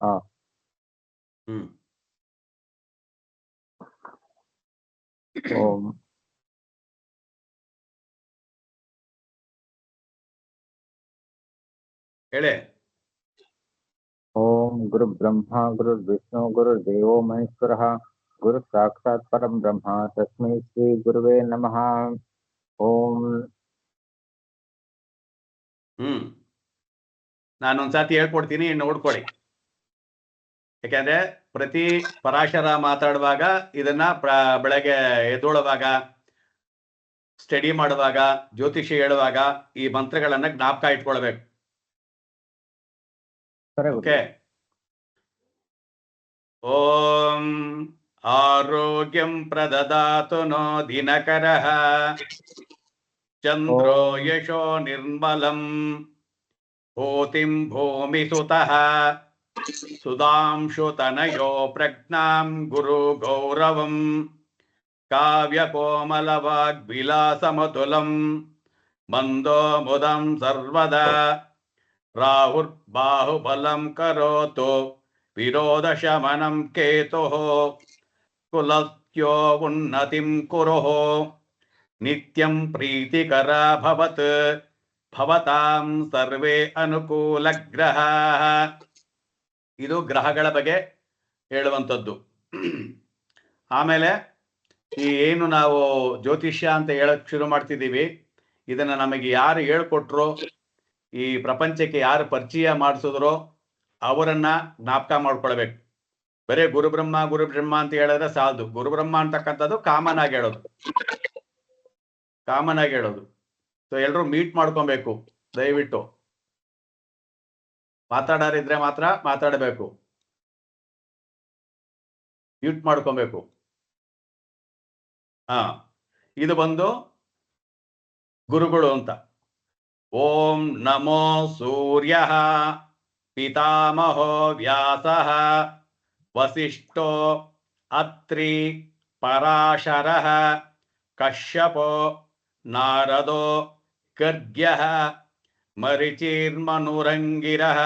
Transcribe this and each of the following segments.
ಹಾ. ಓಂ ಹೇಳಿ. ಓಂ ಗುರು ಬ್ರಹ್ಮ ಗುರು ವಿಷ್ಣು ಗುರು ದೇವೋ ಮಹೇಶ್ವರ ಗುರು ಸಾಕ್ಷಾತ್ ಪರಂ ಬ್ರಹ್ಮ ತಸ್ಮೈ ಶ್ರೀ ಗುರುವೇ ನಮಃ. ಓಂ. ನಾನೊಂದ್ಸತಿ ಹೇಳ್ಕೊಡ್ತೀನಿ, ನೋಡ್ಕೊಳ್ಳಿ. ಯಾಕಂದ್ರೆ ಪ್ರತಿ ಪರಾಶರ ಮಾತಾಡುವಾಗ ಇದನ್ನ ಬೆಳಗ್ಗೆ ಎದ್ದೊಳುವಾಗ, ಸ್ಟಡಿ ಮಾಡುವಾಗ, ಜ್ಯೋತಿಷ್ಯ ಹೇಳುವಾಗ ಈ ಮಂತ್ರಗಳನ್ನ ಜ್ಞಾಪಕ ಇಟ್ಕೊಳ್ಬೇಕು. ಓಕೆ. ಓಂ ಆರೋಗ್ಯಂ ಪ್ರದದಾತು ನೋ ದಿನಕರಃ ಚಂದ್ರೋ ಯಶೋ ನಿರ್ಮಲಂ ಭೂತಿಂ ಭೂಮಿಸುತಃ ಸುಧಾಂಶುತನಯೋ ಪ್ರಜ್ಞಾಂ ಗುರು ಗೌರವಂ ಕಾವ್ಯಕೋಮಲವಾಗ್ವಿಲಾಸಮತುಲಂ ಮಂದೋ ಮುದಂ ಸರ್ವದಾ ರಾಹುರ್ಬಾಹುಬಲಂ ಕರೋತು ವಿರೋಧಶಮನಂ ಕೇತುಃ ಕುಲಸ್ತ್ಯೋ ಉನ್ನತಿಂ ಕುರುಃ ನಿತ್ಯಂ ಪ್ರೀತಿಕರ ಭವತ್ ಭವತಾಂ ಸರ್ವೇ ಅನುಕೂಲ ಗ್ರಹ. ಇದು ಗ್ರಹಗಳ ಬಗ್ಗೆ ಹೇಳುವಂಥದ್ದು. ಆಮೇಲೆ ಈ ಏನು ನಾವು ಜ್ಯೋತಿಷ್ಯ ಅಂತ ಹೇಳಕ್ ಶುರು ಮಾಡ್ತಿದ್ದೀವಿ, ಇದನ್ನ ನಮಗೆ ಯಾರು ಹೇಳ್ಕೊಟ್ರು, ಈ ಪ್ರಪಂಚಕ್ಕೆ ಯಾರು ಪರಿಚಯ ಮಾಡಿಸಿದ್ರೋ ಅವರನ್ನ ಜ್ಞಾಪಕ ಮಾಡ್ಕೊಳ್ಬೇಕು. ಬರೀ ಗುರುಬ್ರಹ್ಮ ಅಂತ ಹೇಳಿದ್ರೆ ಸಾಲದು. ಗುರುಬ್ರಹ್ಮ ಅಂತಕ್ಕಂಥದ್ದು ಕಾಮನ್ ಆಗಿ ಹೇಳೋದು. ಸೊ ಎಲ್ಲರೂ ಮೀಟ್ ಮಾಡ್ಕೊಬೇಕು. ದಯವಿಟ್ಟು ಮಾತಾಡೋರಿದ್ರೆ ಮಾತ್ರ ಮಾತಾಡಬೇಕು, ಮ್ಯೂಟ್ ಮಾಡ್ಕೊಬೇಕು. ಇದು ಬಂದು ಗುರುಗಳು ಅಂತ. ಓಂ ನಮೋ ಸೂರ್ಯ ಪಿತಾಮಹೋ ವ್ಯಾಸಃ ವಸಿಷ್ಠೋ ಅತ್ರಿ ಪರಾಶರಃ ಕಶ್ಯಪೋ ನಾರದೋ ಗರ್ಗ್ಯಃ ಮರಿಚಿರ್ಮನುರಂಗಿರಃ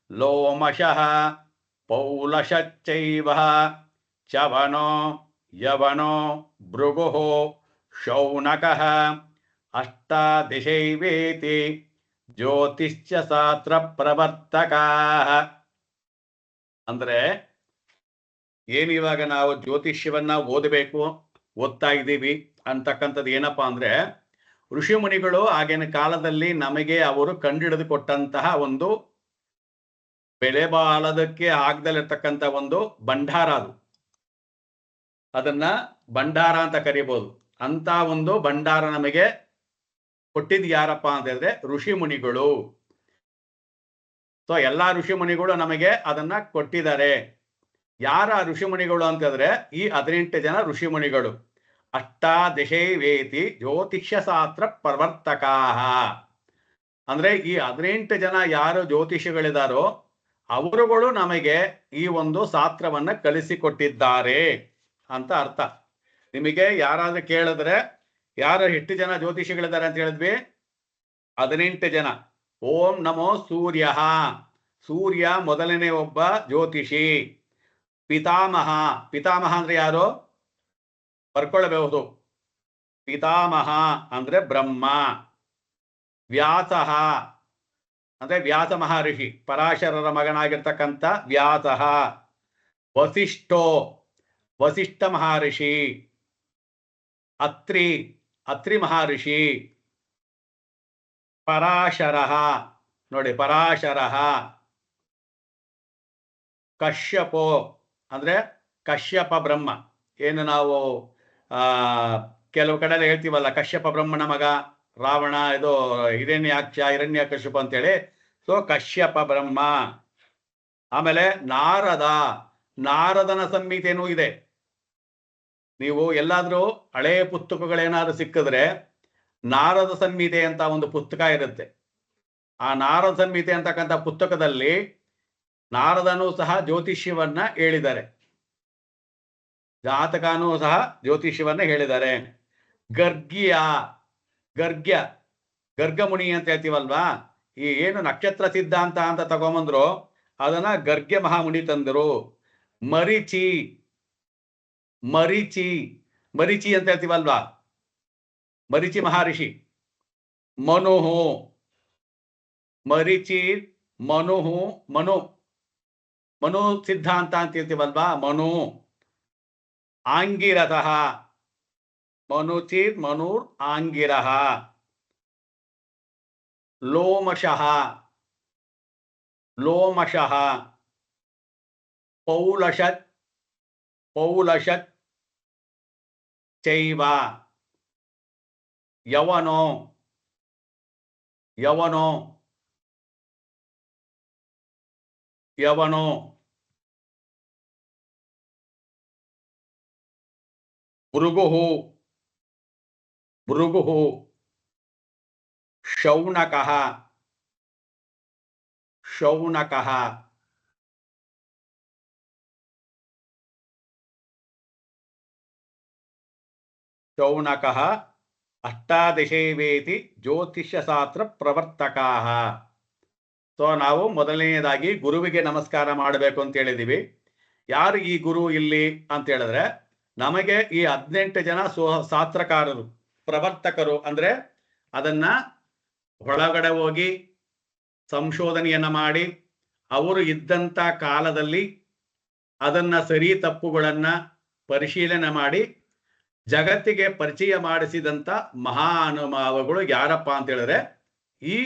ಲೋಮಶಃ ಪೌಲಶಚ್ಚೈವ ಚವನೋ ಯವನೋ ಭೃಗುಃ ಶೌನಕಃ ಅಷ್ಟಾದಿಶೈವೇತಿ ಜ್ಯೋತಿಷ್ಯ ಶಾಸ್ತ್ರ ಪ್ರವರ್ತಕಾಃ. ಅಂದ್ರೆ ಏನಿವಾಗ ನಾವು ಜ್ಯೋತಿಷ್ಯವನ್ನ ಓದ್ತಾ ಇದ್ದೀವಿ ಅಂತಕ್ಕಂಥದ್ದು ಏನಪ್ಪಾ ಅಂದ್ರೆ, ಋಷಿ ಮುನಿಗಳು ಆಗಿನ ಕಾಲದಲ್ಲಿ ನಮಗೆ ಅವರು ಕಂಡಿಡಿದು ಕೊಟ್ಟಂತಹ ಒಂದು ಬೆಲೆ ಬಾಳದಕ್ಕೆ ಆಗದಲ್ಲಿರ್ತಕ್ಕಂಥ ಒಂದು ಭಂಡಾರ. ಅದನ್ನ ಭಂಡಾರ ಅಂತ ಕರಿಬಹುದು. ಅಂತ ಒಂದು ಭಂಡಾರ ನಮಗೆ ಕೊಟ್ಟಿದ್ದು ಯಾರಪ್ಪ ಅಂತ ಹೇಳಿದ್ರೆ ಋಷಿ ಮುನಿಗಳು. ಸೊ ಎಲ್ಲಾ ಋಷಿ ಮುನಿಗಳು ನಮಗೆ ಅದನ್ನ ಕೊಟ್ಟಿದ್ದಾರೆ. ಯಾರ ಋಷಿ ಮುನಿಗಳು ಅಂತಂದ್ರೆ ಈ 18 ಜನ ಋಷಿ ಮುನಿಗಳು. ಅಷ್ಟಾದಶೈವೇತಿ ಜ್ಯೋತಿಷ್ಯ ಶಾಸ್ತ್ರ ಪ್ರವರ್ತಕಾಃ. ಅಂದ್ರೆ ಈ 18 ಜನ ಯಾರು ಜ್ಯೋತಿಷಿಗಳಿದಾರೋ ಅವರುಗಳು ನಮಗೆ ಈ ಒಂದು ಶಾಸ್ತ್ರವನ್ನ ಕಲಿಸಿಕೊಟ್ಟಿದ್ದಾರೆ ಅಂತ ಅರ್ಥ. ನಿಮಗೆ ಯಾರಾದ್ರೂ ಕೇಳಿದ್ರೆ ಎಷ್ಟು ಜನ ಜ್ಯೋತಿಷಿಗಳಿದ್ದಾರೆ ಅಂತ ಹೇಳಿದ್ವಿ? 18 ಜನ. ಓಂ ನಮೋ ಸೂರ್ಯ. ಸೂರ್ಯ ಮೊದಲನೇ ಒಬ್ಬ ಜ್ಯೋತಿಷಿ. ಪಿತಾಮಹ. ಪಿತಾಮಹ ಅಂದ್ರೆ ಯಾರು? ಬರ್ಕೊಳ್ಬಹುದು. ಪಿತಾಮಹ ಅಂದ್ರೆ ಬ್ರಹ್ಮ. ವ್ಯಾಸಃ ಅಂದ್ರೆ ವ್ಯಾಸ ಮಹರ್ಷಿ, ಪರಾಶರರ ಮಗನಾಗಿರ್ತಕ್ಕಂಥ ವ್ಯಾಸಃ. ವಸಿಷ್ಠೋ ವಸಿಷ್ಠ ಮಹರ್ಷಿ. ಅತ್ರಿ ಮಹರ್ಷಿ. ಪರಾಶರಃ ನೋಡಿ, ಪರಾಶರಃ. ಕಶ್ಯಪೋ ಅಂದ್ರೆ ಕಶ್ಯಪ ಬ್ರಹ್ಮ. ಏನು ನಾವು ಕೆಲವು ಕಡೆ ಹೇಳ್ತೀವಲ್ಲ, ಕಶ್ಯಪ ಬ್ರಹ್ಮನ ಮಗ ರಾವಣ, ಇದು ಹಿರಣ್ಯಕಶಿಪ ಅಂತೇಳಿ. ಸೊ ಕಶ್ಯಪ ಬ್ರಹ್ಮ. ಆಮೇಲೆ ನಾರದನ ಸಂಹಿತೆನೂ ಇದೆ. ನೀವು ಎಲ್ಲಾದ್ರೂ ಹಳೆ ಪುಸ್ತಕಗಳೇನಾದ್ರು ಸಿಕ್ಕಿದ್ರೆ ನಾರದ ಸಂಹಿತೆ ಅಂತ ಒಂದು ಪುಸ್ತಕ ಇರುತ್ತೆ. ಆ ನಾರದ ಸಂಹಿತೆ ಅಂತಕ್ಕಂಥ ಪುಸ್ತಕದಲ್ಲಿ ನಾರದನೂ ಸಹ ಜ್ಯೋತಿಷ್ಯವನ್ನ ಹೇಳಿದ್ದಾರೆ, ಜಾತಕನೂ ಸಹ ಜ್ಯೋತಿಷ್ಯವನ್ನ ಹೇಳಿದ್ದಾರೆ. ಗರ್ಗಮುನಿ ಅಂತ ಹೇಳ್ತೀವಲ್ವಾ, ಈ ಏನು ನಕ್ಷತ್ರ ಸಿದ್ಧಾಂತ ಅಂತ ತಗೊಂಬಂದ್ರು ಅದನ್ನ ಗರ್ಗ್ಯ ಮಹಾಮುನಿ ತಂದರು. ಮರಿಚಿ ಮರಿಚಿ ಮರಿಚಿ ಅಂತ ಹೇಳ್ತೀವಲ್ವಾ, ಮರಿಚಿ ಮಹರ್ಷಿ. ಮನುಹು ಮರಿಚಿ ಮನುಹು ಮನು ಸಿದ್ಧಾಂತ ಅಂತ ಹೇಳ್ತೀವಲ್ವಾ, ಮನು. ಆಂಗಿರತಃ ಮನುಚಿತ್ ಮನುರ್ ಆಂಗಿರಃ. ಲೋಮಶಃ ಪೌಲಷತ್ ಚೈವ. ಯವನೋ ಭೃಗುಃ ಶೌನಕಃ ಅಷ್ಟಾದಶೇವೇತಿ ಜ್ಯೋತಿಷ್ಯಶಾಸ್ತ್ರ ಪ್ರವರ್ತಕಾಃ. ಸೊ ನಾವು ಮೊದಲನೆಯದಾಗಿ ಗುರುವಿಗೆ ನಮಸ್ಕಾರ ಮಾಡಬೇಕು ಅಂತ ಹೇಳಿದೀವಿ. ಯಾರು ಈ ಗುರು ಇಲ್ಲಿ ಅಂತ ಹೇಳಿದ್ರೆ, ನಮಗೆ ಈ 18 ಜನ ಶಾಸ್ತ್ರಕಾರರು, ಪ್ರವರ್ತಕರು. ಅಂದ್ರೆ ಅದನ್ನ ಒಳಗಡೆ ಹೋಗಿ ಸಂಶೋಧನೆಯನ್ನ ಮಾಡಿ ಅವರು ಇದ್ದಂತ ಕಾಲದಲ್ಲಿ ಅದನ್ನ ಸರಿ ತಪ್ಪುಗಳನ್ನ ಪರಿಶೀಲನೆ ಮಾಡಿ ಜಗತ್ತಿಗೆ ಪರಿಚಯ ಮಾಡಿಸಿದಂತ ಮಹಾನುಭಾವಗಳು ಯಾರಪ್ಪ ಅಂತ ಹೇಳಿದ್ರೆ ಈ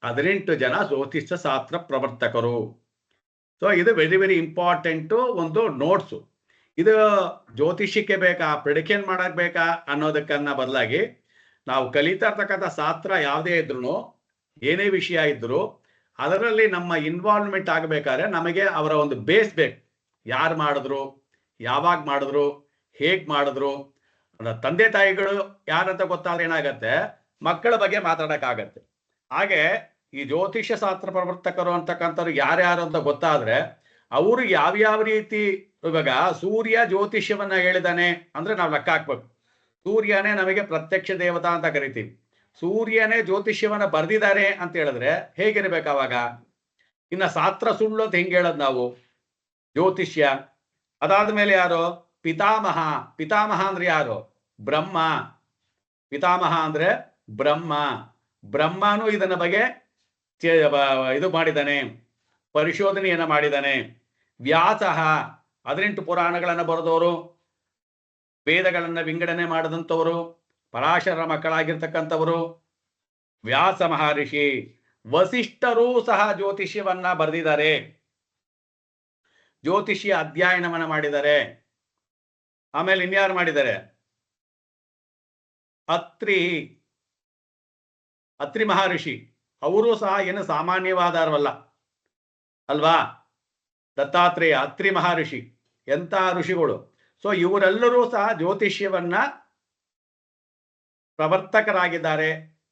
18 ಜನ ಜ್ಯೋತಿಷ್ಯ ಶಾಸ್ತ್ರ ಪ್ರವರ್ತಕರು. ಸೊ ಇದು ವೆರಿ ವೆರಿ ಇಂಪಾರ್ಟೆಂಟು ಒಂದು ನೋಟ್ಸು. ಇದು ಜ್ಯೋತಿಷ್ಯಕ್ಕೆ ಬೇಕಾ, ಪ್ರಿಡಿಕ್ಷನ್ ಮಾಡಕ್ ಬೇಕಾ ಅನ್ನೋದಕ್ಕನ್ನ ಬದಲಾಗಿ ನಾವು ಕಲಿತಾ ಇರ್ತಕ್ಕಂಥ ಶಾಸ್ತ್ರ ಯಾವುದೇ ಇದ್ರು, ಏನೇ ವಿಷಯ ಇದ್ರು, ಅದರಲ್ಲಿ ನಮ್ಮ ಇನ್ವಾಲ್ವ್ಮೆಂಟ್ ಆಗಬೇಕಾದ್ರೆ ನಮಗೆ ಅವರ ಒಂದು ಬೇಸ್ ಬೇಕು. ಯಾರು ಮಾಡಿದ್ರು, ಯಾವಾಗ ಮಾಡಿದ್ರು, ಹೇಗ್ ಮಾಡಿದ್ರು. ತಂದೆ ತಾಯಿಗಳು ಯಾರಂತ ಗೊತ್ತಾದ್ರೆ ಏನಾಗತ್ತೆ, ಮಕ್ಕಳ ಬಗ್ಗೆ ಮಾತಾಡಕ್ಕಾಗತ್ತೆ. ಹಾಗೆ ಈ ಜ್ಯೋತಿಷ್ಯ ಶಾಸ್ತ್ರ ಪ್ರವರ್ತಕರು ಅಂತಕ್ಕಂಥವ್ರು ಯಾರ್ಯಾರು ಅಂತ ಗೊತ್ತಾದ್ರೆ ಅವರು ಯಾವ್ಯಾವ ರೀತಿ, ಇವಾಗ ಸೂರ್ಯ ಜ್ಯೋತಿಷ್ಯವನ್ನ ಹೇಳಿದಾನೆ ಅಂದ್ರೆ ನಾವು ಲೆಕ್ಕ ಹಾಕ್ಬೇಕು. ಸೂರ್ಯನೇ ನಮಗೆ ಪ್ರತ್ಯಕ್ಷ ದೇವತಾ ಅಂತ ಕರಿತೀವಿ. ಸೂರ್ಯನೇ ಜ್ಯೋತಿಷ್ಯವನ್ನ ಬರ್ದಿದ್ದಾರೆ ಅಂತ ಹೇಳಿದ್ರೆ ಹೇಗಿರ್ಬೇಕು ಅವಾಗ? ಇನ್ನ ಶಾಸ್ತ್ರ ಸುಳ್ಳು ಅಂತ ಹೆಂಗೆ ಹೇಳೋದು ನಾವು? ಜ್ಯೋತಿಷ್ಯ. ಅದಾದ್ಮೇಲೆ ಯಾರು? ಪಿತಾಮಹ. ಪಿತಾಮಹ ಅಂದ್ರೆ ಯಾರು? ಬ್ರಹ್ಮ. ಪಿತಾಮಹ ಅಂದ್ರೆ ಬ್ರಹ್ಮ. ಬ್ರಹ್ಮನು ಇದನ್ನ ಬಗ್ಗೆ ಇದು ಮಾಡಿದ್ದಾನೆ, ಪರಿಶೋಧನೆಯನ್ನ ಮಾಡಿದ್ದಾನೆ. ವ್ಯಾಸಃ 18 ಪುರಾಣಗಳನ್ನ ಬರೆದವರು, ವೇದಗಳನ್ನ ವಿಂಗಡಣೆ ಮಾಡಿದಂಥವರು, ಪರಾಶರ ಮಕ್ಕಳಾಗಿರ್ತಕ್ಕಂಥವರು ವ್ಯಾಸ ಮಹರ್ಷಿ. ವಸಿಷ್ಠರು ಸಹ ಜ್ಯೋತಿಷ್ಯವನ್ನ ಬರೆದಿದ್ದಾರೆ, ಜ್ಯೋತಿಷ್ಯ ಅಧ್ಯಯನವನ್ನ ಮಾಡಿದ್ದಾರೆ. ಆಮೇಲೆ ಇನ್ಯಾರು ಮಾಡಿದ್ದಾರೆ? ಅತ್ರಿ ಮಹರ್ಷಿ. ಅವರು ಸಹ ಏನು ಸಾಮಾನ್ಯವಾದವರಲ್ಲ ಅಲ್ವಾ? ದತ್ತಾತ್ರೇಯ, ಅತ್ರಿ ಮಹರ್ಷಿ ಎಂತ ಋಷಿಗಳು. ಸೊ ಇವರೆಲ್ಲರೂ ಸಹ ಜ್ಯೋತಿಷ್ಯವನ್ನ ಪ್ರವರ್ತಕರಾಗಿದ್ದಾರೆ,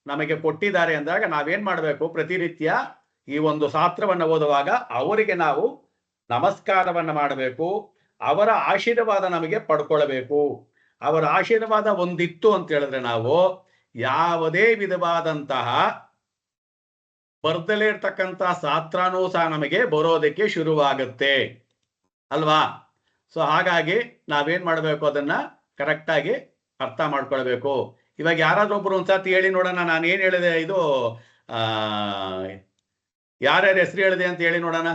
ನಮಗೆ ಕೊಟ್ಟಿದ್ದಾರೆ ಅಂದಾಗ ನಾವೇನ್ ಮಾಡಬೇಕು? ಪ್ರತಿನಿತ್ಯ ಈ ಒಂದು ಶಾಸ್ತ್ರವನ್ನು ಓದುವಾಗ ಅವರಿಗೆ ನಾವು ನಮಸ್ಕಾರವನ್ನ ಮಾಡಬೇಕು. ಅವರ ಆಶೀರ್ವಾದ ನಮಗೆ ಪಡ್ಕೊಳ್ಬೇಕು. ಅವರ ಆಶೀರ್ವಾದ ಒಂದಿತ್ತು ಅಂತ ಹೇಳಿದ್ರೆ ನಾವು ಯಾವುದೇ ವಿಧವಾದಂತಹ ಬರ್ದಲೇ ಇರ್ತಕ್ಕಂಥ ಶಾಸ್ತ್ರನೂ ಸಹ ನಮಗೆ ಬರೋದಕ್ಕೆ ಶುರುವಾಗುತ್ತೆ ಅಲ್ವಾ? ಸೊ ಹಾಗಾಗಿ ನಾವೇನ್ ಮಾಡಬೇಕು? ಅದನ್ನ ಕರೆಕ್ಟಾಗಿ ಅರ್ಥ ಮಾಡ್ಕೊಳ್ಬೇಕು. ಇವಾಗ ಯಾರಾದ್ರೂ ಒಬ್ರು ಒಂದ್ಸತಿ ಹೇಳಿ ನೋಡೋಣ, ನಾನು ಏನ್ ಹೇಳಿದೆ, ಇದು ಯಾರ್ಯಾರ ಹೆಸರು ಹೇಳಿದೆ ಅಂತ ಹೇಳಿ ನೋಡೋಣ.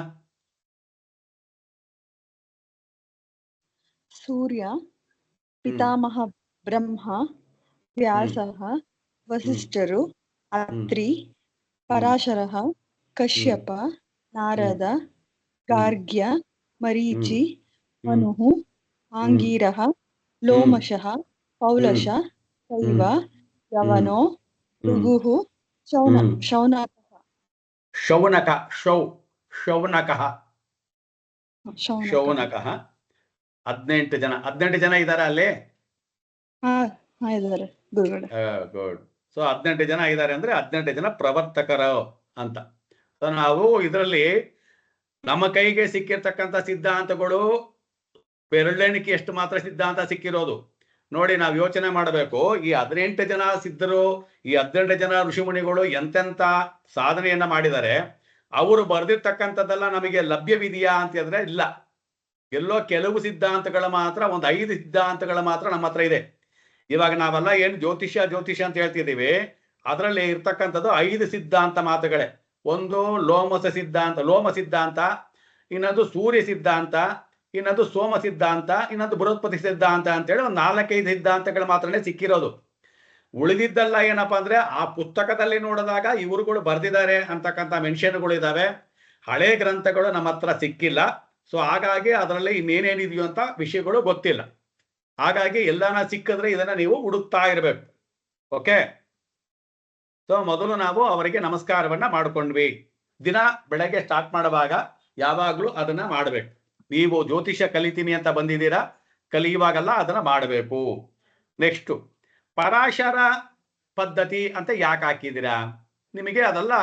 ಸೂರ್ಯ, ಪಿತಾಮಹ ಬ್ರಹ್ಮ, ವ್ಯಾಸಃ, ವಸಿಷ್ಠರು, ಅತ್ರಿ, ಪರಾಶರಃ, ಕಶ್ಯಪ, ನಾರದ, ಗಾರ್ಗ್ಯ, ಮರೀಚಿ, ಮನುಃ, ಆಂಗೀರಃ, ಲೋಮಶಃ, ಪೌಲಶ, ಶೈವ, ಯವನೋ, ಭೃಗುಃ, ಶೌನಕಃ 18 ಜನ. 18 ಜನ ಇದಾರೆ ಅಲ್ಲಿ. ಗುಡ್. ಸೊ 18 ಜನ ಇದ್ದಾರೆ ಅಂದ್ರೆ 18 ಜನ ಪ್ರವರ್ತಕರು ಅಂತ. ಸೊ ನಾವು ಇದರಲ್ಲಿ ನಮ್ಮ ಕೈಗೆ ಸಿಕ್ಕಿರ್ತಕ್ಕಂಥ ಸಿದ್ಧಾಂತಗಳು ಬೆರಳೆಣಿಕೆ ಎಷ್ಟು ಮಾತ್ರ ಸಿದ್ಧಾಂತ ಸಿಕ್ಕಿರೋದು. ನೋಡಿ, ನಾವು ಯೋಚನೆ ಮಾಡಬೇಕು. ಈ 18 ಜನ ಸಿದ್ಧರು, ಈ 18 ಜನ ಋಷಿಮುನಿಗಳು ಎಂತೆಂತ ಸಾಧನೆಯನ್ನ ಮಾಡಿದ್ದಾರೆ. ಅವರು ಬರೆದಿರ್ತಕ್ಕಂಥದ್ದೆಲ್ಲ ನಮಗೆ ಲಭ್ಯವಿದೆಯಾ ಅಂತ ಹೇಳಿದ್ರೆ ಇಲ್ಲ. ಎಲ್ಲೋ ಕೆಲವು ಸಿದ್ಧಾಂತಗಳು ಮಾತ್ರ, ಒಂದು 5 ಸಿದ್ಧಾಂತಗಳು ಮಾತ್ರ ನಮ್ಮ ಹತ್ರ ಇದೆ. ಇವಾಗ ನಾವೆಲ್ಲ ಏನು ಜ್ಯೋತಿಷ್ಯ ಅಂತ ಹೇಳ್ತಿದ್ದೀವಿ, ಅದರಲ್ಲಿ ಇರ್ತಕ್ಕಂಥದ್ದು 5 ಸಿದ್ಧಾಂತ ಮಾತುಗಳೇ. ಒಂದು ಲೋಮ ಸಿದ್ಧಾಂತ, ಇನ್ನೊಂದು ಸೂರ್ಯ ಸಿದ್ಧಾಂತ, ಇನ್ನೊಂದು ಸೋಮ ಸಿದ್ಧಾಂತ, ಇನ್ನೊಂದು ಬೃಹಸ್ಪತಿ ಸಿದ್ಧಾಂತ ಅಂತೇಳಿ ಒಂದು 4-5 ಸಿದ್ಧಾಂತಗಳು ಮಾತ್ರನೇ ಸಿಕ್ಕಿರೋದು. ಉಳಿದಿದ್ದೆಲ್ಲ ಏನಪ್ಪಾ ಅಂದ್ರೆ ಆ ಪುಸ್ತಕದಲ್ಲಿ ನೋಡಿದಾಗ ಇವರುಗಳು ಬರೆದಿದ್ದಾರೆ ಅಂತಕ್ಕಂಥ ಮೆನ್ಷನ್ಗಳು ಇದಾವೆ. ಹಳೆ ಗ್ರಂಥಗಳು ನಮ್ಮ ಹತ್ರ ಸಿಕ್ಕಿಲ್ಲ. ಸೊ ಹಾಗಾಗಿ ಅದರಲ್ಲಿ ಇನ್ನೇನೇನಿದೆಯೋ ಅಂತ ವಿಷಯಗಳು ಗೊತ್ತಿಲ್ಲ. ಹಾಗಾಗಿ ಎಲ್ಲಾನ ಸಿಕ್ಕಿದ್ರೆ ಇದನ್ನ ನೀವು ಹುಡುಕ್ತಾ ಇರಬೇಕು. ಓಕೆ. ಸೊ ಮೊದಲು ನಾವು ಅವರಿಗೆ ನಮಸ್ಕಾರವನ್ನ ಮಾಡ್ಕೊಂಡ್ವಿ. ದಿನ ಬೆಳಗ್ಗೆ ಸ್ಟಾರ್ಟ್ ಮಾಡುವಾಗ ಯಾವಾಗ್ಲೂ ಅದನ್ನ ಮಾಡಬೇಕು. ನೀವು ಜ್ಯೋತಿಷ್ಯ ಕಲಿತೀನಿ ಅಂತ ಬಂದಿದ್ದೀರಾ, ಕಲಿಯುವಾಗೆಲ್ಲ ಅದನ್ನ ಮಾಡಬೇಕು. ನೆಕ್ಸ್ಟ್, ಪರಾಶರ ಪದ್ಧತಿ ಅಂತ ಯಾಕೆ ಹಾಕಿದ್ದೀರಾ? ನಿಮಗೆ ಅದೆಲ್ಲ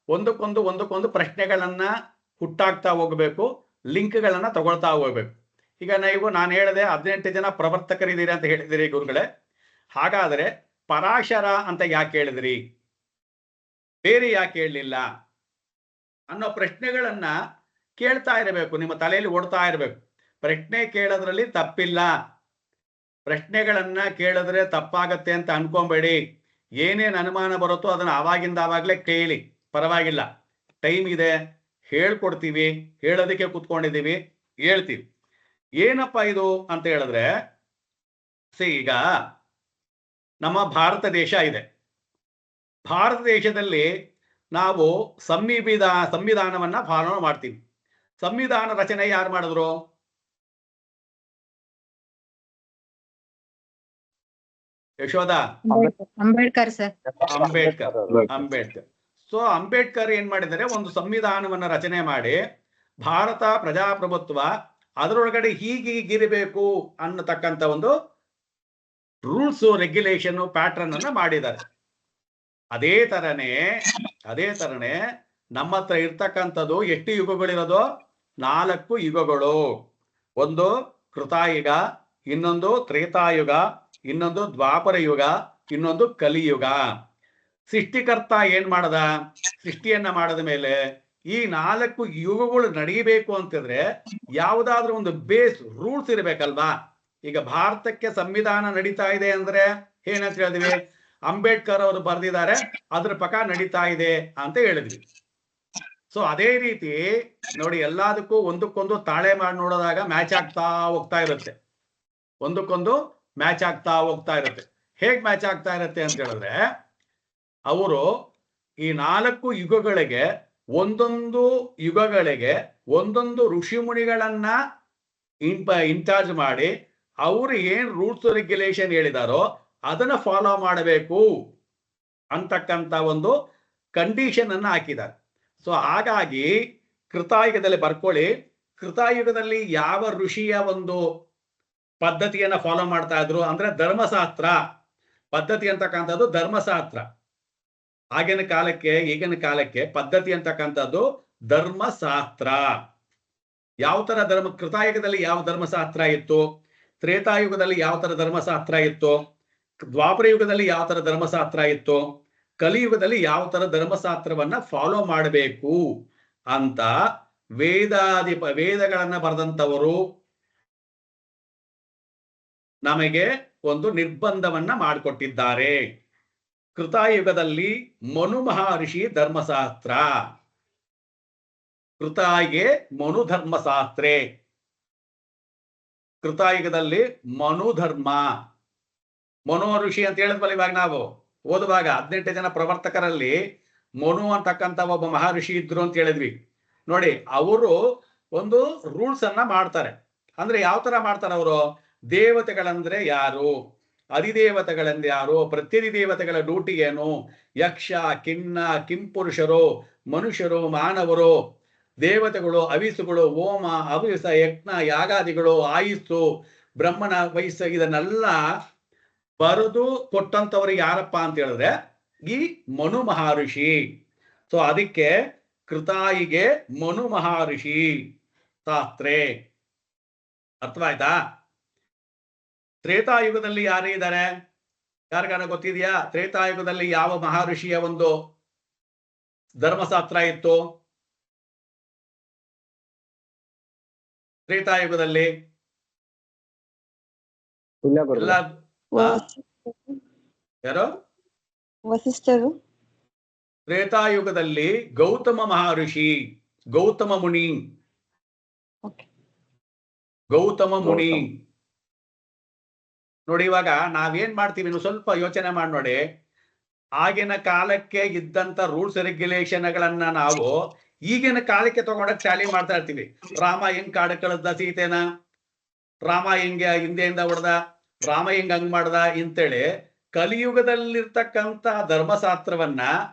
ಒಂದಕ್ಕೊಂದು ಪ್ರಶ್ನೆಗಳನ್ನ ಹುಟ್ಟಾಕ್ತಾ ಹೋಗ್ಬೇಕು, ಲಿಂಕ್ಗಳನ್ನ ತಗೊಳ್ತಾ ಹೋಗ್ಬೇಕು. ಈಗ ನಾನು ಹೇಳಿದೆ 18 ಜನ ಪ್ರವರ್ತಕರಿದ್ದೀರಿ ಅಂತ ಹೇಳಿದಿರಿ ಗುರುಗಳೇ. ಹಾಗಾದ್ರೆ ಪರಾಶರ ಅಂತ ಯಾಕೆ ಹೇಳಿದ್ರಿ, ಬೇರೆ ಯಾಕೆ ಹೇಳಲಿಲ್ಲ ಅನ್ನೋ ಪ್ರಶ್ನೆಗಳನ್ನ ಕೇಳ್ತಾ ಇರಬೇಕು, ನಿಮ್ಮ ತಲೆಯಲ್ಲಿ ಓಡ್ತಾ ಇರಬೇಕು. ಪ್ರಶ್ನೆ ಕೇಳೋದ್ರಲ್ಲಿ ತಪ್ಪಿಲ್ಲ. ಪ್ರಶ್ನೆಗಳನ್ನ ಕೇಳಿದ್ರೆ ತಪ್ಪಾಗತ್ತೆ ಅಂತ ಅನ್ಕೊಂಬೇಡಿ. ಏನೇನು ಅನುಮಾನ ಬರುತ್ತೋ ಅದನ್ನ ಆವಾಗಲೇ ಕೇಳಿ, ಪರವಾಗಿಲ್ಲ. ಟೈಮ್ ಇದೆ, ಹೇಳ್ಕೊಡ್ತೀವಿ. ಹೇಳೋದಕ್ಕೆ ಕೂತ್ಕೊಂಡಿದ್ದೀವಿ, ಹೇಳ್ತೀವಿ. ಏನಪ್ಪ ಇದು ಅಂತ ಹೇಳಿದ್ರೆ, ಈಗ ನಮ್ಮ ಭಾರತ ದೇಶ ಇದೆ. ಭಾರತ ದೇಶದಲ್ಲಿ ನಾವು ಸಂವಿಧಾನವನ್ನ ಪಾಲನೆ ಮಾಡ್ತೀವಿ. ಸಂವಿಧಾನ ರಚನೆ ಯಾರು ಮಾಡಿದ್ರು? ಯಶೋಧ? ಅಂಬೇಡ್ಕರ್ ಸರ್. ಅಂಬೇಡ್ಕರ್. ಸೊ ಅಂಬೇಡ್ಕರ್ ಏನ್ ಮಾಡಿದ್ದಾರೆ, ಒಂದು ಸಂವಿಧಾನವನ್ನ ರಚನೆ ಮಾಡಿ ಭಾರತ ಪ್ರಜಾಪ್ರಭುತ್ವ, ಅದರೊಳಗಡೆ ಹೀಗಿರಬೇಕು ಅನ್ನತಕ್ಕಂಥ ಒಂದು ರೂಲ್ಸ್, ರೆಗ್ಯುಲೇಷನ್, ಪ್ಯಾಟರ್ನ್ ಅನ್ನ ಮಾಡಿದ್ದಾರೆ. ಅದೇ ತರನೇ ನಮ್ಮ ಹತ್ರ ಇರ್ತಕ್ಕಂಥದ್ದು ಎಷ್ಟು ಯುಗಗಳಿರೋದು? 4 ಯುಗಗಳು. ಒಂದು ಕೃತಾಯುಗ, ಇನ್ನೊಂದು ತ್ರೇತಾಯುಗ, ಇನ್ನೊಂದು ದ್ವಾಪರ ಯುಗ, ಇನ್ನೊಂದು ಕಲಿಯುಗ. ಸೃಷ್ಟಿಕರ್ತ ಏನ್ ಮಾಡದ? ಸೃಷ್ಟಿಯನ್ನ ಮಾಡದ ಮೇಲೆ ಈ 4 ಯುಗಗಳು ನಡೆಯಬೇಕು ಅಂತಂದ್ರೆ ಯಾವುದಾದ್ರೂ ಒಂದು ಬೇಸ್ ರೂಲ್ಸ್ ಇರ್ಬೇಕಲ್ವಾ? ಈಗ ಭಾರತಕ್ಕೆ ಸಂವಿಧಾನ ನಡೀತಾ ಇದೆ ಅಂದ್ರೆ ಏನಂತ ಹೇಳಿದ್ವಿ? ಅಂಬೇಡ್ಕರ್ ಅವರು ಬರೆದಿದ್ದಾರೆ, ಅದ್ರ ಪ್ರಕಾರ ನಡೀತಾ ಇದೆ ಅಂತ ಹೇಳಿದ್ವಿ. ಸೊ ಅದೇ ರೀತಿ ನೋಡಿ, ಎಲ್ಲದಕ್ಕೂ ಒಂದಕ್ಕೊಂದು ತಾಳೆ ಮಾಡಿ ನೋಡಿದಾಗ ಮ್ಯಾಚ್ ಆಗ್ತಾ ಹೋಗ್ತಾ ಇರುತ್ತೆ. ಒಂದಕ್ಕೊಂದು ಮ್ಯಾಚ್ ಆಗ್ತಾ ಹೋಗ್ತಾ ಇರುತ್ತೆ. ಹೇಗ್ ಮ್ಯಾಚ್ ಆಗ್ತಾ ಇರುತ್ತೆ ಅಂತ ಹೇಳಿದ್ರೆ, ಅವರು ಈ 4 ಯುಗಗಳಿಗೆ ಒಂದೊಂದು ಋಷಿ ಮುನಿಗಳನ್ನ ಇನ್ಚಾರ್ಜ್ ಮಾಡಿ ಅವರು ಏನ್ ರೂಲ್ಸ್ ರೆಗ್ಯುಲೇಷನ್ ಹೇಳಿದಾರೋ ಅದನ್ನ ಫಾಲೋ ಮಾಡಬೇಕು ಅಂತಕ್ಕಂಥ ಒಂದು ಕಂಡೀಷನ್ ಅನ್ನ ಹಾಕಿದ್ದಾರೆ. ಸೊ ಹಾಗಾಗಿ ಕೃತಾಯುಗದಲ್ಲಿ ಬರ್ಕೊಳ್ಳಿ, ಕೃತಾಯುಗದಲ್ಲಿ ಯಾವ ಋಷಿಯ ಒಂದು ಪದ್ಧತಿಯನ್ನ ಫಾಲೋ ಮಾಡ್ತಾ ಇದ್ರು ಅಂದ್ರೆ ಧರ್ಮಶಾಸ್ತ್ರ ಪದ್ಧತಿ ಅಂತಕ್ಕಂಥದ್ದು. ಧರ್ಮಶಾಸ್ತ್ರ ಆಗಿನ ಕಾಲಕ್ಕೆ ಈಗಿನ ಕಾಲಕ್ಕೆ ಪದ್ಧತಿ ಅಂತಕ್ಕಂಥದ್ದು ಧರ್ಮಶಾಸ್ತ್ರ. ಯಾವ ತರ ಕೃತಾಯುಗದಲ್ಲಿ ಯಾವ ಧರ್ಮಶಾಸ್ತ್ರ ಇತ್ತು, ತ್ರೇತಾಯುಗದಲ್ಲಿ ಯಾವ ತರ ಧರ್ಮಶಾಸ್ತ್ರ ಇತ್ತು, ದ್ವಾಪರ ಯುಗದಲ್ಲಿ ಯಾವ ತರ ಧರ್ಮಶಾಸ್ತ್ರ ಇತ್ತು, ಕಲಿಯುಗದಲ್ಲಿ ಯಾವ ತರ ಧರ್ಮಶಾಸ್ತ್ರವನ್ನ ಫಾಲೋ ಮಾಡಬೇಕು ಅಂತ ವೇದಗಳನ್ನ ಬರೆದಂತವರು ನಮಗೆ ಒಂದು ನಿರ್ಬಂಧವನ್ನ ಮಾಡಿಕೊಟ್ಟಿದ್ದಾರೆ. ಕೃತಾಯುಗದಲ್ಲಿ ಮನು ಮಹರ್ಷಿ ಧರ್ಮಶಾಸ್ತ್ರ, ಕೃತಾಯಿಗೆ ಮನು ಧರ್ಮಶಾಸ್ತ್ರೇ. ಕೃತಾಯುಗದಲ್ಲಿ ಮನು ಧರ್ಮ, ಮನು ಋಷಿ ಅಂತ ಹೇಳಿದ್ವಲ್ಲ ಇವಾಗ ನಾವು ಓದುವಾಗ 18 ಜನ ಪ್ರವರ್ತಕರಲ್ಲಿ ಮನು ಅಂತಕ್ಕಂಥ ಒಬ್ಬ ಮಹರ್ಷಿ ಇದ್ರು ಅಂತ ಹೇಳಿದ್ವಿ. ನೋಡಿ, ಅವರು ಒಂದು ರೂಲ್ಸ್ ಅನ್ನ ಮಾಡ್ತಾರೆ. ಅಂದ್ರೆ ಯಾವ ತರ ಮಾಡ್ತಾರೆ ಅವರು? ದೇವತೆಗಳಂದ್ರೆ ಯಾರು, ಅಧಿದೇವತೆಗಳಂದ್ರೆ ಯಾರು, ಪ್ರತ್ಯಧಿದೇವತೆಗಳ ಡ್ಯೂಟಿ ಏನು, ಯಕ್ಷ, ಕಿನ್ನ, ಕಿಂಪುರುಷರು, ಮನುಷ್ಯರು, ಮಾನವರು, ದೇವತೆಗಳು, ಅವಿಸುಗಳು, ಹೋಮ, ಅವಿಸ, ಯಜ್ಞ, ಯಾಗಾದಿಗಳು, ಆಯುಸ್ಸು, ಬ್ರಹ್ಮನ ವಯಸ್ಸು, ಇದನ್ನೆಲ್ಲ ಬರೆದು ಕೊಟ್ಟಂತವ್ರು ಯಾರಪ್ಪ ಅಂತ ಹೇಳಿದ್ರೆ ಈ ಮನು ಮಹರ್ಷಿ. ಸೊ ಅದಕ್ಕೆ ಕೃತಾಯಿಗೆ ಮನು ಮಹರ್ಷಿ ಶಾಸ್ತ್ರೇ. ಅರ್ಥವಾಯ್ತಾ? ತ್ರೇತಾಯುಗದಲ್ಲಿ ಯಾರು ಇದ್ದಾರೆ? ಯಾರಿಗಾನ ಗೊತ್ತಿದೆಯಾ? ತ್ರೇತಾಯುಗದಲ್ಲಿ ಯಾವ ಮಹರ್ಷಿಯ ಒಂದು ಧರ್ಮಶಾಸ್ತ್ರ ಇತ್ತು? ತ್ರೇತಾಯುಗದಲ್ಲಿ ಇಲ್ಲ ಗುರು. ಎಲ್ಲ ಯಾರೋ ವಸಿಷ್ಠರು. ತ್ರೇತಾಯುಗದಲ್ಲಿ ಗೌತಮ ಮಹರ್ಷಿ, ಗೌತಮ ಮುನಿ, ಗೌತಮ ಮುನಿ. ನೋಡಿ, ಇವಾಗ ನಾವೇನ್ ಮಾಡ್ತೀವಿ, ನೀವು ಸ್ವಲ್ಪ ಯೋಚನೆ ಮಾಡಿ ನೋಡಿ. ಆಗಿನ ಕಾಲಕ್ಕೆ ಇದ್ದಂತ ರೂಲ್ಸ್ ರೆಗ್ಯುಲೇಷನ್ಗಳನ್ನ ನಾವು ಈಗಿನ ಕಾಲಕ್ಕೆ ತಗೊಂಡಾಗ ಟ್ಯಾಲಿ ಮಾಡ್ತಾ ಇರ್ತೀವಿ. ರಾಮ ಹೆಂಗ್ ಕಾಡು ಕಳೆದ ಸೀತೆನ, ರಾಮ ಹೆಂಗೆ ಹಿಂದೆಯಿಂದ ಹೊಡೆದ, ರಾಮ ಹೆಂಗ್ ಹಂಗ್ ಮಾಡ್ದ ಅಂತೇಳಿ ಕಲಿಯುಗದಲ್ಲಿರ್ತಕ್ಕಂಥ ಧರ್ಮಶಾಸ್ತ್ರವನ್ನ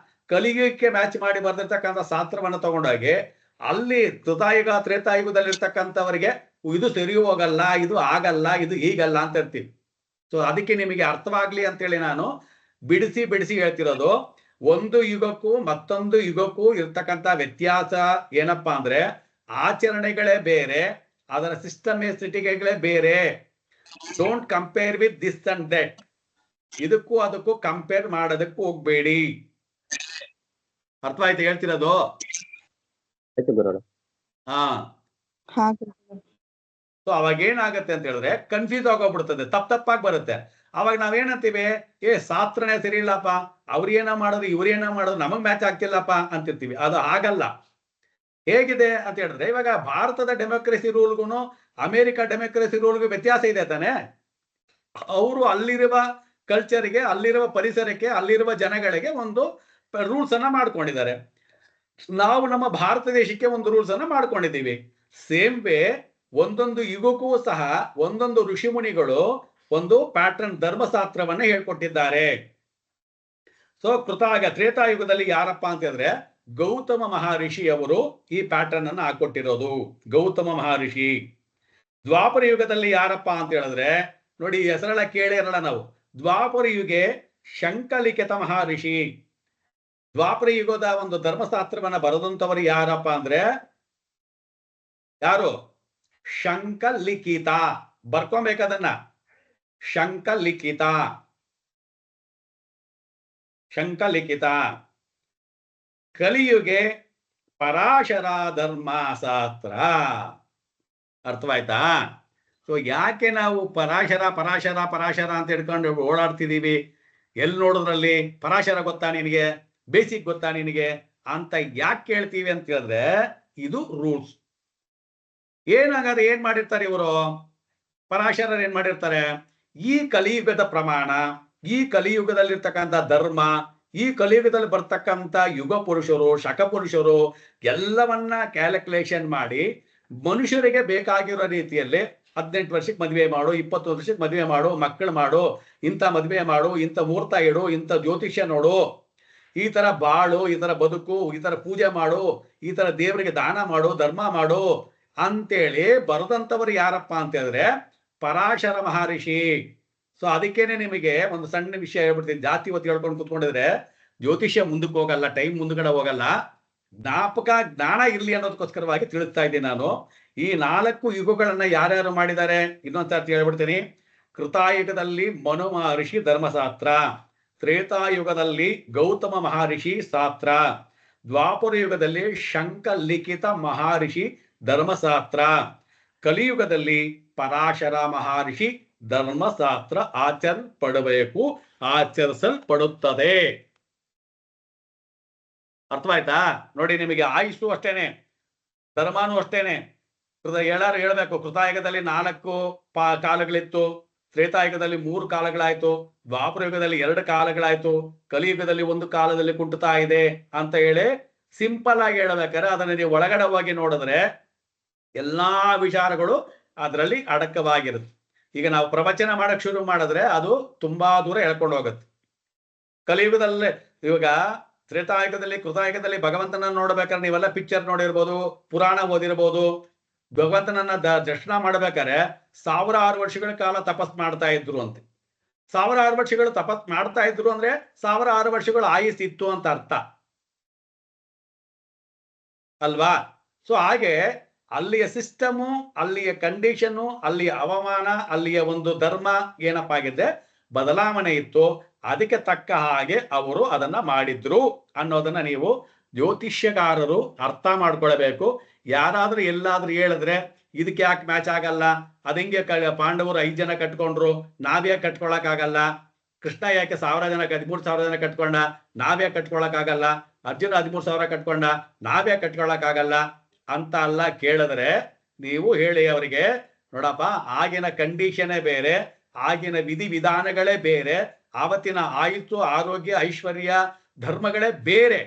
ಕಲಿಯುಗಕ್ಕೆ ಮ್ಯಾಚ್ ಮಾಡಿ ಬರ್ದಿರ್ತಕ್ಕಂಥ ಶಾಸ್ತ್ರವನ್ನ ತಗೊಂಡೋಗಿ ಅಲ್ಲಿ ಕೃತಾಯುಗ ತ್ರೇತಾಯುಗದಲ್ಲಿರ್ತಕ್ಕಂಥವರಿಗೆ ಇದು ಸರಿ ಹೋಗಲ್ಲ, ಇದು ಆಗಲ್ಲ, ಇದು ಹೀಗಲ್ಲ ಅಂತ ಇರ್ತೀವಿ. ಸೊ ಅದಕ್ಕೆ ನಿಮಗೆ ಅರ್ಥವಾಗ್ಲಿ ಅಂತೇಳಿ ನಾನು ಬಿಡಿಸಿ ಬಿಡಿಸಿ ಹೇಳ್ತಿರೋದು. ಒಂದು ಯುಗಕ್ಕೂ ಮತ್ತೊಂದು ಯುಗಕ್ಕೂ ಇರ್ತಕ್ಕಂಥ ವ್ಯತ್ಯಾಸ ಏನಪ್ಪಾ ಅಂದ್ರೆ ಆಚರಣೆಗಳೇ ಬೇರೆ, ಅದರ ಸಿಸ್ಟಮೆಟಿಕ್ಗಳೇ ಬೇರೆ. Don't compare with this and that. ಇದಕ್ಕೂ ಅದಕ್ಕೂ ಕಂಪೇರ್ ಮಾಡೋದಕ್ಕೂ ಹೋಗ್ಬೇಡಿ. ಅರ್ಥವಾಯ್ತು ಹೇಳ್ತಿರೋದು? ಹಾ. ಸೊ ಅವಾಗ ಏನಾಗತ್ತೆ ಅಂತ ಹೇಳಿದ್ರೆ ಕನ್ಫ್ಯೂಸ್ ಆಗೋಗ್ಬಿಡ್ತದೆ, ತಪ್ಪಾಗಿ ಬರುತ್ತೆ. ಅವಾಗ ನಾವೇನಂತೀವಿ, ಶಾಸ್ತ್ರನೇ ಸರಿ ಇಲ್ಲಪ್ಪ, ಅವ್ರೇನ ಮಾಡೋದು ಇವ್ರೇನ ಮಾಡೋದು ನಮಗ್ ಮ್ಯಾಚ್ ಆಗ್ತಿಲ್ಲಪ್ಪ ಅಂತಿರ್ತೀವಿ. ಅದು ಆಗಲ್ಲ. ಹೇಗಿದೆ ಅಂತ ಹೇಳಿದ್ರೆ, ಇವಾಗ ಭಾರತದ ಡೆಮೋಕ್ರಸಿ ರೂಲ್ಗೂ ಅಮೆರಿಕ ಡೆಮೋಕ್ರಸಿ ರೂಲ್ಗೂ ವ್ಯತ್ಯಾಸ ಇದೆ ತಾನೆ. ಅವರು ಅಲ್ಲಿರುವ ಕಲ್ಚರ್ಗೆ, ಅಲ್ಲಿರುವ ಪರಿಸರಕ್ಕೆ, ಅಲ್ಲಿರುವ ಜನಗಳಿಗೆ ಒಂದು ರೂಲ್ಸ್ ಅನ್ನ ಮಾಡ್ಕೊಂಡಿದ್ದಾರೆ. ನಾವು ನಮ್ಮ ಭಾರತ ದೇಶಕ್ಕೆ ಒಂದು ರೂಲ್ಸ್ ಅನ್ನ ಮಾಡ್ಕೊಂಡಿದ್ದೀವಿ. ಸೇಮ್ ವೇ ಒಂದೊಂದು ಯುಗಕ್ಕೂ ಸಹ ಒಂದೊಂದು ಋಷಿ ಮುನಿಗಳು ಒಂದು ಪ್ಯಾಟರ್ನ್ ಧರ್ಮಶಾಸ್ತ್ರವನ್ನ ಹೇಳ್ಕೊಟ್ಟಿದ್ದಾರೆ. ಸೊ ತ್ರೇತಾಯುಗದಲ್ಲಿ ಯಾರಪ್ಪ ಅಂತ ಹೇಳಿದ್ರೆ ಗೌತಮ ಮಹರ್ಷಿ ಅವರು ಈ ಪ್ಯಾಟರ್ನ್ ಅನ್ನ ಹಾಕೊಟ್ಟಿರೋದು, ಗೌತಮ ಮಹರ್ಷಿ. ದ್ವಾಪರ ಯುಗದಲ್ಲಿ ಯಾರಪ್ಪ ಅಂತ ಹೇಳಿದ್ರೆ ನೋಡಿ, ಹೆಸರೆಲ್ಲ ಕೇಳಿರಲ್ಲ ನಾವು. ದ್ವಾಪರ ಯುಗೆ ಶಂಕಲಿಖಿತ ಮಹರ್ಷಿ. ದ್ವಾಪರ ಯುಗದ ಒಂದು ಧರ್ಮಶಾಸ್ತ್ರವನ್ನ ಬರೆದಂತವರು ಯಾರಪ್ಪ ಅಂದ್ರೆ ಯಾರು? ಶಂಕಲಿಖಿತ. ಬರ್ಕೊಬೇಕದನ್ನ, ಶಂಕಲಿಖಿತ, ಶಂಕಲಿಖಿತ. ಕಲಿಯುಗೆ ಪರಾಶರ ಧರ್ಮಶಾಸ್ತ್ರ. ಅರ್ಥವಾಯ್ತಾ? ಸೊ ಯಾಕೆ ನಾವು ಪರಾಶರ ಪರಾಶರ ಪರಾಶರ ಅಂತ ಹಿಡ್ಕೊಂಡು ಓಡಾಡ್ತಿದೀವಿ? ಎಲ್ಲಿ ನೋಡಿದ್ರಲ್ಲಿ ಪರಾಶರ ಗೊತ್ತಾ ನಿನಗೆ, ಬೇಸಿಕ್ ಗೊತ್ತಾ ನಿನಗೆ ಅಂತ ಯಾಕೆ ಕೇಳ್ತೀವಿ ಅಂತ ಹೇಳಿದ್ರೆ ಇದು ರೂಲ್ಸ್. ಏನಾಗಾದ್ರೆ ಏನ್ ಮಾಡಿರ್ತಾರೆ ಇವರು ಪರಾಶರರು? ಏನ್ ಮಾಡಿರ್ತಾರೆ, ಈ ಕಲಿಯುಗದ ಪ್ರಮಾಣ, ಈ ಕಲಿಯುಗದಲ್ಲಿರ್ತಕ್ಕಂಥ ಧರ್ಮ, ಈ ಕಲಿಯುಗದಲ್ಲಿ ಬರ್ತಕ್ಕಂಥ ಯುಗ ಪುರುಷರು, ಶಕ ಪುರುಷರು ಎಲ್ಲವನ್ನ ಕ್ಯಾಲ್ಕುಲೇಷನ್ ಮಾಡಿ ಮನುಷ್ಯರಿಗೆ ಬೇಕಾಗಿರೋ ರೀತಿಯಲ್ಲಿ 18 ವರ್ಷಕ್ಕೆ ಮದುವೆ ಮಾಡು, 20 ವರ್ಷಕ್ಕೆ ಮದುವೆ ಮಾಡು, ಮಕ್ಕಳು ಮಾಡು, ಇಂಥ ಮದುವೆ ಮಾಡು, ಇಂಥ ಮುಹೂರ್ತ ಇಡು, ಇಂಥ ಜ್ಯೋತಿಷ್ಯ ನೋಡು, ಈ ತರ ಬಾಳು, ಈ ತರ ಬದುಕು, ಈ ತರ ಪೂಜೆ ಮಾಡು, ಈ ತರ ದೇವರಿಗೆ ದಾನ ಮಾಡು, ಧರ್ಮ ಮಾಡು ಅಂತೇಳಿ ಬರೆದಂಥವ್ರು ಯಾರಪ್ಪ ಅಂತ ಹೇಳಿದ್ರೆ ಪರಾಶರ ಮಹರ್ಷಿ. ಸೊ ಅದಕ್ಕೇನೆ ನಿಮಗೆ ಒಂದು ಸಣ್ಣ ವಿಷಯ ಹೇಳ್ಬಿಡ್ತೀನಿ. ಜಾತಿ ಹೊತ್ತು ಹೇಳ್ಕೊಂಡು ಕೂತ್ಕೊಂಡಿದ್ರೆ ಜ್ಯೋತಿಷ್ಯ ಮುಂದಕ್ಕೆ ಹೋಗಲ್ಲ, ಟೈಮ್ ಮುಂದ್ಗಡೆ ಹೋಗಲ್ಲ. ಜ್ಞಾನ ಇರ್ಲಿ ಅನ್ನೋದಕ್ಕೋಸ್ಕರವಾಗಿ ತಿಳಿಸ್ತಾ ಇದ್ದೀನಿ ನಾನು. ಈ 4 ಯುಗಗಳನ್ನ ಯಾರ್ಯಾರು ಮಾಡಿದ್ದಾರೆ ಇನ್ನೊಂದ್ಸರ್ತಿ ಹೇಳ್ಬಿಡ್ತೀನಿ. ಕೃತಾಯುಗದಲ್ಲಿ ಮನು ಮಹರ್ಷಿ ಧರ್ಮಶಾಸ್ತ್ರ, ತ್ರೇತಾಯುಗದಲ್ಲಿ ಗೌತಮ ಮಹರ್ಷಿ ಶಾಸ್ತ್ರ, ದ್ವಾಪರ ಯುಗದಲ್ಲಿ ಶಂಕಲಿಖಿತ ಮಹರ್ಷಿ ಧರ್ಮಶಾಸ್ತ್ರ, ಕಲಿಯುಗದಲ್ಲಿ ಪರಾಶರ ಮಹರ್ಷಿ ಧರ್ಮಶಾಸ್ತ್ರ ಆಚರಿಸಲ್ಪಡಬೇಕು, ಆಚರಿಸಲ್ಪಡುತ್ತದೆ. ಅರ್ಥವಾಯ್ತಾ? ನೋಡಿ, ನಿಮಗೆ ಆಯುಷು ಅಷ್ಟೇನೆ, ಧರ್ಮಾನು ಅಷ್ಟೇನೆ. ಎಲ್ಲಾರು ಹೇಳ್ಬೇಕು, ಕೃತಾಯುಗದಲ್ಲಿ 4 ಕಾಲಗಳಿತ್ತು, ತ್ರೇತಾಯುಗದಲ್ಲಿ 3 ಕಾಲಗಳಾಯ್ತು, ದ್ವಾಪರ ಯುಗದಲ್ಲಿ 2 ಕಾಲಗಳಾಯ್ತು, ಕಲಿಯುಗದಲ್ಲಿ 1 ಕಾಲದಲ್ಲಿ ಕುಂಟುತ್ತಾ ಇದೆ ಅಂತ ಹೇಳಿ ಸಿಂಪಲ್ ಆಗಿ ಹೇಳ್ಬೇಕಾದ್ರೆ ಅದನ್ನ ನೀವು ಒಳಗಡೆ ಹೋಗಿ ನೋಡಿದ್ರೆ ಎಲ್ಲಾ ವಿಚಾರಗಳು ಅದರಲ್ಲಿ ಅಡಕವಾಗಿರುತ್ತೆ. ಈಗ ನಾವು ಪ್ರವಚನ ಮಾಡಕ್ ಶುರು ಮಾಡಿದ್ರೆ ಅದು ತುಂಬಾ ದೂರ ಹೇಳ್ಕೊಂಡು ಹೋಗುತ್ತೆ. ಕಲಿಯುಗದಲ್ಲೇ ಇವಾಗ ತ್ರೇತಾಯುಗದಲ್ಲಿ, ಕೃತಾಯುಗದಲ್ಲಿ ಭಗವಂತನ ನೋಡ್ಬೇಕಾದ್ರೆ ನೀವೆಲ್ಲ ಪಿಕ್ಚರ್ ನೋಡಿರ್ಬೋದು, ಪುರಾಣ ಓದಿರ್ಬೋದು. ಭಗವಂತನನ್ನ ದರ್ಶನ ಮಾಡ್ಬೇಕಾದ್ರೆ 1006 ವರ್ಷಗಳ ಕಾಲ ತಪಸ್ ಮಾಡ್ತಾ ಇದ್ರು ಅಂತೆ. 1006 ವರ್ಷಗಳು ತಪಸ್ ಮಾಡ್ತಾ ಇದ್ರು ಅಂದ್ರೆ 1006 ವರ್ಷಗಳು ಆಯುಸ್ಸಿತ್ತು ಅಂತ ಅರ್ಥ ಅಲ್ವಾ? ಸೊ ಹಾಗೆ ಅಲ್ಲಿಯ ಸಿಸ್ಟಮು, ಅಲ್ಲಿಯ ಕಂಡೀಷನು, ಅಲ್ಲಿಯ ಹವಾಮಾನ, ಅಲ್ಲಿಯ ಒಂದು ಧರ್ಮ ಏನಪ್ಪ ಆಗಿದೆ ಬದಲಾವಣೆ ಇತ್ತು. ಅದಕ್ಕೆ ತಕ್ಕ ಹಾಗೆ ಅವರು ಅದನ್ನ ಮಾಡಿದ್ರು ಅನ್ನೋದನ್ನ ನೀವು ಜ್ಯೋತಿಷ್ಯಕಾರರು ಅರ್ಥ ಮಾಡ್ಕೊಳ್ಬೇಕು. ಯಾರಾದ್ರೂ ಎಲ್ಲಾದ್ರೂ ಹೇಳಿದ್ರೆ ಇದಕ್ಕೆ ಯಾಕೆ ಮ್ಯಾಚ್ ಆಗಲ್ಲ, ಅದಂಗೆ ಪಾಂಡವರು 5 ಜನ ಕಟ್ಕೊಂಡ್ರು, ನಾವ್ಯಾಕೆ ಕಟ್ಕೊಳಕ್ಕಾಗಲ್ಲ, ಕೃಷ್ಣ ಯಾಕೆ 1000 ಜನ 13,000 ಜನ ಕಟ್ಕೊಂಡ, ನಾವ್ಯಾಕೆ ಕಟ್ಕೊಳಕ್ಕಾಗಲ್ಲ, ಅರ್ಜುನ 13,000 ಕಟ್ಕೊಂಡ, ನಾವ್ಯಾಕೆ ಕಟ್ಕೊಳಕ್ಕಾಗಲ್ಲ ಅಂತ ಎಲ್ಲ ಕೇಳಿದ್ರೆ ನೀವು ಹೇಳಿ ಅವರಿಗೆ, ನೋಡಪ್ಪ ಆಗಿನ ಕಂಡೀಷನೇ ಬೇರೆ, ಆಗಿನ ವಿಧಿ ವಿಧಾನಗಳೇ ಬೇರೆ, ಆವತ್ತಿನ ಆಯುಸ್ಸು ಆರೋಗ್ಯ ಐಶ್ವರ್ಯ ಧರ್ಮಗಳೇ ಬೇರೆ.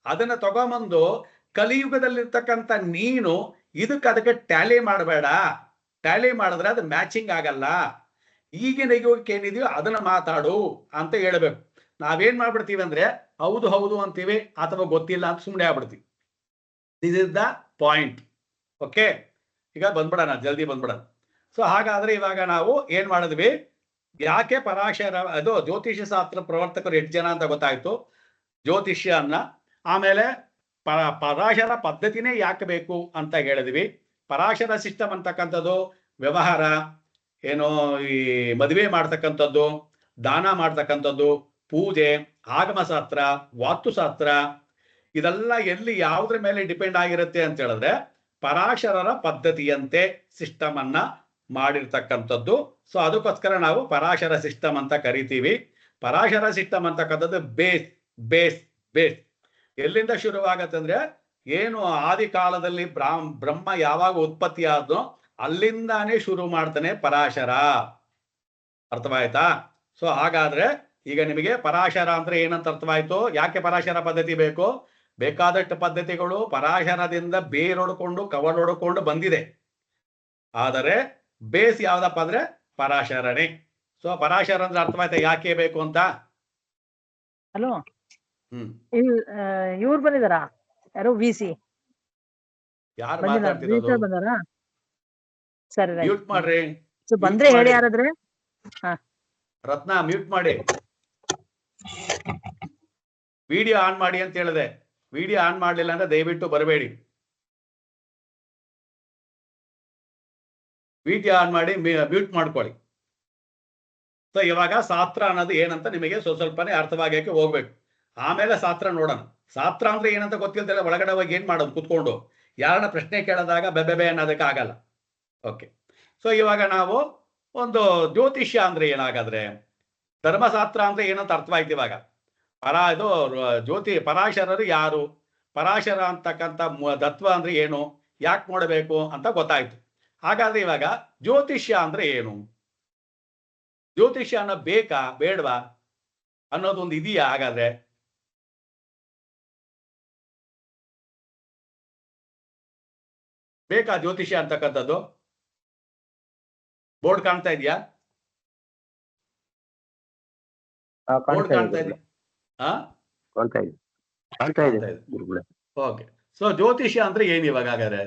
ಅದನ್ನ ತಗೊಂಬಂದು ಕಲಿಯುಗದಲ್ಲಿರ್ತಕ್ಕಂಥ ನೀನು ಅದಕ್ಕೆ ಟ್ಯಾಲಿ ಮಾಡಬೇಡ. ಟ್ಯಾಲಿ ಮಾಡಿದ್ರೆ ಅದು ಮ್ಯಾಚಿಂಗ್ ಆಗಲ್ಲ. ಈಗಿನ ಯುಗಕ್ಕೆ ಏನಿದೆಯೋ ಅದನ್ನ ಮಾತಾಡು ಅಂತ ಹೇಳ್ಬೇಕು. ನಾವೇನ್ ಮಾಡ್ಬಿಡ್ತೀವಿ ಅಂದ್ರೆ ಹೌದು ಹೌದು ಅಂತೀವಿ ಅಥವಾ ಗೊತ್ತಿಲ್ಲ ಅಂತ ಸುಮ್ಮನೆ ಆಗ್ಬಿಡ್ತೀವಿ. This is the point. Okay, ಈಗ ಬಂದ್ಬಿಡೋಣ, ಜಲ್ದಿ ಬಂದ್ಬಿಡೋಣ. ಸೊ ಹಾಗಾದ್ರೆ ಇವಾಗ ನಾವು ಏನ್ ಮಾಡಿದ್ವಿ, ಯಾಕೆ ಪರಾಶರ ಅದು ಜ್ಯೋತಿಷ್ಯ ಶಾಸ್ತ್ರ ಪ್ರವರ್ತಕರು 8 ಜನ ಅಂತ ಗೊತ್ತಾಯ್ತು, ಜ್ಯೋತಿಷ್ಯ ಅನ್ನ. ಆಮೇಲೆ ಪರಾಶರ ಪದ್ಧತಿನೇ ಯಾಕೆ ಬೇಕು ಅಂತ ಹೇಳಿದ್ವಿ. ಪರಾಶರ ಸಿಸ್ಟಮ್ ಅಂತಕ್ಕಂಥದ್ದು ವ್ಯವಹಾರ, ಏನೋ ಈ ಮದುವೆ ಮಾಡ್ತಕ್ಕಂಥದ್ದು, ದಾನ ಮಾಡ್ತಕ್ಕಂಥದ್ದು, ಪೂಜೆ, ಆಗಮಶಾಸ್ತ್ರ, ವಾಸ್ತುಶಾಸ್ತ್ರ, ಇದೆಲ್ಲ ಎಲ್ಲಿ ಯಾವುದ್ರ ಮೇಲೆ ಡಿಪೆಂಡ್ ಆಗಿರುತ್ತೆ ಅಂತ ಹೇಳಿದ್ರೆ ಪರಾಶರರ ಪದ್ಧತಿಯಂತೆ ಸಿಸ್ಟಮ್ ಅನ್ನ ಮಾಡಿರ್ತಕ್ಕಂಥದ್ದು. ಸೊ ಅದಕ್ಕೋಸ್ಕರ ನಾವು ಪರಾಶರ ಸಿಸ್ಟಮ್ ಅಂತ ಕರಿತೀವಿ. ಪರಾಶರ ಸಿಸ್ಟಮ್ ಅಂತಕ್ಕಂಥದ್ದು ಬೇಸ್ ಬೇಸ್ ಬೇಸ್ ಎಲ್ಲಿಂದ ಶುರುವಾಗತ್ತಂದ್ರೆ, ಏನು ಆದಿ ಕಾಲದಲ್ಲಿ ಬ್ರಹ್ಮ ಯಾವಾಗ ಉತ್ಪತ್ತಿ ಆದ್ನೋ ಅಲ್ಲಿಂದಾನೇ ಶುರು ಮಾಡ್ತಾನೆ ಪರಾಶರ. ಅರ್ಥವಾಯ್ತಾ? ಸೊ ಹಾಗಾದ್ರೆ ಈಗ ನಿಮಗೆ ಪರಾಶರ ಅಂದ್ರೆ ಏನಂತ ಅರ್ಥವಾಯ್ತು. ಯಾಕೆ ಪರಾಶರ ಪದ್ಧತಿ ಬೇಕು? ಬೇಕಾದಷ್ಟು ಪದ್ಧತಿಗಳು ಪರಾಶರದಿಂದ ಬೇರೊಡ್ಕೊಂಡು ಕವಲೊಡ್ಕೊಂಡು ಬಂದಿದೆ. ಆದರೆ ಬೇಸ್ ಯಾವ್ದಪ್ಪ ಅಂದ್ರೆ ಪರಾಶರನೇ. ಸೊ ಪರಾಶರ ಅಂದ್ರೆ ಅರ್ಥವಾಯ್ತಾ ಯಾಕೆ ಬೇಕು ಅಂತ? ಹಲೋ, ಇವ್ರು ಬಂದಿದಾರ ಯಾರು? VC ಯಾರು ಮಾತಾಡ್ತಿರೋದು? ಬಂದಾರ? ಸರಿ, ಮ್ಯೂಟ್ ಮಾಡ್ರಿ. ಬಂದ್ರೆ ಹೇಳಿ ಯಾರಾದ್ರೆ. ರತ್ನ ಮ್ಯೂಟ್ ಮಾಡಿ, ವಿಡಿಯೋ ಆನ್ ಮಾಡಿ ಅಂತ ಹೇಳಿದೆ. ವಿಡಿಯೋ ಆನ್ ಮಾಡ್ಲಿಲ್ಲ ಅಂದ್ರೆ ದಯವಿಟ್ಟು ಬರಬೇಡಿ. ವಿಡಿಯೋ ಆನ್ ಮಾಡಿ ಮ್ಯೂಟ್ ಮಾಡ್ಕೊಳ್ಳಿ. ಸೊ ಇವಾಗ ಶಾಸ್ತ್ರ ಅನ್ನೋದು ಏನಂತ ನಿಮಗೆ ಸ್ವಲ್ಪನೇ ಅರ್ಥವಾಗಕ್ಕೆ ಹೋಗ್ಬೇಕು. ಆಮೇಲೆ ಶಾಸ್ತ್ರ ನೋಡೋಣ. ಶಾಸ್ತ್ರ ಅಂದ್ರೆ ಏನಂತ ಗೊತ್ತಿಲ್ದಲ್ಲ ಒಳಗಡೆ ಹೋಗಿ ಏನ್ ಮಾಡೋದು ಕೂತ್ಕೊಂಡು ಯಾರನ್ನ ಪ್ರಶ್ನೆ ಕೇಳಿದಾಗ ಬೆಬೆಬೆ ಅನ್ನೋದಕ್ಕೆ ಆಗಲ್ಲ. ಓಕೆ, ಸೊ ಇವಾಗ ನಾವು ಒಂದು ಜ್ಯೋತಿಷ್ಯ ಅಂದ್ರೆ ಏನಾಗಾದ್ರೆ, ಧರ್ಮಶಾಸ್ತ್ರ ಅಂದ್ರೆ ಏನಂತ ಅರ್ಥವಾಯ್ತು ಇವಾಗ. ಪರಾಶರರು ಯಾರು, ಪರಾಶರ ಅಂತಕ್ಕಂಥ ತತ್ವ ಅಂದ್ರೆ ಏನು, ಯಾಕೆ ನೋಡಬೇಕು ಅಂತ ಗೊತ್ತಾಯ್ತು. ಹಾಗಾದ್ರೆ ಇವಾಗ ಜ್ಯೋತಿಷ್ಯ ಅಂದ್ರೆ ಏನು, ಜ್ಯೋತಿಷ್ಯ ಅನ್ನೋ ಬೇಕಾ ಬೇಡವಾ ಅನ್ನೋದೊಂದು ಇದೆಯಾ? ಹಾಗಾದ್ರೆ ಬೇಕಾ ಜ್ಯೋತಿಷ್ಯ ಅಂತಕ್ಕಂಥದ್ದು? ಬೋರ್ಡ್ ಕಾಣ್ತಾ ಇದೆಯಾ? ಬೋರ್ಡ್ ಕಾಣ್ತಾ ಇದೆಯಾ? ಓಕೆ, ಸೊ ಜ್ಯೋತಿಷ್ಯ ಅಂದ್ರೆ ಏನ್ ಇವಾಗ ಹಾಗಾದ್ರೆ?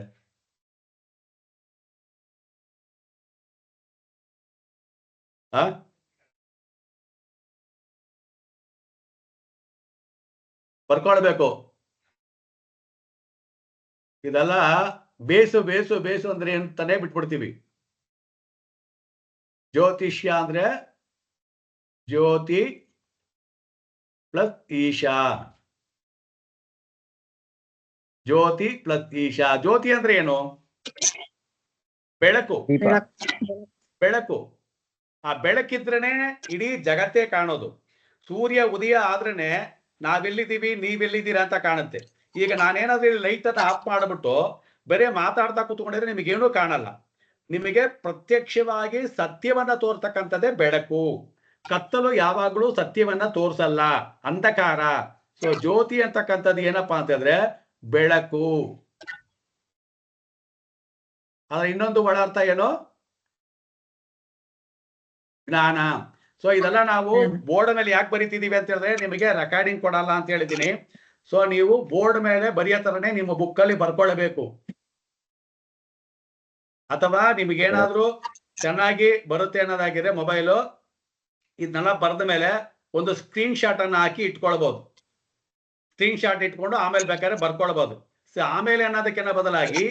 ಬರ್ಕೊಳ್ಬೇಕು. ಇದೆಲ್ಲ ಬೇಸು ಬೇಸು ಬೇಸು ಅಂದ್ರೆ ಅಂತಾನೆ ಬಿಟ್ಬಿಡ್ತೀವಿ. ಜ್ಯೋತಿಷ್ಯ ಅಂದ್ರೆ ಜ್ಯೋತಿ ಪ್ಲಸ್ ಈಶಾ, ಜ್ಯೋತಿ ಪ್ಲಸ್ ಈಶಾ. ಜ್ಯೋತಿ ಅಂದ್ರೆ ಏನು? ಬೆಳಕು. ಬೆಳಕು. ಆ ಬೆಳಕಿದ್ರೇನೆ ಇಡೀ ಜಗತ್ತೇ ಕಾಣೋದು. ಸೂರ್ಯ ಉದಯ ಆದ್ರೇನೆ ನಾವೆಲ್ಲಿದ್ದೀವಿ ನೀವೆಲ್ಲಿದ್ದೀರಾ ಅಂತ ಕಾಣುತ್ತೆ. ಈಗ ನಾನೇನಾದ್ರೂ ಲೈಟ್ ಅನ್ನ ಆಫ್ ಮಾಡ್ಬಿಟ್ಟು ಬರೀ ಮಾತಾಡ್ತಾ ಕೂತ್ಕೊಂಡಿದ್ರೆ ನಿಮಗೇನೂ ಕಾಣಲ್ಲ. ನಿಮಗೆ ಪ್ರತ್ಯಕ್ಷವಾಗಿ ಸತ್ಯವನ್ನ ತೋರ್ತಕ್ಕಂಥದ್ದೇ ಬೆಳಕು. ಕತ್ತಲು ಯಾವಾಗ್ಲೂ ಸತ್ಯವನ್ನ ತೋರ್ಸಲ್ಲ, ಅಂಧಕಾರ. ಸೊ ಜ್ಯೋತಿ ಅಂತಕ್ಕಂಥದ್ದು ಏನಪ್ಪಾ ಅಂತಂದ್ರೆ ಬೆಳಕು. ಆದ್ರೆ ಇನ್ನೊಂದು ಒಳ ಅರ್ಥ ಏನು? ಜ್ಞಾನ. ಸೊ ಇದೆಲ್ಲ ನಾವು ಬೋರ್ಡ್ ಮೇಲೆ ಯಾಕೆ ಬರಿತಿದೀವಿ ಅಂತ ಹೇಳಿದ್ರೆ ನಿಮಗೆ ರೆಕಾರ್ಡಿಂಗ್ ಕೊಡಲ್ಲ ಅಂತ ಹೇಳಿದೀನಿ. ಸೊ ನೀವು ಬೋರ್ಡ್ ಮೇಲೆ ಬರೆಯೋ ತರನೇ ನಿಮ್ಮ ಬುಕ್ ಅಲ್ಲಿ ಬರ್ಕೊಳ್ಬೇಕು. ಅಥವಾ ನಿಮಗೇನಾದ್ರೂ ಚೆನ್ನಾಗಿ ಬರುತ್ತೆ ಅನ್ನೋದಾಗಿದೆ ಮೊಬೈಲು, ಇದನ್ನೆಲ್ಲ ಬರೆದ ಮೇಲೆ ಒಂದು ಸ್ಕ್ರೀನ್ ಶಾಟ್ ಅನ್ನ ಹಾಕಿ ಇಟ್ಕೊಳ್ಬಹುದು. ಸ್ಕ್ರೀನ್ ಶಾಟ್ ಇಟ್ಕೊಂಡು ಆಮೇಲೆ ಬೇಕಾದ್ರೆ ಬರ್ಕೊಳ್ಬಹುದು. ಸೊ ಆಮೇಲೆ ಅನ್ನೋದಕ್ಕಿಂತ ಬದಲಾಗಿ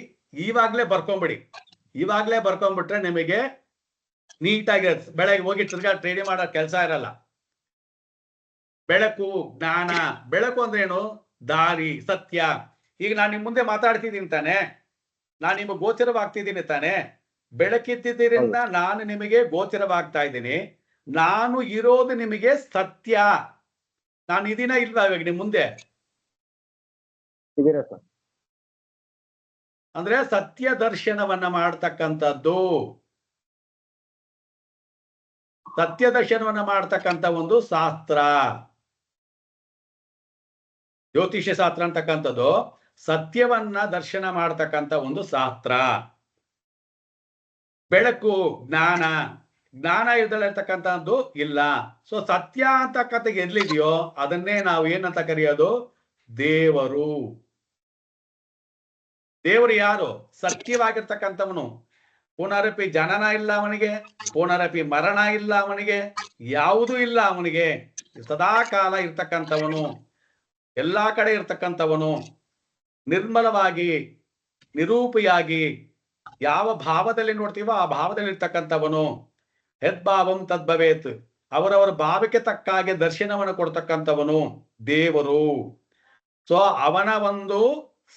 ಇವಾಗ್ಲೇ ಬರ್ಕೊಂಬಿಡಿ. ಇವಾಗ್ಲೇ ಬರ್ಕೊಂಡ್ಬಿಟ್ರೆ ನಿಮಗೆ ನೀಟಾಗಿರುತ್ತೆ. ಬೆಳಗ್ಗೆ ಹೋಗಿ ತಿರ್ಗಾ ಟ್ರೇಡಿಂಗ್ ಮಾಡೋ ಕೆಲಸ ಇರಲ್ಲ. ಬೆಳಕು ಜ್ಞಾನ. ಬೆಳಕು ಅಂದ್ರೆ ಏನು? ದಾರಿ, ಸತ್ಯ. ಈಗ ನಾನು ನಿಮ್ಮ ಮುಂದೆ ಮಾತಾಡ್ತಿದ್ದೀನಿ ತಾನೆ, ನಾನು ನಿಮಗೆ ಗೋಚರವಾಗ್ತಿದ್ದೀನಿ ತಾನೆ. ಬೆಳಕಿದ್ದಿದ್ದರಿಂದ ನಾನು ನಿಮಗೆ ಗೋಚರವಾಗ್ತಾ ಇದ್ದೀನಿ. ನಾನು ಇರೋದು ನಿಮಗೆ ಸತ್ಯ. ನಾನು ಇದೀನ ಇಲ್ವಾ ಇವಾಗ ನಿಮ್ ಮುಂದೆ? ಇದೀರ ಸರ್. ಅಂದ್ರೆ ಸತ್ಯ ದರ್ಶನವನ್ನ ಮಾಡ್ತಕ್ಕಂಥದ್ದು, ಸತ್ಯ ದರ್ಶನವನ್ನ ಮಾಡ್ತಕ್ಕಂಥ ಒಂದು ಶಾಸ್ತ್ರ. ಜ್ಯೋತಿಷ್ಯ ಶಾಸ್ತ್ರ ಅಂತಕ್ಕಂಥದ್ದು ಸತ್ಯವನ್ನ ದರ್ಶನ ಮಾಡ್ತಕ್ಕಂಥ ಒಂದು ಶಾಸ್ತ್ರ. ಬೆಳಕು, ಜ್ಞಾನ, ಜ್ಞಾನ ಇರ್ತಕ್ಕಂಥದ್ದು ಇಲ್ಲ. ಸೊ ಸತ್ಯ ಅಂತಕ್ಕಂಥ ಎಲ್ಲಿದೆಯೋ ಅದನ್ನೇ ನಾವು ಏನಂತ ಕರೆಯೋದು? ದೇವರು. ದೇವರು ಯಾರು? ಸತ್ಯವಾಗಿರ್ತಕ್ಕಂಥವನು. ಪುನರಪಿ ಜನನ ಇಲ್ಲ ಅವನಿಗೆ, ಪುನರಪಿ ಮರಣ ಇಲ್ಲ ಅವನಿಗೆ, ಯಾವುದೂ ಇಲ್ಲ ಅವನಿಗೆ. ಸದಾ ಕಾಲ ಇರ್ತಕ್ಕಂಥವನು, ಎಲ್ಲಾ ಕಡೆ ಇರ್ತಕ್ಕಂಥವನು, ನಿರ್ಮಲವಾಗಿ ನಿರೂಪಿಯಾಗಿ ಯಾವ ಭಾವದಲ್ಲಿ ನೋಡ್ತೀವೋ ಆ ಭಾವದಲ್ಲಿ ಇರ್ತಕ್ಕಂಥವನು. ಯದ್ಭಾವಂ ತದ್ಭವೇತ್, ಅವರವರ ಭಾವಕ್ಕೆ ತಕ್ಕ ಹಾಗೆ ದರ್ಶನವನ್ನು ಕೊಡ್ತಕ್ಕಂಥವನು ದೇವರು. ಸೊ ಅವನ ಒಂದು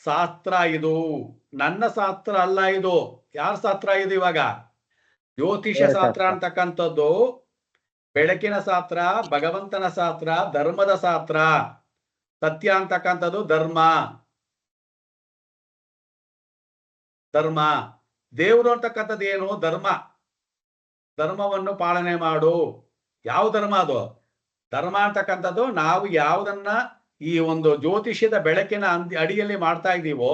ಶಾಸ್ತ್ರ ಇದು, ನನ್ನ ಶಾಸ್ತ್ರ ಅಲ್ಲ ಇದು. ಯಾರ ಶಾಸ್ತ್ರ ಇದು? ಇವಾಗ ಜ್ಯೋತಿಷ್ಯ ಶಾಸ್ತ್ರ ಅಂತಕ್ಕಂಥದ್ದು ಬೆಳಕಿನ ಶಾಸ್ತ್ರ, ಭಗವಂತನ ಶಾಸ್ತ್ರ, ಧರ್ಮದ ಶಾಸ್ತ್ರ. ಸತ್ಯ ಅಂತಕ್ಕಂಥದ್ದು ಧರ್ಮ. ಧರ್ಮ. ದೇವರು ಅಂತಕ್ಕಂಥದ್ದು ಏನು? ಧರ್ಮ. ಧರ್ಮವನ್ನು ಪಾಲನೆ ಮಾಡು. ಯಾವ ಧರ್ಮ ಅದು? ಧರ್ಮ ಅಂತಕ್ಕಂಥದ್ದು ನಾವು ಯಾವುದನ್ನ ಈ ಒಂದು ಜ್ಯೋತಿಷ್ಯದ ಬೆಳಕಿನ ಅಡಿಯಲ್ಲಿ ಮಾಡ್ತಾ ಇದ್ದೀವೋ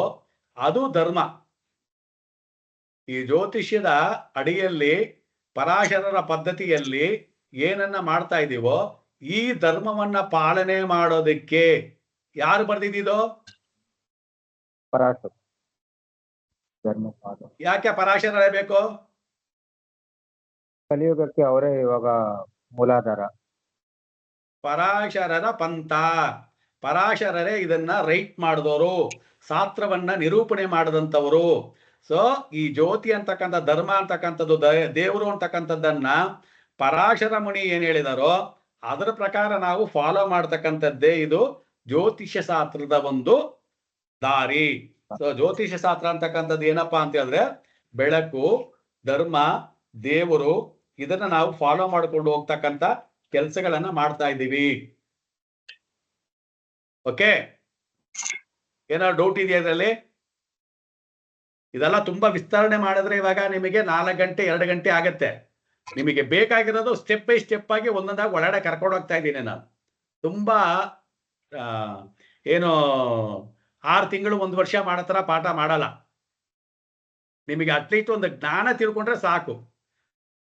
ಅದು ಧರ್ಮ. ಈ ಜ್ಯೋತಿಷ್ಯದ ಅಡಿಯಲ್ಲಿ ಪರಾಶರರ ಪದ್ಧತಿಯಲ್ಲಿ ಏನನ್ನ ಮಾಡ್ತಾ ಇದ್ದೀವೋ ಈ ಧರ್ಮವನ್ನ ಪಾಲನೆ ಮಾಡೋದಕ್ಕೆ ಯಾರು ಬರ್ದಿದ್ದು? ಪರಾಶರ ಧರ್ಮಪಾದ. ಯಾಕೆ ಪರಾಶರ ಬೇಕು? ಕಲಿಯುಗಕ್ಕೆ ಅವರೇ ಇವಾಗ ಮೂಲಾಧಾರ. ಪರಾಶರರ ಪಂಥ. ಪರಾಶರರೇ ಇದನ್ನ ರೈಟ್ ಮಾಡಿದವರು, ಶಾಸ್ತ್ರವನ್ನ ನಿರೂಪಣೆ ಮಾಡಿದಂಥವರು. ಸೊ ಈ ಜ್ಯೋತಿ ಅಂತಕ್ಕಂಥ ಧರ್ಮ ಅಂತಕ್ಕಂಥದ್ದು ದೇವರು ಅಂತಕ್ಕಂಥದ್ದನ್ನ ಪರಾಶರ ಮುನಿ ಏನ್ ಹೇಳಿದಾರೋ ಅದರ ಪ್ರಕಾರ ನಾವು ಫಾಲೋ ಮಾಡ್ತಕ್ಕಂಥದ್ದೇ ಇದು ಜ್ಯೋತಿಷ್ಯ ಶಾಸ್ತ್ರದ ಒಂದು ದಾರಿ. ಸೊ ಜ್ಯೋತಿಷ್ಯ ಶಾಸ್ತ್ರ ಅಂತಕ್ಕಂಥದ್ದು ಏನಪ್ಪಾ ಅಂತ ಹೇಳಿದ್ರೆ ಬೆಳಕು, ಧರ್ಮ, ದೇವರು, ಇದನ್ನ ನಾವು ಫಾಲೋ ಮಾಡ್ಕೊಂಡು ಹೋಗ್ತಕ್ಕಂಥ ಕೆಲಸಗಳನ್ನ ಮಾಡ್ತಾ ಇದ್ದೀವಿ. ಓಕೆ, ಏನಾದ್ರು ಡೌಟ್ ಇದೆಯಾ ಇದರಲ್ಲಿ? ಇದೆಲ್ಲ ತುಂಬಾ ವಿಸ್ತರಣೆ ಮಾಡಿದ್ರೆ ಇವಾಗ ನಿಮಗೆ 4 ಗಂಟೆ 2 ಗಂಟೆ ಆಗತ್ತೆ. ನಿಮಗೆ ಬೇಕಾಗಿರೋದು ಸ್ಟೆಪ್ ಬೈ ಸ್ಟೆಪ್ ಆಗಿ ಒಂದೊಂದಾಗಿ ಒಳಗಡೆ ಕರ್ಕೊಂಡು ಹೋಗ್ತಾ ಇದ್ದೀನಿ ನಾನು. ತುಂಬಾ ಏನು 6 ತಿಂಗಳು 1 ವರ್ಷ ಮಾಡೋ ಥರ ಪಾಠ ಮಾಡಲ್ಲ. ನಿಮಗೆ ಅಟ್ಲೀಸ್ಟ್ ಒಂದು ಜ್ಞಾನ ತಿಳ್ಕೊಂಡ್ರೆ ಸಾಕು.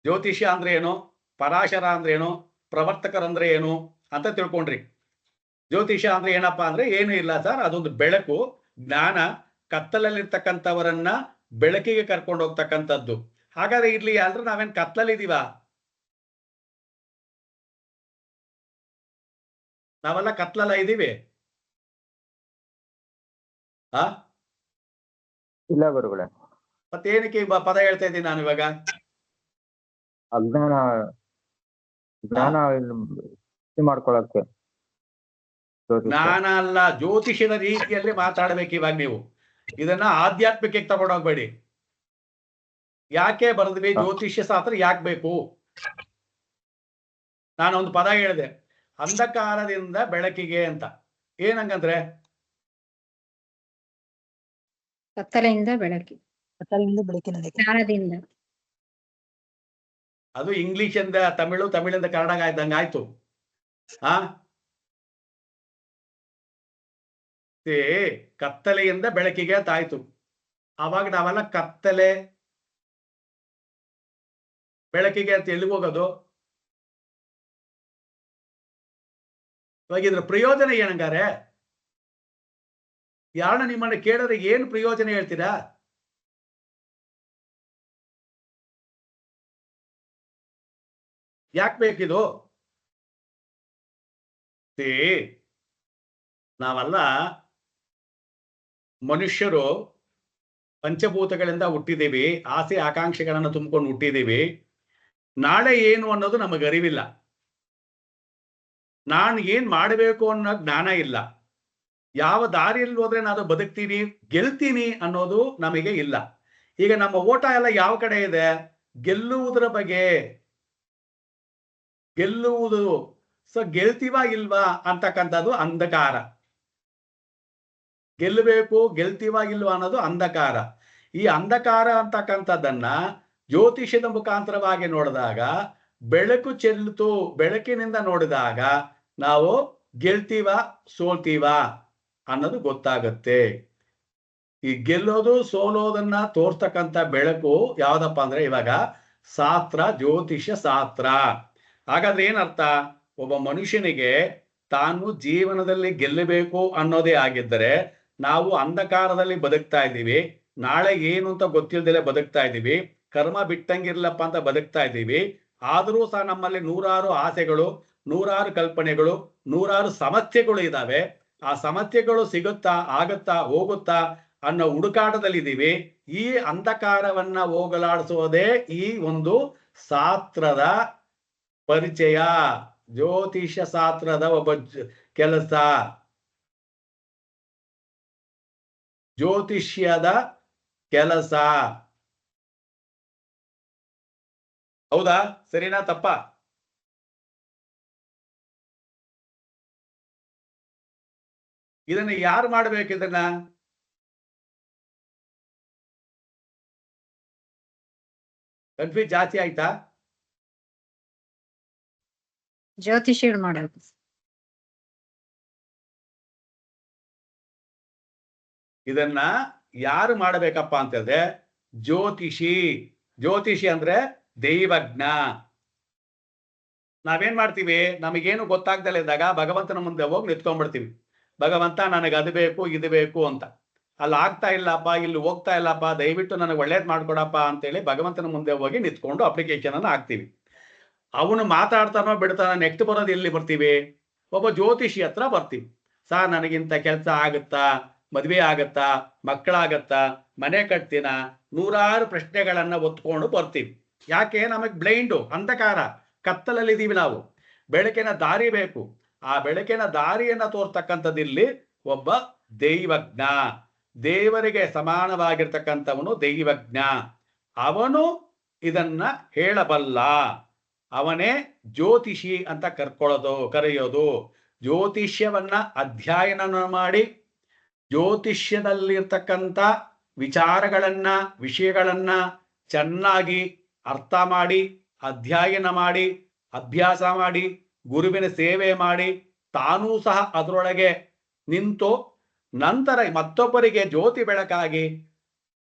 ಜ್ಯೋತಿಷ್ಯ ಅಂದ್ರೆ ಏನು, ಪರಾಶರ ಅಂದ್ರೆ ಏನು, ಪ್ರವರ್ತಕರಂದ್ರೆ ಏನು ಅಂತ ತಿಳ್ಕೊಂಡ್ರಿ. ಜ್ಯೋತಿಷ್ಯ ಅಂದ್ರೆ ಏನಪ್ಪಾ ಅಂದ್ರೆ ಏನು ಇಲ್ಲ ಸರ್, ಅದೊಂದು ಬೆಳಕು, ಜ್ಞಾನ, ಕತ್ತಲಲ್ಲಿರ್ತಕ್ಕಂಥವರನ್ನ ಬೆಳಕಿಗೆ ಕರ್ಕೊಂಡು ಹೋಗ್ತಕ್ಕಂಥದ್ದು. ಹಾಗಾದ್ರೆ ಇರ್ಲಿ ಅಂದ್ರೆ ನಾವೇನ್ ಕತ್ತಲಲ್ಲಿದ್ದೀವ? ನಾವೆಲ್ಲ ಕತ್ಲಲ್ಲ ಇದ್ದೀವಿ? ಇಲ್ಲ ಗುರುಗಳೇ. ಮತ್ತೇನಕ್ಕೆ ಪದ ಹೇಳ್ತಾ ಇದ್ದೀನಿ ನಾನು ಇವಾಗ? ಅಜ್ಞಾನ ಜ್ಞಾನ ಮಾಡ್ಕೊಳಕ್ಕೆ. ಜ್ಞಾನ ಅಲ್ಲ, ಜ್ಯೋತಿಷ್ಯದ ರೀತಿಯಲ್ಲಿ ಮಾತಾಡ್ಬೇಕು ಇವಾಗ ನೀವು. ಇದನ್ನ ಆಧ್ಯಾತ್ಮಿಕಕ್ಕೆ ತಗೊಂಡೋಗ್ಬೇಡಿ. ಯಾಕೆ ಬರೆದ್ವಿ ಜ್ಯೋತಿಷ್ಯ ಶಾಸ್ತ್ರ ಯಾಕೆ ಬೇಕು? ನಾನೊಂದು ಪದ ಹೇಳಿದೆ, ಅಂಧಕಾರದಿಂದ ಬೆಳಕಿಗೆ ಅಂತ. ಏನಂಗಂದ್ರೆ ಕತ್ತಲೆಯಿಂದ ಬೆಳಕಿ, ಕತ್ತಲೆಯಿಂದ ಬೆಳಕಿನ ಜ್ಞಾನದಿಂದ. ಅದು ಇಂಗ್ಲಿಷ್ ಇಂದ ತಮಿಳು, ತಮಿಳಿಂದ ಕನ್ನಡ ಇದ್ದಂಗೆ ಆಯ್ತು. ಕತ್ತಲೆಯಿಂದ ಬೆಳಕಿಗೆ ಅಂತ ಆಯ್ತು. ಅವಾಗ ನಾವೆಲ್ಲ ಕತ್ತಲೆ ಬೆಳಕಿಗೆ ಅಂತ ಎಲ್ಲಿಗೆ ಹೋಗೋದು? ಇವಾಗ ಇದ್ರ ಪ್ರಯೋಜನ ಏನಂಗಾರೆ? ಯಾರನ್ನ ನಿಮ್ಮನ್ನ ಕೇಳಿದ್ರೆ ಏನು ಪ್ರಯೋಜನ ಹೇಳ್ತೀರಾ? ಯಾಕೆ ಬೇಕಿದು? ನಾವೆಲ್ಲ ಮನುಷ್ಯರು ಪಂಚಭೂತಗಳಿಂದ ಹುಟ್ಟಿದ್ದೀವಿ, ಆಸೆ ಆಕಾಂಕ್ಷೆಗಳನ್ನು ತುಂಬಿಕೊಂಡು ಹುಟ್ಟಿದ್ದೀವಿ. ನಾಳೆ ಏನು ಅನ್ನೋದು ನಮಗೆ ಅರಿವಿಲ್ಲ. ನಾನು ಏನ್ ಮಾಡಬೇಕು ಅನ್ನೋ ಜ್ಞಾನ ಇಲ್ಲ. ಯಾವ ದಾರಿಯಲ್ಲಿ ಹೋದ್ರೆ ನಾನು ಬದುಕ್ತೀನಿ, ಗೆಲ್ತೀನಿ ಅನ್ನೋದು ನಮಗೆ ಇಲ್ಲ. ಈಗ ನಮ್ಮ ಓಟ ಎಲ್ಲ ಯಾವ ಕಡೆ ಇದೆ? ಗೆಲ್ಲುವುದರ ಬಗ್ಗೆ. ಗೆಲ್ಲುವುದು. ಸೊ ಗೆಲ್ತೀವಾ ಇಲ್ವಾ ಅಂತಕ್ಕಂಥದ್ದು ಅಂಧಕಾರ. ಗೆಲ್ಲಬೇಕು, ಗೆಲ್ತೀವಾ ಇಲ್ವಾ ಅನ್ನೋದು ಅಂಧಕಾರ. ಈ ಅಂಧಕಾರ ಅಂತಕ್ಕಂಥದ್ದನ್ನ ಜ್ಯೋತಿಷ್ಯದ ಮುಖಾಂತರವಾಗಿ ನೋಡಿದಾಗ, ಬೆಳಕು ಚೆಲ್ಲಿತು, ಬೆಳಕಿನಿಂದ ನೋಡಿದಾಗ ನಾವು ಗೆಲ್ತೀವಾ ಸೋಲ್ತೀವಾ ಅನ್ನೋದು ಗೊತ್ತಾಗುತ್ತೆ. ಈ ಗೆಲ್ಲೋದು ಸೋಲೋದನ್ನ ತೋರ್ಸ್ತಕ್ಕಂಥ ಬೆಳಕು ಯಾವ್ದಪ್ಪ ಅಂದ್ರೆ ಇವಾಗ ಶಾಸ್ತ್ರ, ಜ್ಯೋತಿಷ್ಯ ಶಾಸ್ತ್ರ. ಹಾಗಾದ್ರೆ ಏನರ್ಥ? ಒಬ್ಬ ಮನುಷ್ಯನಿಗೆ ತಾನು ಜೀವನದಲ್ಲಿ ಗೆಲ್ಲಬೇಕು ಅನ್ನೋದೇ ಆಗಿದ್ದರೆ, ನಾವು ಅಂಧಕಾರದಲ್ಲಿ ಬದುಕ್ತಾ ಇದ್ದೀವಿ, ನಾಳೆ ಏನು ಅಂತ ಗೊತ್ತಿಲ್ದಲೆ ಬದುಕ್ತಾ ಇದ್ದೀವಿ, ಕರ್ಮ ಬಿಟ್ಟಂಗಿರ್ಲಪ್ಪ ಅಂತ ಬದುಕ್ತಾ ಇದ್ದೀವಿ. ಆದರೂ ಸಹ ನಮ್ಮಲ್ಲಿ ನೂರಾರು ಆಸೆಗಳು, ನೂರಾರು ಕಲ್ಪನೆಗಳು, ನೂರಾರು ಸಮಸ್ಯೆಗಳು ಇದಾವೆ. ಆ ಸಮಸ್ಯೆಗಳು ಸಿಗುತ್ತಾ, ಆಗುತ್ತಾ, ಹೋಗುತ್ತಾ ಅನ್ನೋ ಹುಡುಕಾಟದಲ್ಲಿದ್ದೀವಿ. ಈ ಅಂಧಕಾರವನ್ನ ಹೋಗಲಾಡಿಸೋದೇ ಈ ಒಂದು ಶಾಸ್ತ್ರದ ಪರಿಚಯ, ಜ್ಯೋತಿಷ್ಯ ಶಾಸ್ತ್ರದ ಒಬ್ಬ ಕೆಲಸ, ಜ್ಯೋತಿಷ್ಯದ ಕೆಲಸ. ಹೌದಾ? ಸರಿನಾ ತಪ್ಪಾ? ಇದನ್ನ ಯಾರು ಮಾಡ್ಬೇಕು? ಇದನ್ನ ಕನ್ಫ್ಯೂಸ್ ಜಾಸ್ತಿ ಆಯ್ತಾ? ಜ್ಯೋತಿಷಿಗಳು ಮಾಡಬೇಕು. ಇದನ್ನ ಯಾರು ಮಾಡಬೇಕಪ್ಪ ಅಂತಂದ್ರೆ ಜ್ಯೋತಿಷಿ. ಜ್ಯೋತಿಷಿ ಅಂದ್ರೆ ದೈವಜ್ಞ. ನಾವೇನ್ ಮಾಡ್ತೀವಿ? ನಮಗೇನು ಗೊತ್ತಾಗ್ದಲ್ಲ ಇದ್ದಾಗ ಭಗವಂತನ ಮುಂದೆ ಹೋಗಿ ನಿಂತ್ಕೊಂಡ್ಬಿಡ್ತೀವಿ. ಭಗವಂತ ನನಗೆ ಅದು ಬೇಕು, ಇದು ಬೇಕು ಅಂತ. ಅಲ್ಲಿ ಆಗ್ತಾ ಇಲ್ಲಪ್ಪ, ಇಲ್ಲಿ ಹೋಗ್ತಾ ಇಲ್ಲಪ್ಪ, ದಯವಿಟ್ಟು ನನಗೆ ಒಳ್ಳೇದ್ ಮಾಡ್ಕೊಡಪ್ಪ ಅಂತೇಳಿ ಭಗವಂತನ ಮುಂದೆ ಹೋಗಿ ನಿಂತ್ಕೊಂಡು ಅಪ್ಲಿಕೇಶನ್ ಅನ್ನು ಹಾಕ್ತೀವಿ. ಅವನು ಮಾತಾಡ್ತಾನೋ ಬಿಡ್ತಾನೋ, ನೆಕ್ಸ್ಟ್ ಬರೋದು ಎಲ್ಲಿ ಬರ್ತೀವಿ? ಒಬ್ಬ ಜ್ಯೋತಿಷಿ ಹತ್ರ ಬರ್ತೀವಿ. ಸರ್ ನನಗಿಂತ ಕೆಲಸ ಆಗುತ್ತಾ, ಮದ್ವೆ ಆಗತ್ತಾ, ಮಕ್ಕಳಾಗತ್ತಾ, ಮನೆ ಕಟ್ತೀನ, ನೂರಾರು ಪ್ರಶ್ನೆಗಳನ್ನ ಒತ್ಕೊಂಡು ಬರ್ತೀವಿ. ಯಾಕೆ? ನಮಗ್ ಬ್ಲೈಂಡು, ಅಂಧಕಾರ, ಕತ್ತಲಲ್ಲಿದ್ದೀವಿ ನಾವು. ಬೆಳಕಿನ ದಾರಿ ಬೇಕು. ಆ ಬೆಳಕಿನ ದಾರಿಯನ್ನ ತೋರ್ತಕ್ಕಂಥದ್ದು ಇಲ್ಲಿ ಒಬ್ಬ ದೈವಜ್ಞ. ದೇವರಿಗೆ ಸಮಾನವಾಗಿರ್ತಕ್ಕಂಥವನು ದೈವಜ್ಞ. ಅವನು ಇದನ್ನ ಹೇಳಬಲ್ಲ. ಅವನೇ ಜ್ಯೋತಿಷಿ ಅಂತ ಕರೆಯೋದು. ಜ್ಯೋತಿಷ್ಯವನ್ನ ಅಧ್ಯಯನ ಮಾಡಿ, ಜ್ಯೋತಿಷ್ಯದಲ್ಲಿರ್ತಕ್ಕಂಥ ವಿಚಾರಗಳನ್ನ, ವಿಷಯಗಳನ್ನ ಚೆನ್ನಾಗಿ ಅರ್ಥ ಮಾಡಿ, ಅಧ್ಯಯನ ಮಾಡಿ, ಅಭ್ಯಾಸ ಮಾಡಿ, ಗುರುವಿನ ಸೇವೆ ಮಾಡಿ, ತಾನೂ ಸಹ ಅದರೊಳಗೆ ನಿಂತು ನಂತರ ಮತ್ತೊಬ್ಬರಿಗೆ ಜ್ಯೋತಿ ಬೆಳಕಾಗಿ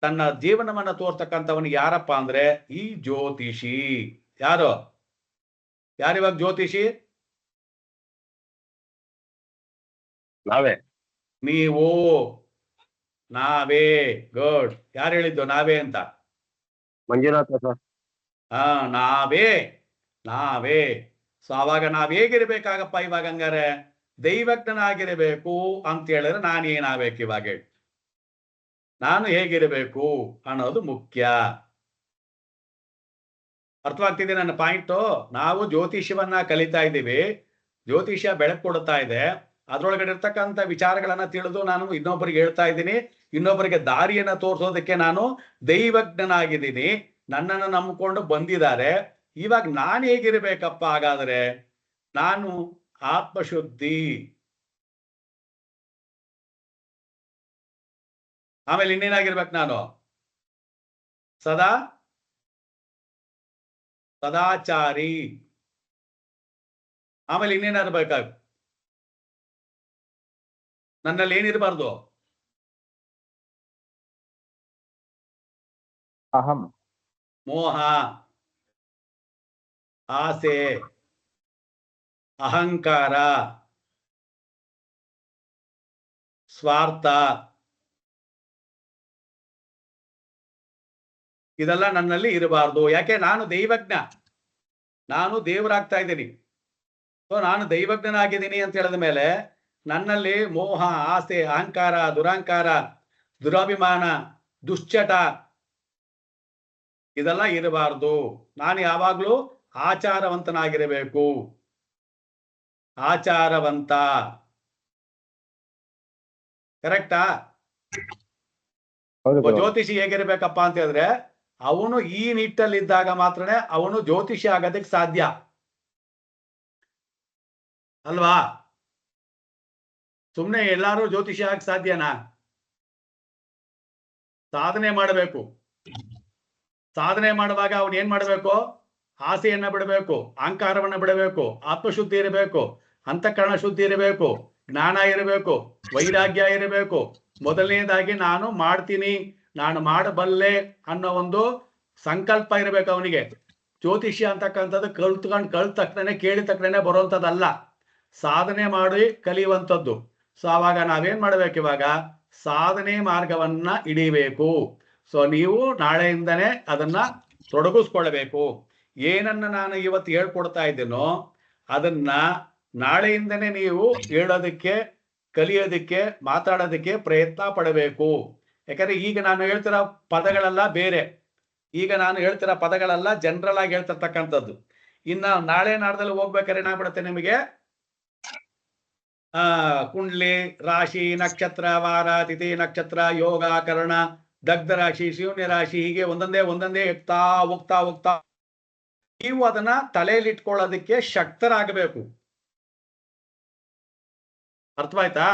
ತನ್ನ ಜೀವನವನ್ನ ತೋರ್ತಕ್ಕಂಥವನು ಯಾರಪ್ಪ ಅಂದ್ರೆ ಈ ಜ್ಯೋತಿಷಿ. ಯಾರಿವಾಗ ಜ್ಯೋತಿಷಿ? ನಾವೇ. ನೀವು. ನಾವೇ. ಗುಡ್. ಯಾರು ಹೇಳಿದ್ದು ನಾವೇ ಅಂತ? ಮಂಜುನಾಥ ಸರ್. ನಾವೇ. ನಾವೇ. ಸೊ ಅವಾಗ ನಾವ್ ಹೇಗಿರ್ಬೇಕಾಗಪ್ಪ ಇವಾಗ? ಹಂಗಾರೆ ದೈವಜ್ಞನಾಗಿರಬೇಕು ಅಂತ ಹೇಳಿದ್ರೆ ನಾನು ಏನಾಗಬೇಕು ಇವಾಗ? ನಾನು ಹೇಗಿರಬೇಕು ಅನ್ನೋದು ಮುಖ್ಯ. ಅರ್ಥವಾಗ್ತಿದೆ ನನ್ನ ಪಾಯಿಂಟು? ನಾವು ಜ್ಯೋತಿಷ್ಯವನ್ನ ಕಲಿತಾ ಇದ್ದೀವಿ, ಜ್ಯೋತಿಷ್ಯ ಬೆಳಕು ಕೊಡ್ತಾ ಇದೆ. ಅದ್ರೊಳಗಡೆ ಇರ್ತಕ್ಕಂಥ ವಿಚಾರಗಳನ್ನ ತಿಳಿದು ನಾನು ಇನ್ನೊಬ್ಬರಿಗೆ ಹೇಳ್ತಾ ಇದ್ದೀನಿ. ಇನ್ನೊಬ್ಬರಿಗೆ ದಾರಿಯನ್ನ ತೋರಿಸೋದಕ್ಕೆ ನಾನು ದೈವಜ್ಞನಾಗಿದ್ದೀನಿ. ನನ್ನನ್ನು ನಂಬಿಕೊಂಡು ಬಂದಿದ್ದಾರೆ. ಇವಾಗ ನಾನು ಹೇಗಿರ್ಬೇಕಪ್ಪ? ಹಾಗಾದ್ರೆ ನಾನು ಆತ್ಮಶುದ್ಧಿ. ಆಮೇಲೆ ಇನ್ನೇನಾಗಿರ್ಬೇಕು? ನಾನು ಸದಾಚಾರಿ. ಆಮೇಲೆ ಇನ್ನೇನಾಗಬೇಕಾಗ? ನನ್ನಲ್ಲಿ ಏನಿರಬಾರ್ದು? ಅಹಂ. ಮೋಹ, ಆಸೆ, ಅಹಂಕಾರ, ಸ್ವಾರ್ಥ, ಇದೆಲ್ಲ ನನ್ನಲ್ಲಿ ಇರಬಾರ್ದು. ಯಾಕೆ? ನಾನು ದೈವಜ್ಞ, ನಾನು ದೇವರಾಗ್ತಾ ಇದ್ದೀನಿ. ಸೊ ನಾನು ದೈವಜ್ಞನಾಗಿದ್ದೀನಿ ಅಂತ ಹೇಳಿದ ಮೇಲೆ ನನ್ನಲ್ಲಿ ಮೋಹ, ಆಸೆ, ಅಹಂಕಾರ, ದುರಹಂಕಾರ, ದುರಾಭಿಮಾನ, ದುಶ್ಚಟ ಇದೆಲ್ಲ ಇರಬಾರ್ದು. ನಾನು ಯಾವಾಗ್ಲೂ ಆಚಾರವಂತನಾಗಿರಬೇಕು. ಆಚಾರವಂತ. ಕರೆಕ್ಟಾ? ಹೌದು ಒಬ್ಬ ಗುರುಗಳೇ. ಜ್ಯೋತಿಷಿ ಹೇಗಿರ್ಬೇಕಪ್ಪ ಅಂತ ಹೇಳಿದ್ರೆ ಅವನು ಈ ನಿಟ್ಟಲ್ಲಿ ಇದ್ದಾಗ ಮಾತ್ರನೇ ಅವನು ಜ್ಯೋತಿಷಿ ಆಗೋದಕ್ಕೆ ಸಾಧ್ಯ ಅಲ್ವಾ? ಸುಮ್ನೆ ಎಲ್ಲಾರು ಜ್ಯೋತಿಷಿ ಆಗಕ್ ಸಾಧ್ಯನಾ? ಸಾಧನೆ ಮಾಡಬೇಕು. ಸಾಧನೆ ಮಾಡುವಾಗ ಅವನು ಏನ್ ಮಾಡಬೇಕು? ಆಸೆಯನ್ನ ಬಿಡಬೇಕು, ಅಹಂಕಾರವನ್ನ ಬಿಡಬೇಕು, ಆತ್ಮಶುದ್ಧಿ ಇರಬೇಕು, ಅಂತಃಕರಣ ಶುದ್ಧಿ ಇರಬೇಕು, ಜ್ಞಾನ ಇರಬೇಕು, ವೈರಾಗ್ಯ ಇರಬೇಕು. ಮೊದಲನೇದಾಗಿ ನಾನು ಮಾಡ್ತೀನಿ, ನಾನು ಮಾಡಬಲ್ಲೆ ಅನ್ನೋ ಒಂದು ಸಂಕಲ್ಪ ಇರಬೇಕು ಅವನಿಗೆ. ಜ್ಯೋತಿಷ್ಯ ಅಂತಕ್ಕಂಥದ್ದು ಕಲ್ತ ತಕ್ಷಣ ಕೇಳಿದ ತಕ್ಷಣ ಬರುವಂಥದ್ದಲ್ಲ, ಸಾಧನೆ ಮಾಡಿ ಕಲಿಯುವಂಥದ್ದು. ಸೊ ಆವಾಗ ನಾವೇನ್ ಮಾಡ್ಬೇಕು? ಇವಾಗ ಸಾಧನೆ ಮಾರ್ಗವನ್ನ ಹಿಡಿಬೇಕು. ಸೊ ನೀವು ನಾಳೆಯಿಂದನೇ ಅದನ್ನ ತೊಡಗಿಸ್ಕೊಳ್ಬೇಕು. ಏನನ್ನ ನಾನು ಇವತ್ತು ಹೇಳ್ಕೊಡ್ತಾ ಇದ್ದೇನೋ ಅದನ್ನ ನಾಳೆಯಿಂದನೇ ನೀವು ಹೇಳೋದಕ್ಕೆ, ಕಲಿಯೋದಕ್ಕೆ, ಮಾತಾಡೋದಕ್ಕೆ ಪ್ರಯತ್ನ ಪಡಬೇಕು. ಯಾಕಂದ್ರೆ ಈಗ ನಾನು ಹೇಳ್ತಿರೋ ಪದಗಳೆಲ್ಲ ಬೇರೆ, ಈಗ ನಾನು ಹೇಳ್ತಿರೋ ಪದಗಳೆಲ್ಲ ಜನರಲ್ ಆಗಿ ಹೇಳ್ತಿರ್ತಕ್ಕಂಥದ್ದು. ಇನ್ನ ನಾಳೆ ನಾಡ್ದಲ್ಲಿ ಹೋಗ್ಬೇಕಾದ್ರೆ ಏನಾಗ್ಬಿಡುತ್ತೆ ನಿಮಗೆ? ಕುಂಡ್ಲಿ, ರಾಶಿ, ನಕ್ಷತ್ರ, ವಾರ, ತಿಥಿ, ನಕ್ಷತ್ರ, ಯೋಗ, ಕರ್ಣ, ದಗ್ಧ ರಾಶಿ, ಶೂನ್ಯ ರಾಶಿ, ಹೀಗೆ ಒಂದೊಂದೇ ಹೋಗ್ತಾ ನೀವು ಅದನ್ನ ತಲೆಯಲ್ಲಿ ಇಟ್ಕೊಳ್ಳೋದಕ್ಕೆ ಶಕ್ತರಾಗಬೇಕು. ಅರ್ಥವಾಯ್ತಾ?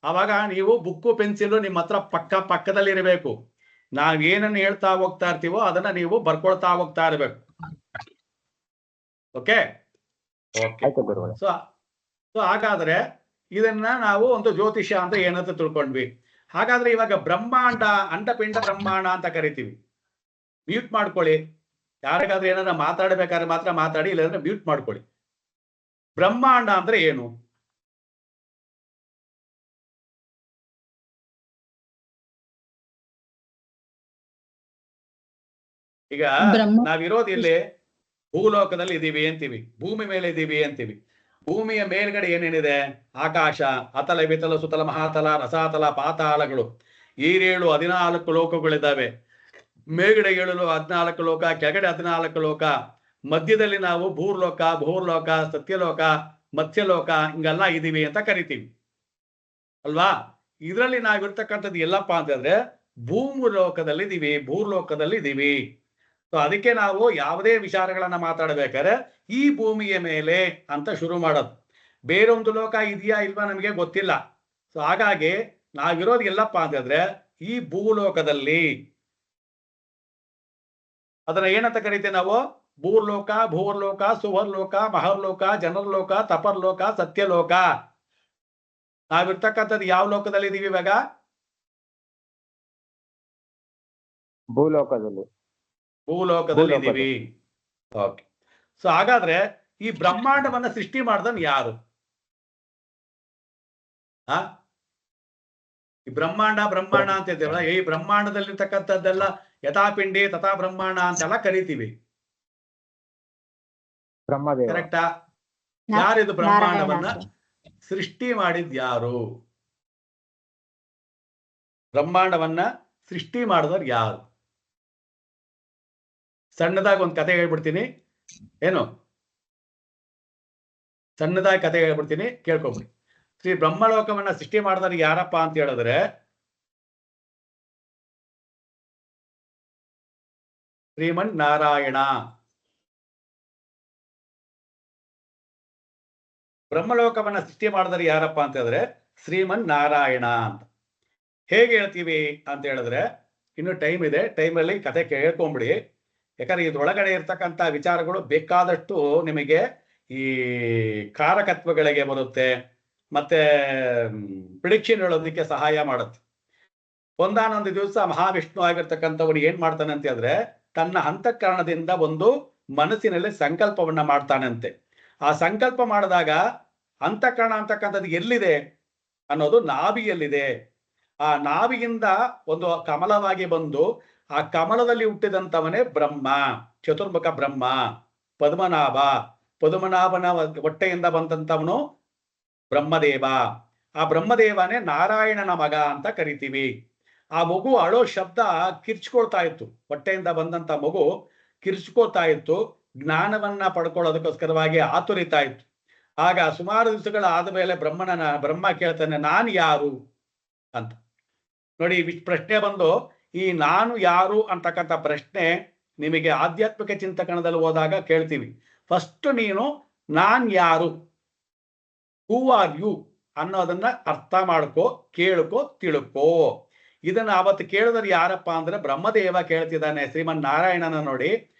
ಅವಾಗ ನೀವು ಬುಕ್ಕು ಪೆನ್ಸಿಲ್ ನಿಮ್ಮ ಹತ್ರ ಪಕ್ಕದಲ್ಲಿ ಇರಬೇಕು. ನಾವ್ ಏನನ್ನ ಹೇಳ್ತಾ ಹೋಗ್ತಾ ಇರ್ತೀವೋ ಅದನ್ನ ನೀವು ಬರ್ಕೊಳ್ತಾ ಹೋಗ್ತಾ ಇರ್ಬೇಕು. Okay okay. ಆಯ್ತು ಗುರುಗಳೇ. ಸೊ ಹಾಗಾದ್ರೆ ಇದನ್ನ ನಾವು ಒಂದು ಜ್ಯೋತಿಷ್ಯ ಅಂತ ಏನಂತ ತಿಳ್ಕೊಂಡ್ವಿ. ಹಾಗಾದ್ರೆ ಇವಾಗ ಬ್ರಹ್ಮಾಂಡ, ಅಂಡಪಿಂಡ ಬ್ರಹ್ಮಾಂಡ ಅಂತ ಕರಿತೀವಿ. ಮ್ಯೂಟ್ ಮಾಡ್ಕೊಳ್ಳಿ. ಯಾರಿಗಾದ್ರೂ ಏನಾರ ಮಾತಾಡ್ಬೇಕಾದ್ರೆ ಮಾತ್ರ ಮಾತಾಡಿ, ಇಲ್ಲಾಂದ್ರೆ ಮ್ಯೂಟ್ ಮಾಡ್ಕೊಳ್ಳಿ. ಬ್ರಹ್ಮಾಂಡ ಅಂದ್ರೆ ಏನು? ಈಗ ನಾವಿರೋದು ಇಲ್ಲಿ ಭೂಲೋಕದಲ್ಲಿ ಇದೀವಿ ಅಂತೀವಿ, ಭೂಮಿ ಮೇಲೆ ಇದೀವಿ ಅಂತೀವಿ. ಭೂಮಿಯ ಮೇಲ್ಗಡೆ ಏನೇನಿದೆ? ಆಕಾಶ, ಅತಲ, ವಿತಲ, ಸುತಲ, ಮಹಾತಲ, ರಸಾತಲ, ಪಾತಾಳಗಳು, 14 ಲೋಕಗಳಿದ್ದಾವೆ. ಮೇಲ್ಗಡೆ 14 ಲೋಕ, ಕೆಳಗಡೆ 14 ಲೋಕ, ಮಧ್ಯದಲ್ಲಿ ನಾವು ಭೂರ್ಲೋಕ, ಸತ್ಯಲೋಕ, ಮತ್ಸ್ಯಲೋಕ ಹಿಂಗೆಲ್ಲ ಇದೀವಿ ಅಂತ ಕರಿತೀವಿ ಅಲ್ವಾ? ಇದರಲ್ಲಿ ನಾವಿರ್ತಕ್ಕಂಥದ್ದು ಎಲ್ಲಪ್ಪ ಅಂತಂದ್ರೆ ಭೂಮಿ ಭೂರ್ಲೋಕದಲ್ಲಿ ಇದೀವಿ. ಸೊ ಅದಕ್ಕೆ ನಾವು ಯಾವುದೇ ವಿಚಾರಗಳನ್ನ ಮಾತಾಡ್ಬೇಕಾದ್ರೆ ಈ ಭೂಮಿಯ ಮೇಲೆ ಅಂತ ಶುರು ಮಾಡೋದು. ಬೇರೊಂದು ಲೋಕ ಇದೆಯಾ ಇಲ್ವಾ ನಮಗೆ ಗೊತ್ತಿಲ್ಲ. ಸೊ ಹಾಗಾಗಿ ನಾವಿರೋದು ಎಲ್ಲಪ್ಪ ಅಂತಂದ್ರೆ ಈ ಭೂಲೋಕದಲ್ಲಿ. ಅದನ್ನ ಏನಂತ ಕರಿತೇವೆ ನಾವು? ಭೂರ್ಲೋಕ, ಭೂರ್ಲೋಕ, ಸುವರ್ಲೋಕ, ಮಹರ್ಲೋಕ, ಜನರ್ಲೋಕ, ತಪರ್ಲೋಕ, ಸತ್ಯಲೋಕ. ನಾವಿರ್ತಕ್ಕಂಥದ್ದು ಯಾವ ಲೋಕದಲ್ಲಿ ಇದೀವಿ ಇವಾಗ? ಭೂಲೋಕದಲ್ಲಿ ಇದೀವಿ. ಓಕೆ. ಸೊ ಹಾಗಾದ್ರೆ ಈ ಬ್ರಹ್ಮಾಂಡವನ್ನ ಸೃಷ್ಟಿ ಮಾಡ್ದನ್ ಯಾರು? ಈ ಬ್ರಹ್ಮಾಂಡ ಅಂತ ಇದ್ದೇವಲ್ಲ, ಈ ಬ್ರಹ್ಮಾಂಡದಲ್ಲಿರ್ತಕ್ಕಂಥದ್ದೆಲ್ಲ ಯಥಾಪಿಂಡಿ ತಥಾ ಬ್ರಹ್ಮಾಂಡ ಅಂತೆಲ್ಲ ಕರಿತೀವಿ. ಕರೆಕ್ಟಾ? ಯಾರಿದು ಬ್ರಹ್ಮಾಂಡವನ್ನ ಸೃಷ್ಟಿ ಮಾಡಿದ್ಯಾರು? ಬ್ರಹ್ಮಾಂಡವನ್ನ ಸೃಷ್ಟಿ ಮಾಡಿದವ್ರು ಯಾರು? ಸಣ್ಣದಾಗಿ ಒಂದು ಕತೆ ಹೇಳ್ಬಿಡ್ತೀನಿ. ಏನು? ಸಣ್ಣದಾಗಿ ಕತೆ ಹೇಳ್ಬಿಡ್ತೀನಿ, ಕೇಳ್ಕೊಂಬಿಡಿ. ಶ್ರೀ ಬ್ರಹ್ಮಲೋಕವನ್ನ ಸೃಷ್ಟಿ ಮಾಡಿದವ್ರು ಯಾರಪ್ಪ ಅಂತ ಹೇಳಿದ್ರೆ ಶ್ರೀಮನ್ ನಾರಾಯಣ. ಬ್ರಹ್ಮಲೋಕವನ್ನ ಸೃಷ್ಟಿ ಮಾಡಿದವ್ರು ಯಾರಪ್ಪ ಅಂತ ಹೇಳಿದ್ರೆ ಶ್ರೀಮನ್ ನಾರಾಯಣ ಅಂತ. ಹೇಗೆ ಹೇಳ್ತೀವಿ ಅಂತ ಹೇಳಿದ್ರೆ, ಇನ್ನು ಟೈಮ್ ಇದೆ, ಟೈಮಲ್ಲಿ ಕತೆ ಕೇಳ್ಕೊಂಬಿಡಿ. ಯಾಕಂದ್ರೆ ಇದ್ರೊಳಗಡೆ ಇರ್ತಕ್ಕಂಥ ವಿಚಾರಗಳು ಬೇಕಾದಷ್ಟು ನಿಮಗೆ ಈ ಕಾರಕತ್ವಗಳಿಗೆ ಬರುತ್ತೆ, ಮತ್ತೆ ಪ್ರಿಡಿಕ್ಷನ್ ಹೇಳೋದಕ್ಕೆ ಸಹಾಯ ಮಾಡುತ್ತೆ. ಒಂದಾನೊಂದು ದಿವಸ ಮಹಾವಿಷ್ಣು ಆಗಿರ್ತಕ್ಕಂಥವನು ಏನ್ ಮಾಡ್ತಾನೆ ಅಂತ ಹೇಳಿದ್ರೆ, ತನ್ನ ಅಂತಃಕರಣದಿಂದ ಒಂದು ಮನಸ್ಸಿನಲ್ಲಿ ಸಂಕಲ್ಪವನ್ನ ಮಾಡ್ತಾನಂತೆ. ಆ ಸಂಕಲ್ಪ ಮಾಡಿದಾಗ ಅಂತಃಕರಣ ಅಂತಕ್ಕಂಥದ್ದು ಎಲ್ಲಿದೆ ಅನ್ನೋದು ನಾಭಿಯಲ್ಲಿದೆ. ಆ ನಾಭಿಯಿಂದ ಒಂದು ಕಮಲವಾಗಿ ಬಂದು ಆ ಕಮಲದಲ್ಲಿ ಹುಟ್ಟಿದಂಥವನೇ ಬ್ರಹ್ಮ, ಚತುರ್ಮುಖ ಬ್ರಹ್ಮ, ಪದ್ಮನಾಭನ ಹೊಟ್ಟೆಯಿಂದ ಬಂದಂಥವನು ಬ್ರಹ್ಮದೇವ. ಆ ಬ್ರಹ್ಮದೇವನೇ ನಾರಾಯಣನ ಮಗ ಅಂತ ಕರಿತೀವಿ. ಆ ಮಗು ಅಳೋ ಶಬ್ದ ಕಿರ್ಚ್ಕೊಳ್ತಾ ಇತ್ತು, ಹೊಟ್ಟೆಯಿಂದ ಬಂದಂತ ಮಗು ಕಿರ್ಚ್ಕೊಳ್ತಾ ಇತ್ತು, ಜ್ಞಾನವನ್ನ ಪಡ್ಕೊಳ್ಳೋದಕ್ಕೋಸ್ಕರವಾಗಿ ಆತುರಿತಾ ಇತ್ತು. ಆಗ ಸುಮಾರು ದಿವಸಗಳ ಆದ ಮೇಲೆ ಬ್ರಹ್ಮ ಕೇಳ್ತಾನೆ, ನಾನು ಯಾರು ಅಂತ. ನೋಡಿ, ಪ್ರಶ್ನೆ ಬಂದು ಈ ನಾನು ಯಾರು ಅಂತಕ್ಕಂಥ ಪ್ರಶ್ನೆ ನಿಮಗೆ ಆಧ್ಯಾತ್ಮಿಕ ಚಿಂತಕಣದಲ್ಲಿ ಹೋದಾಗ ಕೇಳ್ತೀವಿ. ಫಸ್ಟ್ ನೀನು ನಾನ್ ಯಾರು, ಹೂ ಆರ್ ಯು ಅನ್ನೋದನ್ನ ಅರ್ಥ ಮಾಡ್ಕೋ, ಕೇಳ್ಕೋ, ತಿಳ್ಕೋ. ಇದನ್ನ ಅವತ್ತು ಕೇಳಿದ್ರೆ ಯಾರಪ್ಪ ಅಂದ್ರೆ ಬ್ರಹ್ಮದೇವ ಕೇಳ್ತಿದ್ದಾನೆ ಶ್ರೀಮನ್ ನಾರಾಯಣನ ನೋಡಿ,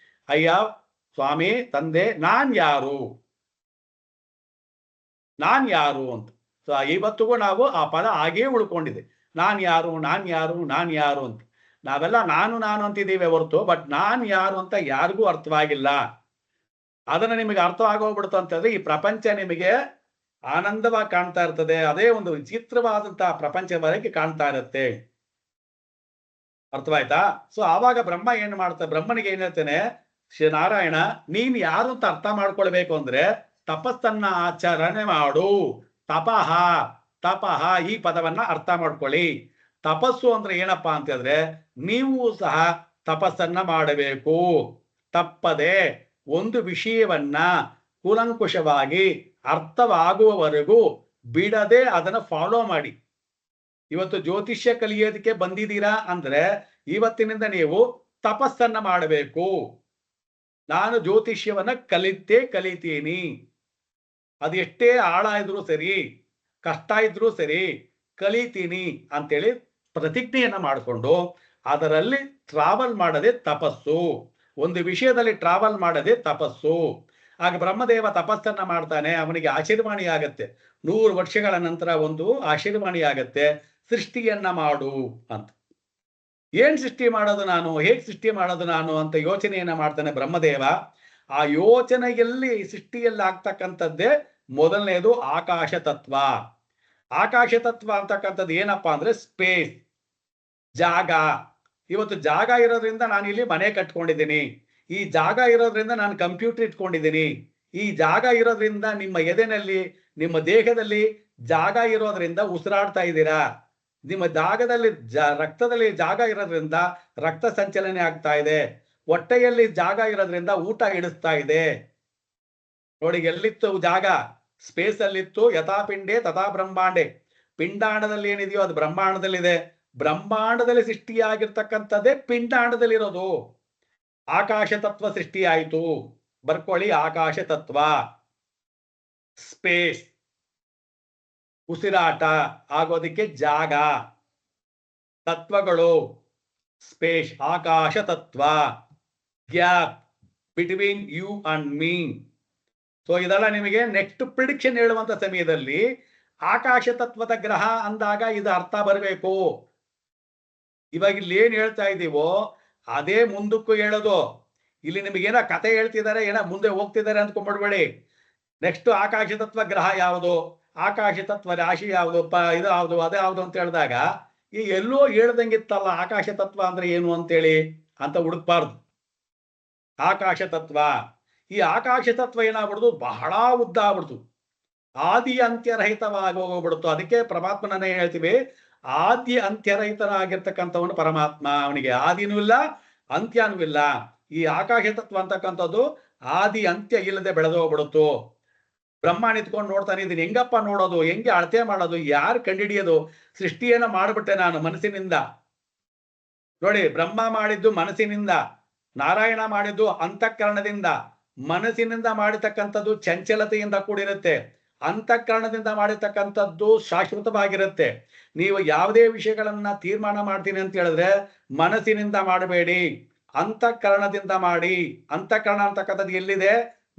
ಅಯ್ಯ ಸ್ವಾಮಿ ತಂದೆ ನಾನ್ ಯಾರು, ನಾನ್ ಯಾರು ಅಂತ. ಸೊ ಇವತ್ತಿಗೂ ನಾವು ಆ ಪದ ಹಾಗೇ ಉಳ್ಕೊಂಡಿದೆ, ನಾನ್ ಯಾರು ನಾನ್ ಯಾರು ನಾನ್ ಯಾರು ಅಂತ. ನಾವೆಲ್ಲ ನಾನು ಅಂತಿದ್ದೀವಿ ಹೊರತು ಬಟ್ ನಾನ್ ಯಾರು ಅಂತ ಯಾರಿಗೂ ಅರ್ಥವಾಗಿಲ್ಲ. ಅದನ್ನ ನಿಮಗೆ ಅರ್ಥ ಆಗೋಗ್ಬಿಡ್ತು ಅಂತಂದ್ರೆ ಈ ಪ್ರಪಂಚ ನಿಮಗೆ ಆನಂದವಾಗಿ ಕಾಣ್ತಾ ಇರ್ತದೆ. ಅದೇ ಒಂದು ವಿಚಿತ್ರವಾದಂತಹ ಪ್ರಪಂಚವರೆಗೆ ಕಾಣ್ತಾ ಇರುತ್ತೆ. ಅರ್ಥವಾಯ್ತಾ? ಸೊ ಆವಾಗ ಬ್ರಹ್ಮ ಏನ್ ಮಾಡ್ತಾರೆ, ಬ್ರಹ್ಮನಿಗೆ ಏನ್ ಹೇಳ್ತೇನೆ, ಶ್ರೀ ನಾರಾಯಣ ನೀನ್ ಯಾರು ಅಂತ ಅರ್ಥ ಮಾಡ್ಕೊಳ್ಬೇಕು ಅಂದ್ರೆ ತಪಸ್ಸನ್ನ ಆಚರಣೆ ಮಾಡು. ತಪಃ ತಪಃ ಈ ಪದವನ್ನ ಅರ್ಥ ಮಾಡ್ಕೊಳ್ಳಿ. ತಪಸ್ಸು ಅಂದ್ರೆ ಏನಪ್ಪಾ ಅಂತ ಹೇಳಿದ್ರೆ ನೀವು ಸಹ ತಪಸ್ಸನ್ನ ಮಾಡಬೇಕು. ತಪ್ಪದೆ ಒಂದು ವಿಷಯವನ್ನ ಕೂಲಂಕುಷವಾಗಿ ಅರ್ಥವಾಗುವವರೆಗೂ ಬಿಡದೆ ಅದನ್ನ ಫಾಲೋ ಮಾಡಿ. ಇವತ್ತು ಜ್ಯೋತಿಷ್ಯ ಕಲಿಯೋದಕ್ಕೆ ಬಂದಿದ್ದೀರಾ ಅಂದ್ರೆ ಇವತ್ತಿನಿಂದ ನೀವು ತಪಸ್ಸನ್ನ ಮಾಡಬೇಕು. ನಾನು ಜ್ಯೋತಿಷ್ಯವನ್ನ ಕಲಿತೀನಿ, ಅದು ಎಷ್ಟೇ ಆಳ ಇದ್ರೂ ಸರಿ, ಕಷ್ಟ ಇದ್ರೂ ಸರಿ, ಕಲಿತೀನಿ ಅಂತೇಳಿ ಪ್ರತಿಜ್ಞೆಯನ್ನ ಮಾಡಿಕೊಂಡು ಅದರಲ್ಲಿ ಟ್ರಾವೆಲ್ ಮಾಡದೆ ತಪಸ್ಸು. ಒಂದು ವಿಷಯದಲ್ಲಿ ಟ್ರಾವೆಲ್ ಮಾಡದೆ ತಪಸ್ಸು. ಆಗ ಬ್ರಹ್ಮದೇವ ತಪಸ್ಸನ್ನ ಮಾಡ್ತಾನೆ, ಅವನಿಗೆ ಆಶೀರ್ವಾಣಿ ಆಗತ್ತೆ. 100 ವರ್ಷಗಳ ನಂತರ ಒಂದು ಆಶೀರ್ವಾಣಿ ಆಗತ್ತೆ, ಸೃಷ್ಟಿಯನ್ನ ಮಾಡು ಅಂತ. ಏನ್ ಸೃಷ್ಟಿ ಮಾಡೋದು ನಾನು, ಹೇಗ್ ಸೃಷ್ಟಿ ಮಾಡೋದು ನಾನು ಅಂತ ಯೋಚನೆಯನ್ನ ಮಾಡ್ತಾನೆ ಬ್ರಹ್ಮದೇವ. ಆ ಯೋಚನೆಯಲ್ಲಿ ಸೃಷ್ಟಿಯಲ್ಲಿ ಆಗ್ತಕ್ಕಂಥದ್ದೇ ಮೊದಲನೇದು ಆಕಾಶ ತತ್ವ. ಆಕಾಶ ತತ್ವ ಅಂತಕ್ಕಂಥದ್ದು ಏನಪ್ಪಾ ಅಂದ್ರೆ ಸ್ಪೇಸ್, ಜಾಗ. ಇವತ್ತು ಜಾಗ ಇರೋದ್ರಿಂದ ನಾನು ಇಲ್ಲಿ ಮನೆ ಕಟ್ಕೊಂಡಿದ್ದೀನಿ, ಈ ಜಾಗ ಇರೋದ್ರಿಂದ ನಾನು ಕಂಪ್ಯೂಟರ್ ಇಟ್ಕೊಂಡಿದ್ದೀನಿ, ಈ ಜಾಗ ಇರೋದ್ರಿಂದ ನಿಮ್ಮ ಎದೆನಲ್ಲಿ ನಿಮ್ಮ ದೇಹದಲ್ಲಿ ಜಾಗ ಇರೋದ್ರಿಂದ ಉಸಿರಾಡ್ತಾ ಇದ್ದೀರಾ, ನಿಮ್ಮ ಜಾಗದಲ್ಲಿ ರಕ್ತದಲ್ಲಿ ಜಾಗ ಇರೋದ್ರಿಂದ ರಕ್ತ ಸಂಚಲನೆ ಆಗ್ತಾ ಇದೆ, ಹೊಟ್ಟೆಯಲ್ಲಿ ಜಾಗ ಇರೋದ್ರಿಂದ ಊಟ ಇಡಿಸ್ತಾ ಇದೆ. ನೋಡಿ, ಎಲ್ಲಿತ್ತು ಜಾಗ? ಸ್ಪೇಸ್ ಅಲ್ಲಿತ್ತು. ಯಥಾ ಪಿಂಡೆ ತಥಾ ಬ್ರಹ್ಮಾಂಡೆ. ಪಿಂಡಾಂಡದಲ್ಲಿ ಏನಿದೆಯೋ ಅದು ಬ್ರಹ್ಮಾಂಡದಲ್ಲಿದೆ. ಬ್ರಹ್ಮಾಂಡದಲ್ಲಿ ಸೃಷ್ಟಿಯಾಗಿರ್ತಕ್ಕಂಥದ್ದೇ ಪಿಂಡಾಂಡದಲ್ಲಿರೋದು. ಆಕಾಶ ತತ್ವ ಸೃಷ್ಟಿ ಆಯಿತು. ಬರ್ಕೊಳ್ಳಿ, ಆಕಾಶ ತತ್ವ. ಸ್ಪೇಸ್ ಉಸಿರಾಟ ಆಗೋದಕ್ಕೆ ಜಾಗ, ತತ್ವಗಳು ಸ್ಪೇಸ್, ಆಕಾಶ ತತ್ವ. Gap between you and me. So ಇದೆಲ್ಲ ನಿಮಗೆ ನೆಕ್ಸ್ಟ್ ಪ್ರಿಡಿಕ್ಷನ್ ಹೇಳುವಂತ ಸಮಯದಲ್ಲಿ ಆಕಾಶ ತತ್ವದ ಗ್ರಹ ಅಂದಾಗ ಇದು ಅರ್ಥ ಬರಬೇಕು. ಇವಾಗ ಇಲ್ಲಿ ಏನ್ ಹೇಳ್ತಾ ಇದ್ದೀವೋ ಅದೇ ಮುಂದಕ್ಕೂ ಹೇಳೋದು. ಇಲ್ಲಿ ನಿಮಗೇನೋ ಕತೆ ಹೇಳ್ತಿದ್ದಾರೆ, ಏನೋ ಮುಂದೆ ಹೋಗ್ತಿದ್ದಾರೆ ಅಂದ್ಕೊಂಡ್ಬಿಡ್ಬೇಡಿ. ನೆಕ್ಸ್ಟ್ ಆಕಾಶ ತತ್ವ ಗ್ರಹ ಯಾವುದು, ಆಕಾಶ ತತ್ವ ರಾಶಿ ಯಾವುದು, ಇದು ಯಾವುದು, ಅದೇ ಯಾವುದು ಅಂತ ಹೇಳಿದಾಗ ಈ ಎಲ್ಲೋ ಹೇಳ್ದಂಗಿತ್ತಲ್ಲ ಆಕಾಶ ತತ್ವ ಅಂದ್ರೆ ಏನು ಅಂತೇಳಿ ಅಂತ ಹುಡುಕ್ಬಾರ್ದು. ಆಕಾಶ ತತ್ವ, ಈ ಆಕಾಶ ತತ್ವ ಏನಾಗ್ಬಿಡ್ದು, ಬಹಳ ಉದ್ದ ಆಗ್ಬಿಡ್ತು, ಆದಿ ಅಂತ್ಯರಹಿತವಾಗಿ ಹೋಗ್ಬಿಡ್ತು. ಅದಕ್ಕೆ ಪರಮಾತ್ಮನೇ ಹೇಳ್ತೀವಿ, ಆದಿ ಅಂತ್ಯರಹಿತನಾಗಿರ್ತಕ್ಕಂಥವನು ಪರಮಾತ್ಮ. ಅವನಿಗೆ ಆದಿನೂ ಇಲ್ಲ ಅಂತ್ಯನೂ ಇಲ್ಲ. ಈ ಆಕಾಶ ತತ್ವ ಅಂತಕ್ಕಂಥದ್ದು ಆದಿ ಅಂತ್ಯ ಇಲ್ಲದೆ ಬೆಳೆದೋಗ್ಬಿಡುತ್ತು. ಬ್ರಹ್ಮ ನಿಂತ್ಕೊಂಡು ನೋಡ್ತಾನೆ, ಇದನ್ನ ಹೆಂಗಪ್ಪ ನೋಡೋದು, ಹೆಂಗೆ ಅಳತೆ ಮಾಡೋದು, ಯಾರು ಕಂಡಿಡಿಯೋದು? ಸೃಷ್ಟಿಯನ್ನ ಮಾಡ್ಬಿಟ್ಟೆ ನಾನು ಮನಸ್ಸಿನಿಂದ. ನೋಡಿ, ಬ್ರಹ್ಮ ಮಾಡಿದ್ದು ಮನಸ್ಸಿನಿಂದ, ನಾರಾಯಣ ಮಾಡಿದ್ದು ಅಂತಃಕರಣದಿಂದ. ಮನಸ್ಸಿನಿಂದ ಮಾಡಿರ್ತಕ್ಕಂಥದ್ದು ಚಂಚಲತೆಯಿಂದ ಕೂಡಿರುತ್ತೆ, ಅಂತಃಕರಣದಿಂದ ಮಾಡಿರ್ತಕ್ಕಂಥದ್ದು ಶಾಶ್ವತವಾಗಿರುತ್ತೆ. ನೀವು ಯಾವುದೇ ವಿಷಯಗಳನ್ನ ತೀರ್ಮಾನ ಮಾಡ್ತೀನಿ ಅಂತ ಹೇಳಿದ್ರೆ ಮನಸ್ಸಿನಿಂದ ಮಾಡಬೇಡಿ, ಅಂತಃಕರಣದಿಂದ ಮಾಡಿ. ಅಂತಃಕರಣ ಅಂತಕ್ಕಂಥದ್ದು ಎಲ್ಲಿದೆ?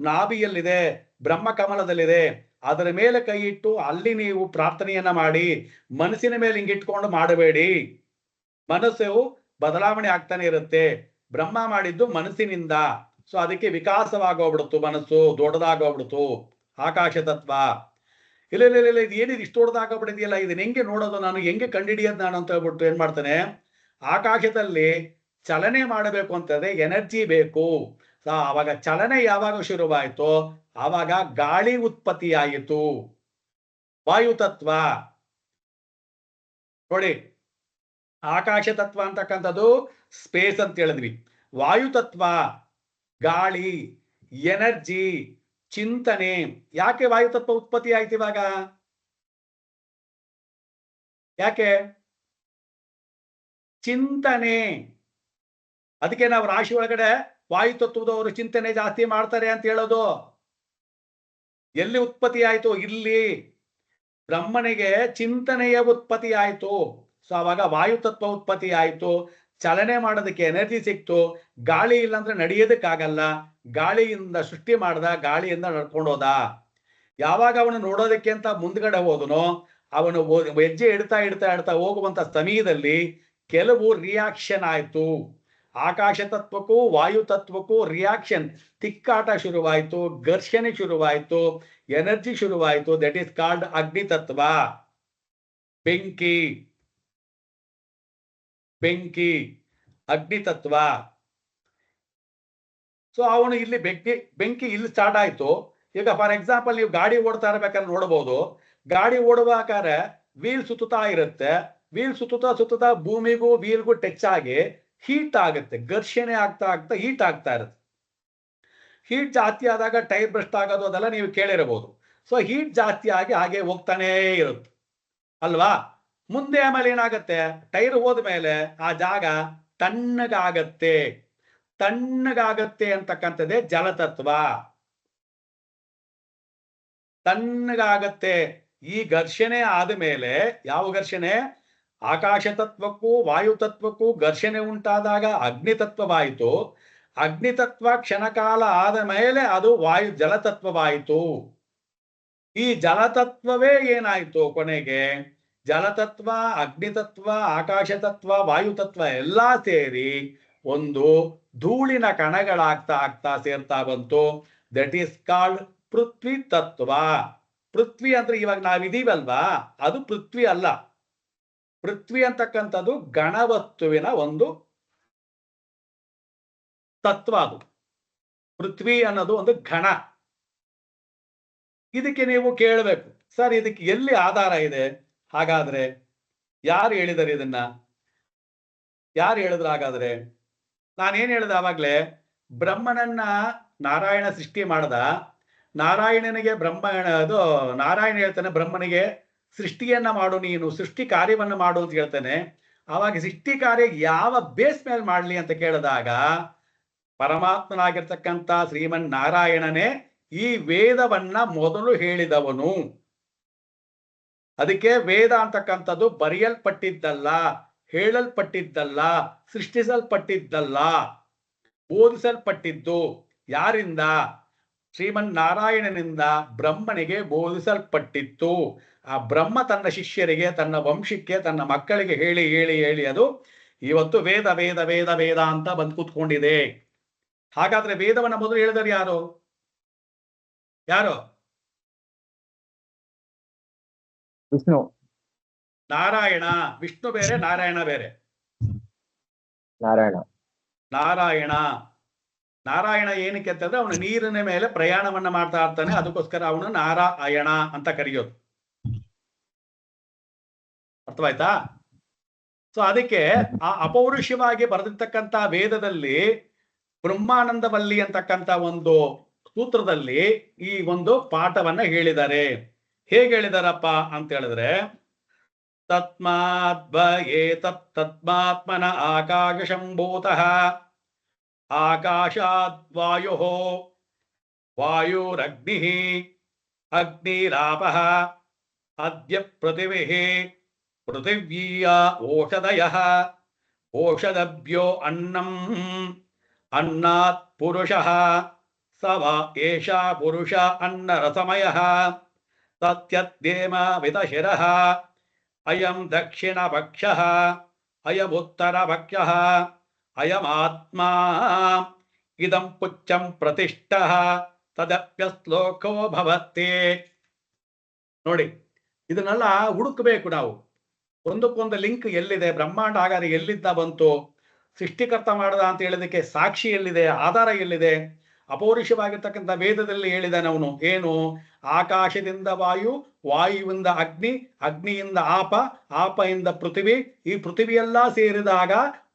ನಾಭಿಯಲ್ಲಿದೆ, ಬ್ರಹ್ಮ ಕಮಲದಲ್ಲಿದೆ. ಅದರ ಮೇಲೆ ಕೈ ಇಟ್ಟು ಅಲ್ಲಿ ನೀವು ಪ್ರಾರ್ಥನೆಯನ್ನ ಮಾಡಿ. ಮನಸ್ಸಿನ ಮೇಲೆ ಹಿಂಗಿಟ್ಕೊಂಡು ಮಾಡಬೇಡಿ. ಮನಸ್ಸು ಬದಲಾವಣೆ ಆಗ್ತಾನೆ ಇರುತ್ತೆ. ಬ್ರಹ್ಮ ಮಾಡಿದ್ದು ಮನಸ್ಸಿನಿಂದ. ಸೊ ಅದಕ್ಕೆ ವಿಕಾಸವಾಗೋಗ್ಬಿಡ್ತು, ಮನಸ್ಸು ದೊಡ್ಡದಾಗೋಗ್ಬಿಡ್ತು. ಆಕಾಶ ತತ್ವ ಇಲ್ಲ ಇದು ಏನಿದೆ ಇಷ್ಟು ದೊಡ್ಡದಾಗೋಗ್ಬಿಟ್ಟಿದೆಯಲ್ಲ, ಇದನ್ನ ಹೆಂಗೆ ನೋಡೋದು ನಾನು, ಹೆಂಗೆ ಕಂಡಿಡಿಯೋದು ನಾನು ಅಂತ ಹೇಳ್ಬಿಟ್ಟು ಏನ್ ಮಾಡ್ತಾನೆ, ಆಕಾಶದಲ್ಲಿ ಚಲನೆ ಮಾಡಬೇಕು ಅಂತಂದ್ರೆ ಎನರ್ಜಿ ಬೇಕು. ಆವಾಗ ಚಲನೆ ಯಾವಾಗ ಶುರುವಾಯಿತು, ಆವಾಗ ಗಾಳಿ ಉತ್ಪತ್ತಿ ಆಯಿತು. ವಾಯುತತ್ವ ನೋಡಿ, ಆಕಾಶ ತತ್ವ ಅಂತಕ್ಕಂಥದ್ದು ಸ್ಪೇಸ್ ಅಂತ ಹೇಳಿದ್ವಿ. ವಾಯುತತ್ವ ಗಾಳಿ, ಎನರ್ಜಿ, ಚಿಂತನೆ. ಯಾಕೆ ವಾಯುತತ್ವ ಉತ್ಪತ್ತಿ ಆಯ್ತು ಇವಾಗ? ಯಾಕೆ? ಚಿಂತನೆ. ಅದಕ್ಕೆ ನಾವು ರಾಶಿ ಒಳಗಡೆ ವಾಯು ತತ್ವದವರು ಚಿಂತನೆ ಜಾಸ್ತಿ ಮಾಡ್ತಾರೆ ಅಂತ ಹೇಳೋದು. ಎಲ್ಲಿ ಉತ್ಪತ್ತಿ ಆಯ್ತು? ಇಲ್ಲಿ ಬ್ರಹ್ಮನಿಗೆ ಚಿಂತನೆಯ ಉತ್ಪತ್ತಿ ಆಯ್ತು. ಸೊ ಅವಾಗ ವಾಯು ತತ್ವ ಉತ್ಪತ್ತಿ ಆಯ್ತು. ಚಲನೆ ಮಾಡೋದಕ್ಕೆ ಎನರ್ಜಿ ಸಿಕ್ತು. ಗಾಳಿ ಇಲ್ಲಾಂದ್ರೆ ನಡೆಯೋದಕ್ಕಾಗಲ್ಲ. ಗಾಳಿಯಿಂದ ಸೃಷ್ಟಿ ಮಾಡ್ದ, ಗಾಳಿಯಿಂದ ನಡ್ಕೊಂಡು ಹೋದ. ಯಾವಾಗ ಅವನು ನೋಡೋದಕ್ಕೆ ಅಂತ ಮುಂದ್ಗಡೆ ಹೋದನೋ, ಅವನು ಹೆಜ್ಜೆ ಇಡ್ತಾ ಇಡ್ತಾ ಇಡ್ತಾ ಹೋಗುವಂತ ಸಮಯದಲ್ಲಿ ಕೆಲವು ರಿಯಾಕ್ಷನ್ ಆಯ್ತು. ಆಕಾಶ ತತ್ವಕ್ಕೂ ವಾಯು ತತ್ವಕ್ಕೂ ರಿಯಾಕ್ಷನ್, ತಿಕ್ಕಾಟ ಶುರುವಾಯ್ತು, ಘರ್ಷಣೆ ಶುರುವಾಯ್ತು, ಎನರ್ಜಿ ಶುರುವಾಯ್ತು. ದಟ್ ಈಸ್ ಕಾಲ್ಡ್ ಅಗ್ನಿ ತತ್ವ. ಬೆಂಕಿ, ಬೆಂಕಿ, ಅಗ್ನಿ ತತ್ವ. ಸೊ ಅವನು ಇಲ್ಲಿ ಬೆಂಕಿ ಇಲ್ಲಿ ಸ್ಟಾರ್ಟ್ ಆಯ್ತು. ಈಗ ಫಾರ್ ಎಕ್ಸಾಂಪಲ್ ನೀವು ಗಾಡಿ ಓಡ್ತಾ ಇರ್ಬೇಕಾದ್ರೆ ನೋಡಬಹುದು, ಗಾಡಿ ಓಡುವಾದ್ರೆ ವೀಲ್ ಸುತ್ತುತ್ತಾ ಇರುತ್ತೆ. ವೀಲ್ ಸುತ್ತುತ್ತಾ ಸುತ್ತುತ್ತಾ ಭೂಮಿಗೂ ವೀಲ್ಗೂ ಟಚ್ ಆಗಿ ಹೀಟ್ ಆಗುತ್ತೆ. ಘರ್ಷಣೆ ಆಗ್ತಾ ಆಗ್ತಾ ಹೀಟ್ ಆಗ್ತಾ ಇರುತ್ತೆ. ಹೀಟ್ ಜಾಸ್ತಿ ಆದಾಗ ಟೈರ್ ಬ್ರಸ್ಟ್ ಆಗೋದು ಅದೆಲ್ಲ ನೀವು ಕೇಳಿರಬಹುದು. ಸೊ ಹೀಟ್ ಜಾಸ್ತಿ ಆಗಿ ಹಾಗೆ ಹೋಗ್ತಾನೇ ಇರುತ್ತೆ ಅಲ್ವಾ. ಮುಂದೆ ಆಮೇಲೆ ಏನಾಗತ್ತೆ, ಟೈರ್ ಹೋದ್ಮೇಲೆ ಆ ಜಾಗ ತಣ್ಣಗಾಗತ್ತೆ. ತಣ್ಣಗಾಗತ್ತೆ ಅಂತಕ್ಕಂಥದ್ದೇ ಜಲತತ್ವ. ತಣ್ಣಗಾಗತ್ತೆ. ಈ ಘರ್ಷಣೆ ಆದ್ಮೇಲೆ, ಯಾವ ಘರ್ಷಣೆ? ಆಕಾಶ ತತ್ವಕ್ಕೂ ವಾಯು ತತ್ವಕ್ಕೂ ಘರ್ಷಣೆ ಉಂಟಾದಾಗ ಅಗ್ನಿ ತತ್ವವಾಯಿತು. ಅಗ್ನಿ ತತ್ವ ಕ್ಷಣಕಾಲ ಆದ ಮೇಲೆ ಅದು ಜಲತತ್ವವಾಯಿತು. ಈ ಜಲತತ್ವವೇ ಏನಾಯ್ತು ಕೊನೆಗೆ? ಜಲತತ್ವ, ಅಗ್ನಿತತ್ವ, ಆಕಾಶ ತತ್ವ, ವಾಯು ತತ್ವ ಎಲ್ಲಾ ಸೇರಿ ಒಂದು ಧೂಳಿನ ಕಣಗಳಾಗ್ತಾ ಆಗ್ತಾ ಸೇರ್ತಾ ಬಂತು. ದಟ್ ಈಸ್ ಕಾಲ್ಡ್ ಪೃಥ್ವಿ ತತ್ವ. ಪೃಥ್ವಿ ಅಂದ್ರೆ ಇವಾಗ ನಾವಿದೀವಲ್ವಾ, ಅದು ಪೃಥ್ವಿ ಅಲ್ಲ. ಪೃಥ್ವಿ ಅಂತಕ್ಕಂಥದ್ದು ಗಣವಸ್ತುವಿನ ಒಂದು ತತ್ವ. ಅದು ಪೃಥ್ವಿ ಅನ್ನೋದು ಒಂದು ಘನ. ಇದಕ್ಕೆ ನೀವು ಕೇಳಬೇಕು, ಸರ್ ಇದಕ್ಕೆ ಎಲ್ಲಿ ಆಧಾರ ಇದೆ? ಹಾಗಾದ್ರೆ ಯಾರು ಹೇಳಿದಾರೆ ಇದನ್ನ? ಯಾರು ಹೇಳಿದ್ರು? ಹಾಗಾದ್ರೆ ನಾನೇನ್ ಹೇಳಿದೆ ಆವಾಗ್ಲೇ, ಬ್ರಹ್ಮನನ್ನ ನಾರಾಯಣ ಸೃಷ್ಟಿ ಮಾಡ್ದ. ನಾರಾಯಣನಿಗೆ ನಾರಾಯಣ ಹೇಳ್ತಾನೆ ಬ್ರಹ್ಮನಿಗೆ ಸೃಷ್ಟಿಯನ್ನ ಮಾಡು, ನೀನು ಸೃಷ್ಟಿ ಕಾರ್ಯವನ್ನ ಮಾಡು ಅಂತ ಹೇಳ್ತಾನೆ. ಆವಾಗ ಸೃಷ್ಟಿ ಕಾರ್ಯ ಯಾವ ಬೇಸ್ ಮೇಲೆ ಮಾಡ್ಲಿ ಅಂತ ಕೇಳಿದಾಗ, ಪರಮಾತ್ಮನಾಗಿರ್ತಕ್ಕಂಥ ಶ್ರೀಮನ್ ನಾರಾಯಣನೇ ಈ ವೇದವನ್ನ ಮೊದಲು ಹೇಳಿದವನು. ಅದಕ್ಕೆ ವೇದ ಅಂತಕ್ಕಂಥದ್ದು ಬರೆಯಲ್ಪಟ್ಟಿದ್ದಲ್ಲ, ಹೇಳಲ್ಪಟ್ಟಿದ್ದಲ್ಲ, ಸೃಷ್ಟಿಸಲ್ಪಟ್ಟಿದ್ದಲ್ಲ, ಬೋಧಿಸಲ್ಪಟ್ಟಿದ್ದು. ಯಾರಿಂದ? ಶ್ರೀಮನ್ ನಾರಾಯಣನಿಂದ ಬ್ರಹ್ಮನಿಗೆ ಬೋಧಿಸಲ್ಪಟ್ಟಿತ್ತು. ಆ ಬ್ರಹ್ಮ ತನ್ನ ಶಿಷ್ಯರಿಗೆ, ತನ್ನ ವಂಶಕ್ಕೆ, ತನ್ನ ಮಕ್ಕಳಿಗೆ ಹೇಳಿ ಹೇಳಿ ಹೇಳಿ ಅದು ಇವತ್ತು ವೇದ ವೇದ ವೇದ ವೇದ ಅಂತ ಬಂದು ಕೂತ್ಕೊಂಡಿದೆ. ಹಾಗಾದ್ರೆ ವೇದವನ್ನ ಮೊದಲು ಹೇಳಿದರು ಯಾರು? ಯಾರು? ವಿಷ್ಣು. ನಾರಾಯಣ. ವಿಷ್ಣು ಬೇರೆ, ನಾರಾಯಣ ಬೇರೆ. ನಾರಾಯಣ. ನಾರಾಯಣ. ನಾರಾಯಣ ಏನಕ್ಕೆ ಅಂತಂದ್ರೆ ಅವನು ನೀರಿನ ಮೇಲೆ ಪ್ರಯಾಣವನ್ನ ಮಾಡ್ತಾ ಇರ್ತಾನೆ. ಅದಕ್ಕೋಸ್ಕರ ಅವನು ನಾರಾಯಣ ಅಂತ ಕರೆಯೋದು. ಅರ್ಥವಾಯ್ತಾ? ಸೊ ಅದಕ್ಕೆ ಆ ಅಪೌರುಷವಾಗಿ ಬರೆದಿರ್ತಕ್ಕಂಥ ವೇದದಲ್ಲಿ ಬ್ರಹ್ಮಾನಂದವಲ್ಲಿ ಅಂತಕ್ಕಂಥ ಒಂದು ಸೂತ್ರದಲ್ಲಿ ಈ ಒಂದು ಪಾಠವನ್ನ ಹೇಳಿದ್ದಾರೆ. ಹೇಗೆ ಹೇಳಿದಾರಪ್ಪ ಅಂತ ಹೇಳಿದ್ರೆ, ತತ್ಮಾತ್ಮನ ಆಕಾಶ ಶಂಭೂತಃ ಆಕಾಶಾದ್ ವಾಯುಃ ವಾಯುರಗ್ನಿಃ ಅಗ್ನಿರಾಪಃ ಅದ್ಯ ಪೃಥಿವಿಃ ಪೃಥಿವ್ಯಾ ಓಷಧಯಃ ಓಷಧಭ್ಯೋ ಅನ್ನಂ ಅನ್ನಾತ್ ಪುರುಷಃ ಸ ವಾ ಏಷಾ ಪುರುಷ ಅನ್ನರಸಮಯಃ ತತ್ಯದ್ದೇಮ ವಿತಶಿರಃ ಅಯಂ ದಕ್ಷಿಣ ಪಕ್ಷಃ ಅಯಮುತ್ತರ ಪಕ್ಷಃ ಅಯಮಾತ್ಮಾ ಇದಂ ಪುಚ್ಚಂ ಪ್ರತಿಷ್ಠಃ ತದಪ್ಯಶ್ಲೋಕೋ ಭವತಿ. ನೋಡಿ, ಇದನ್ನೆಲ್ಲ ಹುಡುಕಬೇಕು ನಾವು. ಒಂದಕ್ಕೊಂದು ಲಿಂಕ್ ಎಲ್ಲಿದೆ? ಬ್ರಹ್ಮಾಂಡ ಹಾಗಾದ್ರೆ ಎಲ್ಲಿದ್ದ ಬಂತು? ಸೃಷ್ಟಿಕರ್ತ ಮಾಡದ ಅಂತ ಹೇಳಿದಕ್ಕೆ ಸಾಕ್ಷಿ ಎಲ್ಲಿದೆ? ಆಧಾರ ಎಲ್ಲಿದೆ? ಅಪೌರುಷವಾಗಿರ್ತಕ್ಕಂಥ ವೇದದಲ್ಲಿ ಹೇಳಿದಾನೆ ಅವನು. ಏನು? ಆಕಾಶದಿಂದ ವಾಯು, ವಾಯುವಿಂದ ಅಗ್ನಿ, ಅಗ್ನಿಯಿಂದ ಆಪ, ಆಪದಿಂದ ಪೃಥ್ವಿ, ಈ ಪೃಥ್ವಿಯೆಲ್ಲ ಸೇರಿದಾಗ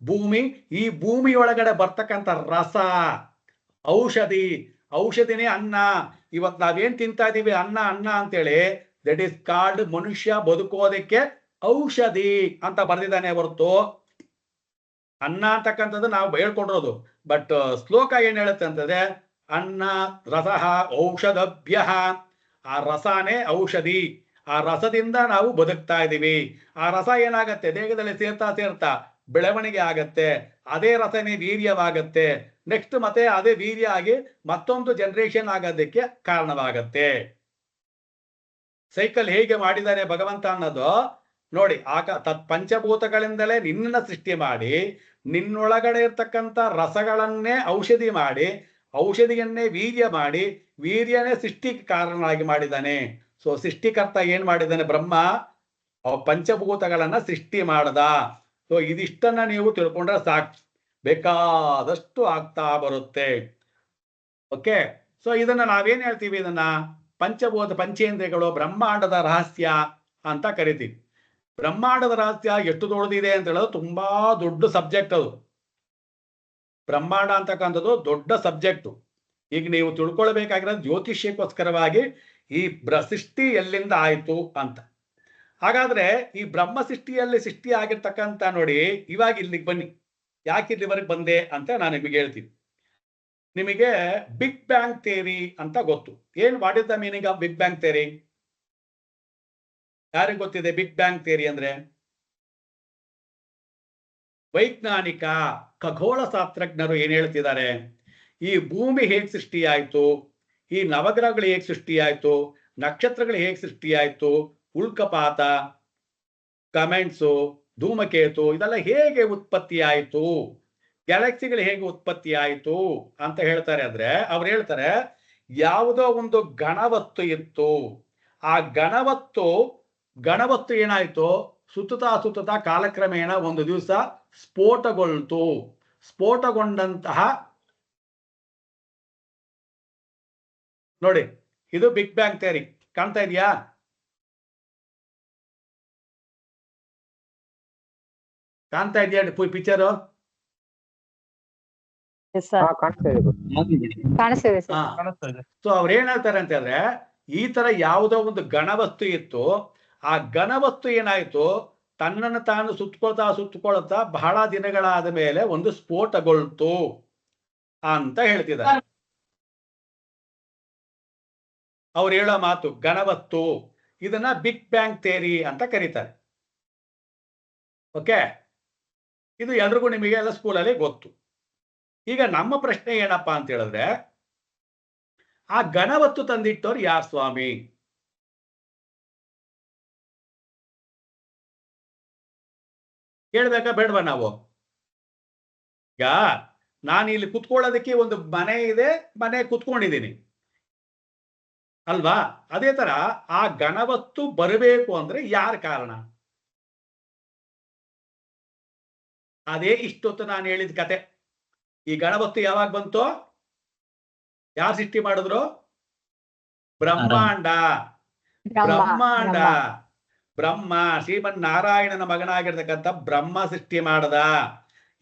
ಭೂಮಿ, ಈ ಭೂಮಿಯೊಳಗಡೆ ಬರ್ತಕ್ಕಂಥ ರಸ, ಔಷಧಿ, ಔಷಧಿನೇ ಅನ್ನ. ಇವತ್ತು ನಾವೇನ್ ತಿಂತಾ ಇದೀವಿ ಅನ್ನ ಅನ್ನ ಅಂತೇಳಿ, ದಟ್ ಈಸ್ ಕಾಲ್ಡ್ ಮನುಷ್ಯ ಬದುಕೋದಕ್ಕೆ ಔಷಧಿ ಅಂತ ಬರೆದಿದ್ದಾನೆ ಹೊರತು ಅನ್ನ ಅಂತಕ್ಕಂಥದ್ದು ನಾವು ಹೇಳ್ಕೊಂಡಿರೋದು. ಬಟ್ ಶ್ಲೋಕ ಏನ್ ಹೇಳುತ್ತೆ ಅಂತಂದ್ರೆ ಅನ್ನ ರಸಃ ಔಷಧಭ್ಯ, ಆ ರಸನೇ ಔಷಧಿ, ಆ ರಸದಿಂದ ನಾವು ಬದುಕ್ತಾ ಇದ್ದೀವಿ. ಆ ರಸ ಏನಾಗತ್ತೆ, ದೇಹದಲ್ಲಿ ಸೇರ್ತಾ ಸೇರ್ತಾ ಬೆಳವಣಿಗೆ ಆಗತ್ತೆ, ಅದೇ ರಸನೇ ವೀರ್ಯವಾಗತ್ತೆ. ನೆಕ್ಸ್ಟ್ ಮತ್ತೆ ಅದೇ ವೀರ್ಯ ಆಗಿ ಮತ್ತೊಂದು ಜನರೇಷನ್ ಆಗೋದಕ್ಕೆ ಕಾರಣವಾಗತ್ತೆ. ಸೈಕಲ್ ಹೇಗೆ ಮಾಡಿದ್ದಾನೆ ಭಗವಂತ ಅನ್ನೋದು ನೋಡಿ. ಪಂಚಭೂತಗಳಿಂದಲೇ ನಿನ್ನನ್ನ ಸೃಷ್ಟಿ ಮಾಡಿ, ನಿನ್ನೊಳಗಡೆ ಇರ್ತಕ್ಕಂಥ ರಸಗಳನ್ನೇ ಔಷಧಿ ಮಾಡಿ, ಔಷಧಿಯನ್ನೇ ವೀರ್ಯ ಮಾಡಿ, ವೀರ್ಯನೇ ಸೃಷ್ಟಿಗೆ ಕಾರಣವಾಗಿ ಮಾಡಿದ್ದಾನೆ. ಸೊ ಸೃಷ್ಟಿಕರ್ತ ಏನ್ ಮಾಡಿದ್ದಾನೆ, ಬ್ರಹ್ಮ ಪಂಚಭೂತಗಳನ್ನ ಸೃಷ್ಟಿ ಮಾಡದ. ಸೊ ಇದಿಷ್ಟನ್ನ ನೀವು ತಿಳ್ಕೊಂಡ್ರೆ ಸಾಕು, ಬೇಕಾದಷ್ಟು ಆಗ್ತಾ ಬರುತ್ತೆ. ಓಕೆ, ಸೊ ಇದನ್ನ ನಾವೇನ್ ಹೇಳ್ತೀವಿ, ಇದನ್ನ ಪಂಚಭೂತ ಪಂಚೇಂದ್ರಿಯಗಳು ಬ್ರಹ್ಮಾಂಡದ ರಹಸ್ಯ ಅಂತ ಕರಿತೀವಿ. ಬ್ರಹ್ಮಾಂಡದ ರಹಸ್ಯ ಎಷ್ಟು ದೊಡ್ಡದಿದೆ ಅಂತ ಹೇಳೋದು ತುಂಬಾ ದೊಡ್ಡ ಸಬ್ಜೆಕ್ಟ್ ಅದು. ಬ್ರಹ್ಮಾಂಡ ಅಂತಕ್ಕಂಥದ್ದು ದೊಡ್ಡ ಸಬ್ಜೆಕ್ಟ್. ಈಗ ನೀವು ತಿಳ್ಕೊಳ್ಬೇಕಾಗಿರೋದು ಜ್ಯೋತಿಷ್ಯಕ್ಕೋಸ್ಕರವಾಗಿ ಈ ಸೃಷ್ಟಿ ಎಲ್ಲಿಂದ ಆಯ್ತು ಅಂತ. ಹಾಗಾದ್ರೆ ಈ ಬ್ರಹ್ಮ ಸೃಷ್ಟಿಯಲ್ಲಿ ಸೃಷ್ಟಿ ಆಗಿರ್ತಕ್ಕಂಥ ನೋಡಿ, ಇವಾಗ ಇಲ್ಲಿಗೆ ಬನ್ನಿ. ಯಾಕೆ ಇಲ್ಲಿವರೆಗೆ ಬಂದೆ ಅಂತ ನಾನು ನಿಮಗೆ ಹೇಳ್ತೀನಿ. ನಿಮಗೆ ಬಿಗ್ ಬ್ಯಾಂಗ್ ಥಿಯರಿ ಅಂತ ಗೊತ್ತು. ಏನ್ what is the meaning of big bang theory? ಯಾರಿಗೆ ಗೊತ್ತಿದೆ ಬಿಗ್ ಬ್ಯಾಂಗ್ ಥಿಯರಿ ಅಂದ್ರೆ? ವೈಜ್ಞಾನಿಕ ಖಗೋಳ ಶಾಸ್ತ್ರಜ್ಞರು ಏನ್ ಹೇಳ್ತಿದ್ದಾರೆ, ಈ ಭೂಮಿ ಹೇಗೆ ಸೃಷ್ಟಿಯಾಯ್ತು, ಈ ನವಗ್ರಹಗಳು ಹೇಗೆ ಸೃಷ್ಟಿಯಾಯ್ತು, ನಕ್ಷತ್ರಗಳು ಹೇಗೆ ಸೃಷ್ಟಿಯಾಯ್ತು, ಉಲ್ಕಪಾತ, ಕಮೆಂಟ್ಸು, ಧೂಮಕೇತು ಇದೆಲ್ಲ ಹೇಗೆ ಉತ್ಪತ್ತಿ ಆಯಿತು, ಗ್ಯಾಲಕ್ಸಿಗಳು ಹೇಗೆ ಉತ್ಪತ್ತಿ ಆಯಿತು ಅಂತ ಹೇಳ್ತಾರೆ. ಅಂದ್ರೆ ಅವ್ರು ಹೇಳ್ತಾರೆ, ಯಾವುದೋ ಒಂದು ಗಣವಸ್ತು ಇತ್ತು, ಆ ಗಣವಸ್ತು ಏನಾಯ್ತು, ಸುತ್ತುತ್ತಾ ಕಾಲಕ್ರಮೇಣ ಒಂದು ದಿವಸ ಸ್ಫೋಟಗೊಳ್ತು. ಸ್ಫೋಟಗೊಂಡಂತಹ ನೋಡಿ, ಇದು ಬಿಗ್ ಬ್ಯಾಂಗ್ ಥಿಯರಿ. ಕಾಣ್ತಾ ಇದೆಯಾ? ಕಾಣ್ತಾ ಇದೆಯಾ ಪಿಕ್ಚರು? ಕಾಣಿಸ್ತಿದೆ ಸರ್. ಸೊ ಅವ್ರು ಏನ್ ಹೇಳ್ತಾರೆ ಅಂತ ಹೇಳಿದ್ರೆ, ಈ ತರ ಯಾವುದೋ ಒಂದು ಗಣವಸ್ತು ಇತ್ತು, ಆ ಗಣವಸ್ತು ಏನಾಯ್ತು, ತನ್ನನ್ನು ತಾನು ಸುತ್ತಕೊಳ್ತಾ ಬಹಳ ದಿನಗಳಾದ ಮೇಲೆ ಒಂದು ಸ್ಫೋಟಗೊಳ್ತು ಅಂತ ಹೇಳ್ತಿದ್ದಾರೆ. ಅವ್ರು ಹೇಳೋ ಮಾತು ಗಣವಸ್ತು. ಇದನ್ನ ಬಿಗ್ ಬ್ಯಾಂಗ್ ಥಿಯರಿ ಅಂತ ಕರೀತಾರೆ. ಓಕೆ, ಇದು ಎಲ್ರಿಗೂ ನಿಮಗೆ ಎಲ್ಲ ಸ್ಕೂಲಲ್ಲಿ ಗೊತ್ತು. ಈಗ ನಮ್ಮ ಪ್ರಶ್ನೆ ಏನಪ್ಪಾ ಅಂತ ಹೇಳಿದ್ರೆ, ಆ ಗಣವಸ್ತು ತಂದಿಟ್ಟವ್ರು ಯಾರು ಸ್ವಾಮಿ? ಹೇಳ್ಬೇಕಾ ಬೇಡವಾ ನಾವು? ಈಗ ನಾನು ಇಲ್ಲಿ ಕುತ್ಕೊಳ್ಳೋದಕ್ಕೆ ಒಂದು ಮನೆ ಇದೆ, ಮನೆ ಕುತ್ಕೊಂಡಿದ್ದೀನಿ ಅಲ್ವಾ? ಅದೇ ತರ ಆ ಗಣವಸ್ತು ಬರಬೇಕು ಅಂದ್ರೆ ಯಾರ ಕಾರಣ? ಅದೇ ಇಷ್ಟೊತ್ತು ನಾನು ಹೇಳಿದ ಕತೆ. ಈ ಗಣವಸ್ತು ಯಾವಾಗ ಬಂತು? ಯಾರು ಸೃಷ್ಟಿ ಮಾಡಿದ್ರು? ಬ್ರಹ್ಮಾಂಡ. ಬ್ರಹ್ಮ ಶ್ರೀಮನ್ನಾರಾಯಣನ ಮಗನಾಗಿರ್ತಕ್ಕಂಥ ಬ್ರಹ್ಮ ಸೃಷ್ಟಿ ಮಾಡದ.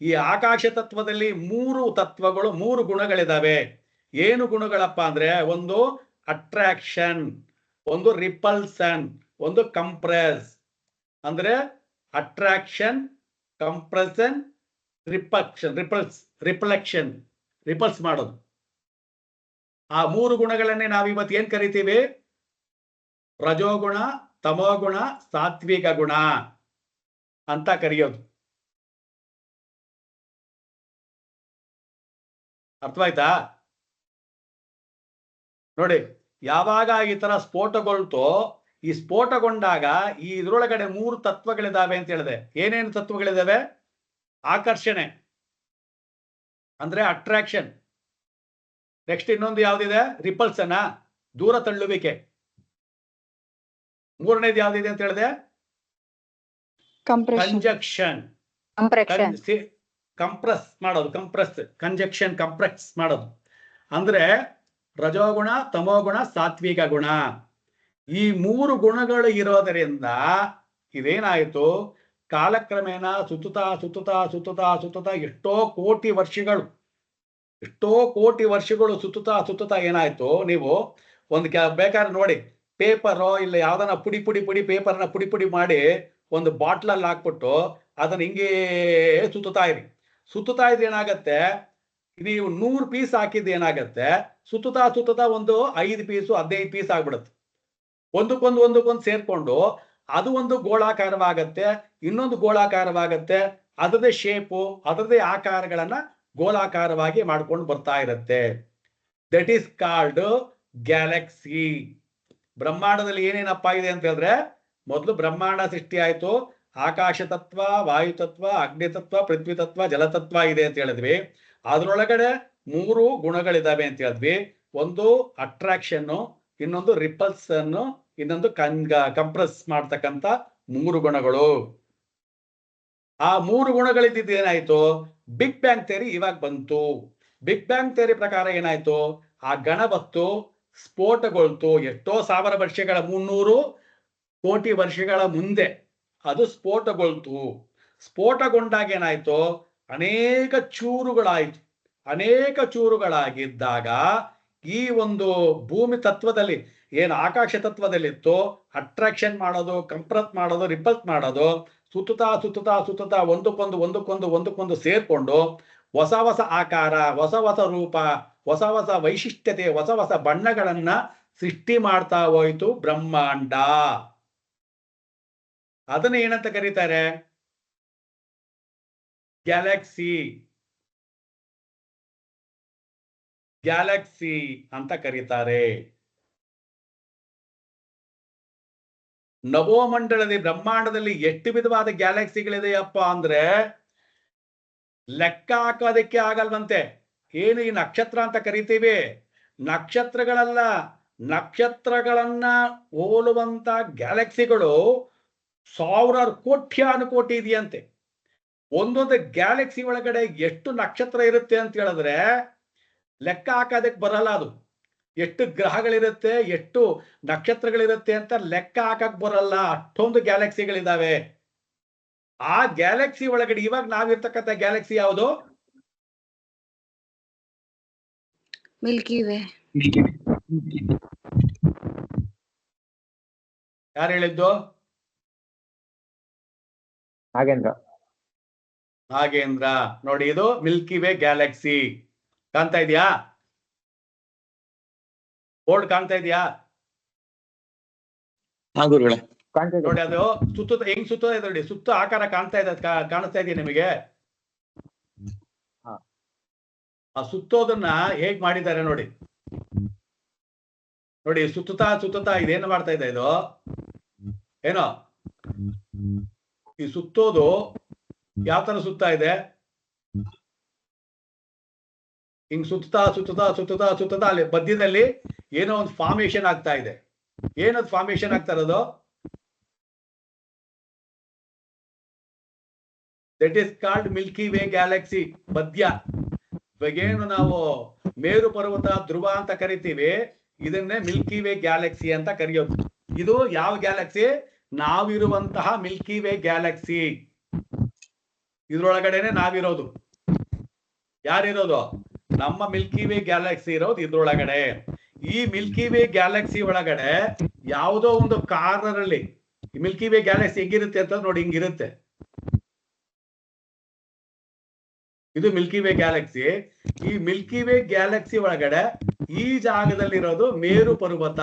ಈ ಆಕಾಶ ತತ್ವದಲ್ಲಿ 3 ತತ್ವಗಳು, 3 ಗುಣಗಳಿದಾವೆ. ಏನು ಗುಣಗಳಪ್ಪ ಅಂದ್ರೆ, ಒಂದು ಅಟ್ರಾಕ್ಷನ್, ಒಂದು ರಿಪಲ್ಸನ್, ಒಂದು ಕಂಪ್ರೆಸ್. ಅಂದ್ರೆ ಅಟ್ರಾಕ್ಷನ್, ಕಂಪ್ರೆಷನ್, ರಿಪಲ್ಸ್ ಮಾಡೋದು. ಆ 3 ಗುಣಗಳನ್ನೇ ನಾವಿವತ್ತು ಏನ್ ಕರಿತೀವಿ? ರಜೋಗುಣ, ತಮೋಗುಣ, ಸಾತ್ವಿಕ ಗುಣ ಅಂತ ಕರೆಯೋದು. ಅರ್ಥವಾಯ್ತಾ? ನೋಡಿ, ಯಾವಾಗ ಈ ತರ ಸ್ಫೋಟಗೊಳ್ತೋ, ಈ ಸ್ಫೋಟಗೊಂಡಾಗ ಈ ಇದ್ರೊಳಗಡೆ 3 ತತ್ವಗಳಿದಾವೆ ಅಂತ ಹೇಳಿದೆ. ಏನೇನು ತತ್ವಗಳಿದಾವೆ? ಆಕರ್ಷಣೆ ಅಂದ್ರೆ ಅಟ್ರಾಕ್ಷನ್. ನೆಕ್ಸ್ಟ್ ಇನ್ನೊಂದು ಯಾವ್ದಿದೆ? ರಿಪಲ್ಸನ, ದೂರ ತಳ್ಳುವಿಕೆ. 3ನೇದು ಯಾವ್ದಿದೆ ಅಂತ ಹೇಳಿದೆ? ಕಂಜಕ್ಷನ್, ಕಂಪ್ರೆಸ್ ಮಾಡೋದು. ಕಂಪ್ರೆಸ್ ಮಾಡೋದು ಅಂದ್ರೆ ರಜೋಗುಣ, ತಮೋಗುಣ, ಸಾತ್ವಿಕ ಗುಣ. ಈ 3 ಗುಣಗಳು ಇರೋದರಿಂದ ಇದೇನಾಯಿತು, ಕಾಲಕ್ರಮೇಣ ಸುತ್ತುತ್ತಾ ಎಷ್ಟೋ ಕೋಟಿ ವರ್ಷಗಳು ಸುತ್ತುತ್ತಾ ಏನಾಯ್ತು, ನೀವು ಒಂದು ಬೇಕಾದ್ರೆ ನೋಡಿ, ಪೇಪರು ಇಲ್ಲ ಯಾವ್ದನ್ನ ಪುಡಿ ಪೇಪರ್ನ ಪುಡಿ ಮಾಡಿ ಒಂದು ಬಾಟ್ಲಲ್ಲಿ ಹಾಕ್ಬಿಟ್ಟು ಅದನ್ನ ಹಿಂಗೇ ಸುತ್ತುತ್ತಾ ಇರಿ. ಸುತ್ತುತ್ತಾ ಇದ್ರೆ ಏನಾಗತ್ತೆ, ನೀವು 100 ಪೀಸ್ ಹಾಕಿದ್ದು ಏನಾಗತ್ತೆ, ಸುತ್ತುತ್ತಾ ಒಂದು 5 ಪೀಸು 15 ಪೀಸ್ ಆಗ್ಬಿಡುತ್ತೆ. ಒಂದಕ್ಕೊಂದು ಸೇರ್ಕೊಂಡು ಅದು ಒಂದು ಗೋಳಾಕಾರವಾಗತ್ತೆ, ಇನ್ನೊಂದು ಗೋಳಾಕಾರವಾಗತ್ತೆ. ಅದರದೇ ಶೇಪು, ಅದರದೇ ಆಕಾರಗಳನ್ನ ಗೋಳಾಕಾರವಾಗಿ ಮಾಡ್ಕೊಂಡು ಬರ್ತಾ ಇರುತ್ತೆ. That is called galaxy. ಬ್ರಹ್ಮಾಂಡದಲ್ಲಿ ಏನೇನಪ್ಪ ಇದೆ ಅಂತ ಹೇಳಿದ್ರೆ, ಮೊದಲು ಬ್ರಹ್ಮಾಂಡ ಸೃಷ್ಟಿ ಆಯ್ತು. ಆಕಾಶ ತತ್ವ, ವಾಯು ತತ್ವ, ಅಗ್ನಿ ತತ್ವ, ಪೃಥ್ವಿ ತತ್ವ, ಜಲತತ್ವ ಇದೆ ಅಂತ ಹೇಳಿದ್ವಿ. ಅದ್ರೊಳಗಡೆ 3 ಗುಣಗಳಿದಾವೆ ಅಂತ ಹೇಳಿದ್ವಿ. ಒಂದು ಅಟ್ರಾಕ್ಷನ್, ಇನ್ನೊಂದು ರಿಪಲ್ಸನ್, ಇನ್ನೊಂದು ಕಂಪ್ರೆಸ್ ಮಾಡ್ತಕ್ಕಂಥ 3 ಗುಣಗಳು. ಆ 3 ಗುಣಗಳಿದ್ದಿದ್ದು ಏನಾಯ್ತು, ಬಿಗ್ ಬ್ಯಾಂಗ್ ಥಿಯರಿ ಇವಾಗ ಬಂತು. ಬಿಗ್ ಬ್ಯಾಂಗ್ ಥಿಯರಿ ಪ್ರಕಾರ ಏನಾಯ್ತು, ಆ ಗಣವಸ್ತು ಸ್ಫೋಟಗೊಳ್ತು. ಎಷ್ಟೋ 1000 ವರ್ಷಗಳ 300 ಕೋಟಿ ವರ್ಷಗಳ ಮುಂದೆ ಅದು ಸ್ಫೋಟಗೊಳ್ತು. ಸ್ಫೋಟಗೊಂಡಾಗ ಏನಾಯ್ತು, ಅನೇಕ ಚೂರುಗಳಾಯ್ತು. ಅನೇಕ ಚೂರುಗಳಾಗಿದ್ದಾಗ ಈ ಒಂದು ಭೂಮಿ ತತ್ವದಲ್ಲಿ ಏನು ಆಕಾಶ ತತ್ವದಲ್ಲಿತ್ತು, ಅಟ್ರಾಕ್ಷನ್ ಮಾಡೋದು, ಕಂಪ್ರೆಸ್ ಮಾಡೋದು, ರಿಪಲ್ಸ್ ಮಾಡೋದು, ಸುತ್ತುತ್ತಾ ಒಂದಕ್ಕೊಂದು ಸೇರ್ಕೊಂಡು ಹೊಸ ಆಕಾರ, ಹೊಸ ರೂಪ, ಹೊಸ ವೈಶಿಷ್ಟ್ಯತೆ, ಹೊಸ ಬಣ್ಣಗಳನ್ನ ಸೃಷ್ಟಿ ಮಾಡ್ತಾ ಹೋಯ್ತು ಬ್ರಹ್ಮಾಂಡ. ಅದನ್ನ ಏನಂತ ಕರೀತಾರೆ, ಗ್ಯಾಲಕ್ಸಿ. ಗ್ಯಾಲಕ್ಸಿ ಅಂತ ಕರೀತಾರೆ. ನವೋಮಂಡಲದ ಬ್ರಹ್ಮಾಂಡದಲ್ಲಿ ಎಷ್ಟು ವಿಧವಾದ ಗ್ಯಾಲಕ್ಸಿಗಳಿದೆಯಪ್ಪ ಅಂದ್ರೆ ಲೆಕ್ಕ ಹಾಕೋದಕ್ಕೆ ಆಗಲ್ವಂತೆ. ಏನು ಈ ನಕ್ಷತ್ರ ಅಂತ ಕರಿತೀವಿ, ನಕ್ಷತ್ರಗಳಲ್ಲ, ನಕ್ಷತ್ರಗಳನ್ನ ಹೋಲುವಂತ ಗ್ಯಾಲಕ್ಸಿಗಳು 1000 ಕೋಟ್ಯಾನುಕೋಟಿ ಇದೆಯಂತೆ. ಒಂದೊಂದು ಗ್ಯಾಲಕ್ಸಿ ಒಳಗಡೆ ಎಷ್ಟು ನಕ್ಷತ್ರ ಇರುತ್ತೆ ಅಂತ ಹೇಳಿದ್ರೆ ಲೆಕ್ಕ ಹಾಕೋದಕ್ಕೆ ಬರಲ್ಲ. ಅದು ಎಷ್ಟು ಗ್ರಹಗಳಿರುತ್ತೆ, ಎಷ್ಟು ನಕ್ಷತ್ರಗಳಿರುತ್ತೆ ಅಂತ ಲೆಕ್ಕ ಹಾಕಕ್ ಬರಲ್ಲ. ಅಷ್ಟೊಂದು ಗ್ಯಾಲಕ್ಸಿಗಳಿದಾವೆ. ಆ ಗ್ಯಾಲಕ್ಸಿ ಒಳಗಡೆ ಇವಾಗ ನಾವಿರ್ತಕ್ಕಂಥ ಗ್ಯಾಲಕ್ಸಿ ಯಾವುದು, ಮಿಲ್ಕಿ ವೇ. ಯಾರು ಹೇಳಿದ್ದು? ನಾಗೇಂದ್ರ. ನೋಡಿ, ಇದು ಮಿಲ್ಕಿ ವೇ ಗ್ಯಾಲಕ್ಸಿ. ಕಾಣ್ತಾ ಇದೆಯಾ? ಬೋರ್ಡ್ ಕಾಣ್ತಾ ಇದೆಯಾ? ನೋಡಿ, ಅದು ಸುತ್ತ ಹೆಂಗ್ ಸುತ್ತ ಇದೆ ನೋಡಿ, ಸುತ್ತ ಆಕಾರ ಕಾಣಿಸ್ತಾ ಇದೆಯಾ ನಿಮಗೆ? ಆ ಸುತ್ತೋದನ್ನ ಹೇಗ್ ಮಾಡಿದ್ದಾರೆ ನೋಡಿ. ನೋಡಿ, ಸುತ್ತುತ್ತಾ ಇದೇನು ಮಾಡ್ತಾ ಇದೆ ಇದು, ಏನೋ ಈ ಸುತ್ತೋದು ಯಾವ ತರ ಸುತ್ತಾ ಇದೆ, ಹಿಂಗ್ ಸುತ್ತುತ್ತಾ ಅಲ್ಲಿ ಮಧ್ಯದಲ್ಲಿ ಏನೋ ಒಂದು ಫಾರ್ಮೇಶನ್ ಆಗ್ತಾ ಇದೆ. ಏನದು ಫಾರ್ಮೇಶನ್ ಆಗ್ತಾ ಇರೋದು? That is called Milky Way Galaxy. ಮಧ್ಯ ಇವಾಗೇನು ನಾವು ಮೇರು ಪರ್ವತ, ಧ್ರುವ ಅಂತ ಕರಿತೀವಿ, ಇದನ್ನೇ ಮಿಲ್ಕಿ ವೇ ಗ್ಯಾಲಕ್ಸಿ ಅಂತ ಕರೆಯೋದು. ಇದು ಯಾವ ಗ್ಯಾಲಕ್ಸಿ? ನಾವಿರುವಂತಹ ಮಿಲ್ಕಿ ವೇ ಗ್ಯಾಲಕ್ಸಿ. ಇದ್ರೊಳಗಡೆನೆ ನಾವಿರೋದು. ಯಾರಿರೋದು? ನಮ್ಮ ಮಿಲ್ಕಿ ವೇ ಗ್ಯಾಲಕ್ಸಿ ಇರೋದು ಇದ್ರೊಳಗಡೆ. ಈ ಮಿಲ್ಕಿ ವೇ ಗ್ಯಾಲಕ್ಸಿ ಒಳಗಡೆ ಯಾವುದೋ ಒಂದು ಕಾರ್ನರ್ ಅಲ್ಲಿ ಮಿಲ್ಕಿ ವೇ ಗ್ಯಾಲಕ್ಸಿ ಹೆಂಗಿರುತ್ತೆ ಅಂತ ನೋಡಿ, ಹಿಂಗಿರುತ್ತೆ. ಇದು ಮಿಲ್ಕಿ ವೇ ಗ್ಯಾಲಕ್ಸಿ. ಈ ಮಿಲ್ಕಿ ವೇ ಗ್ಯಾಲಕ್ಸಿ ಒಳಗಡೆ ಈ ಜಾಗದಲ್ಲಿರೋದು ಮೇರು ಪರ್ವತ.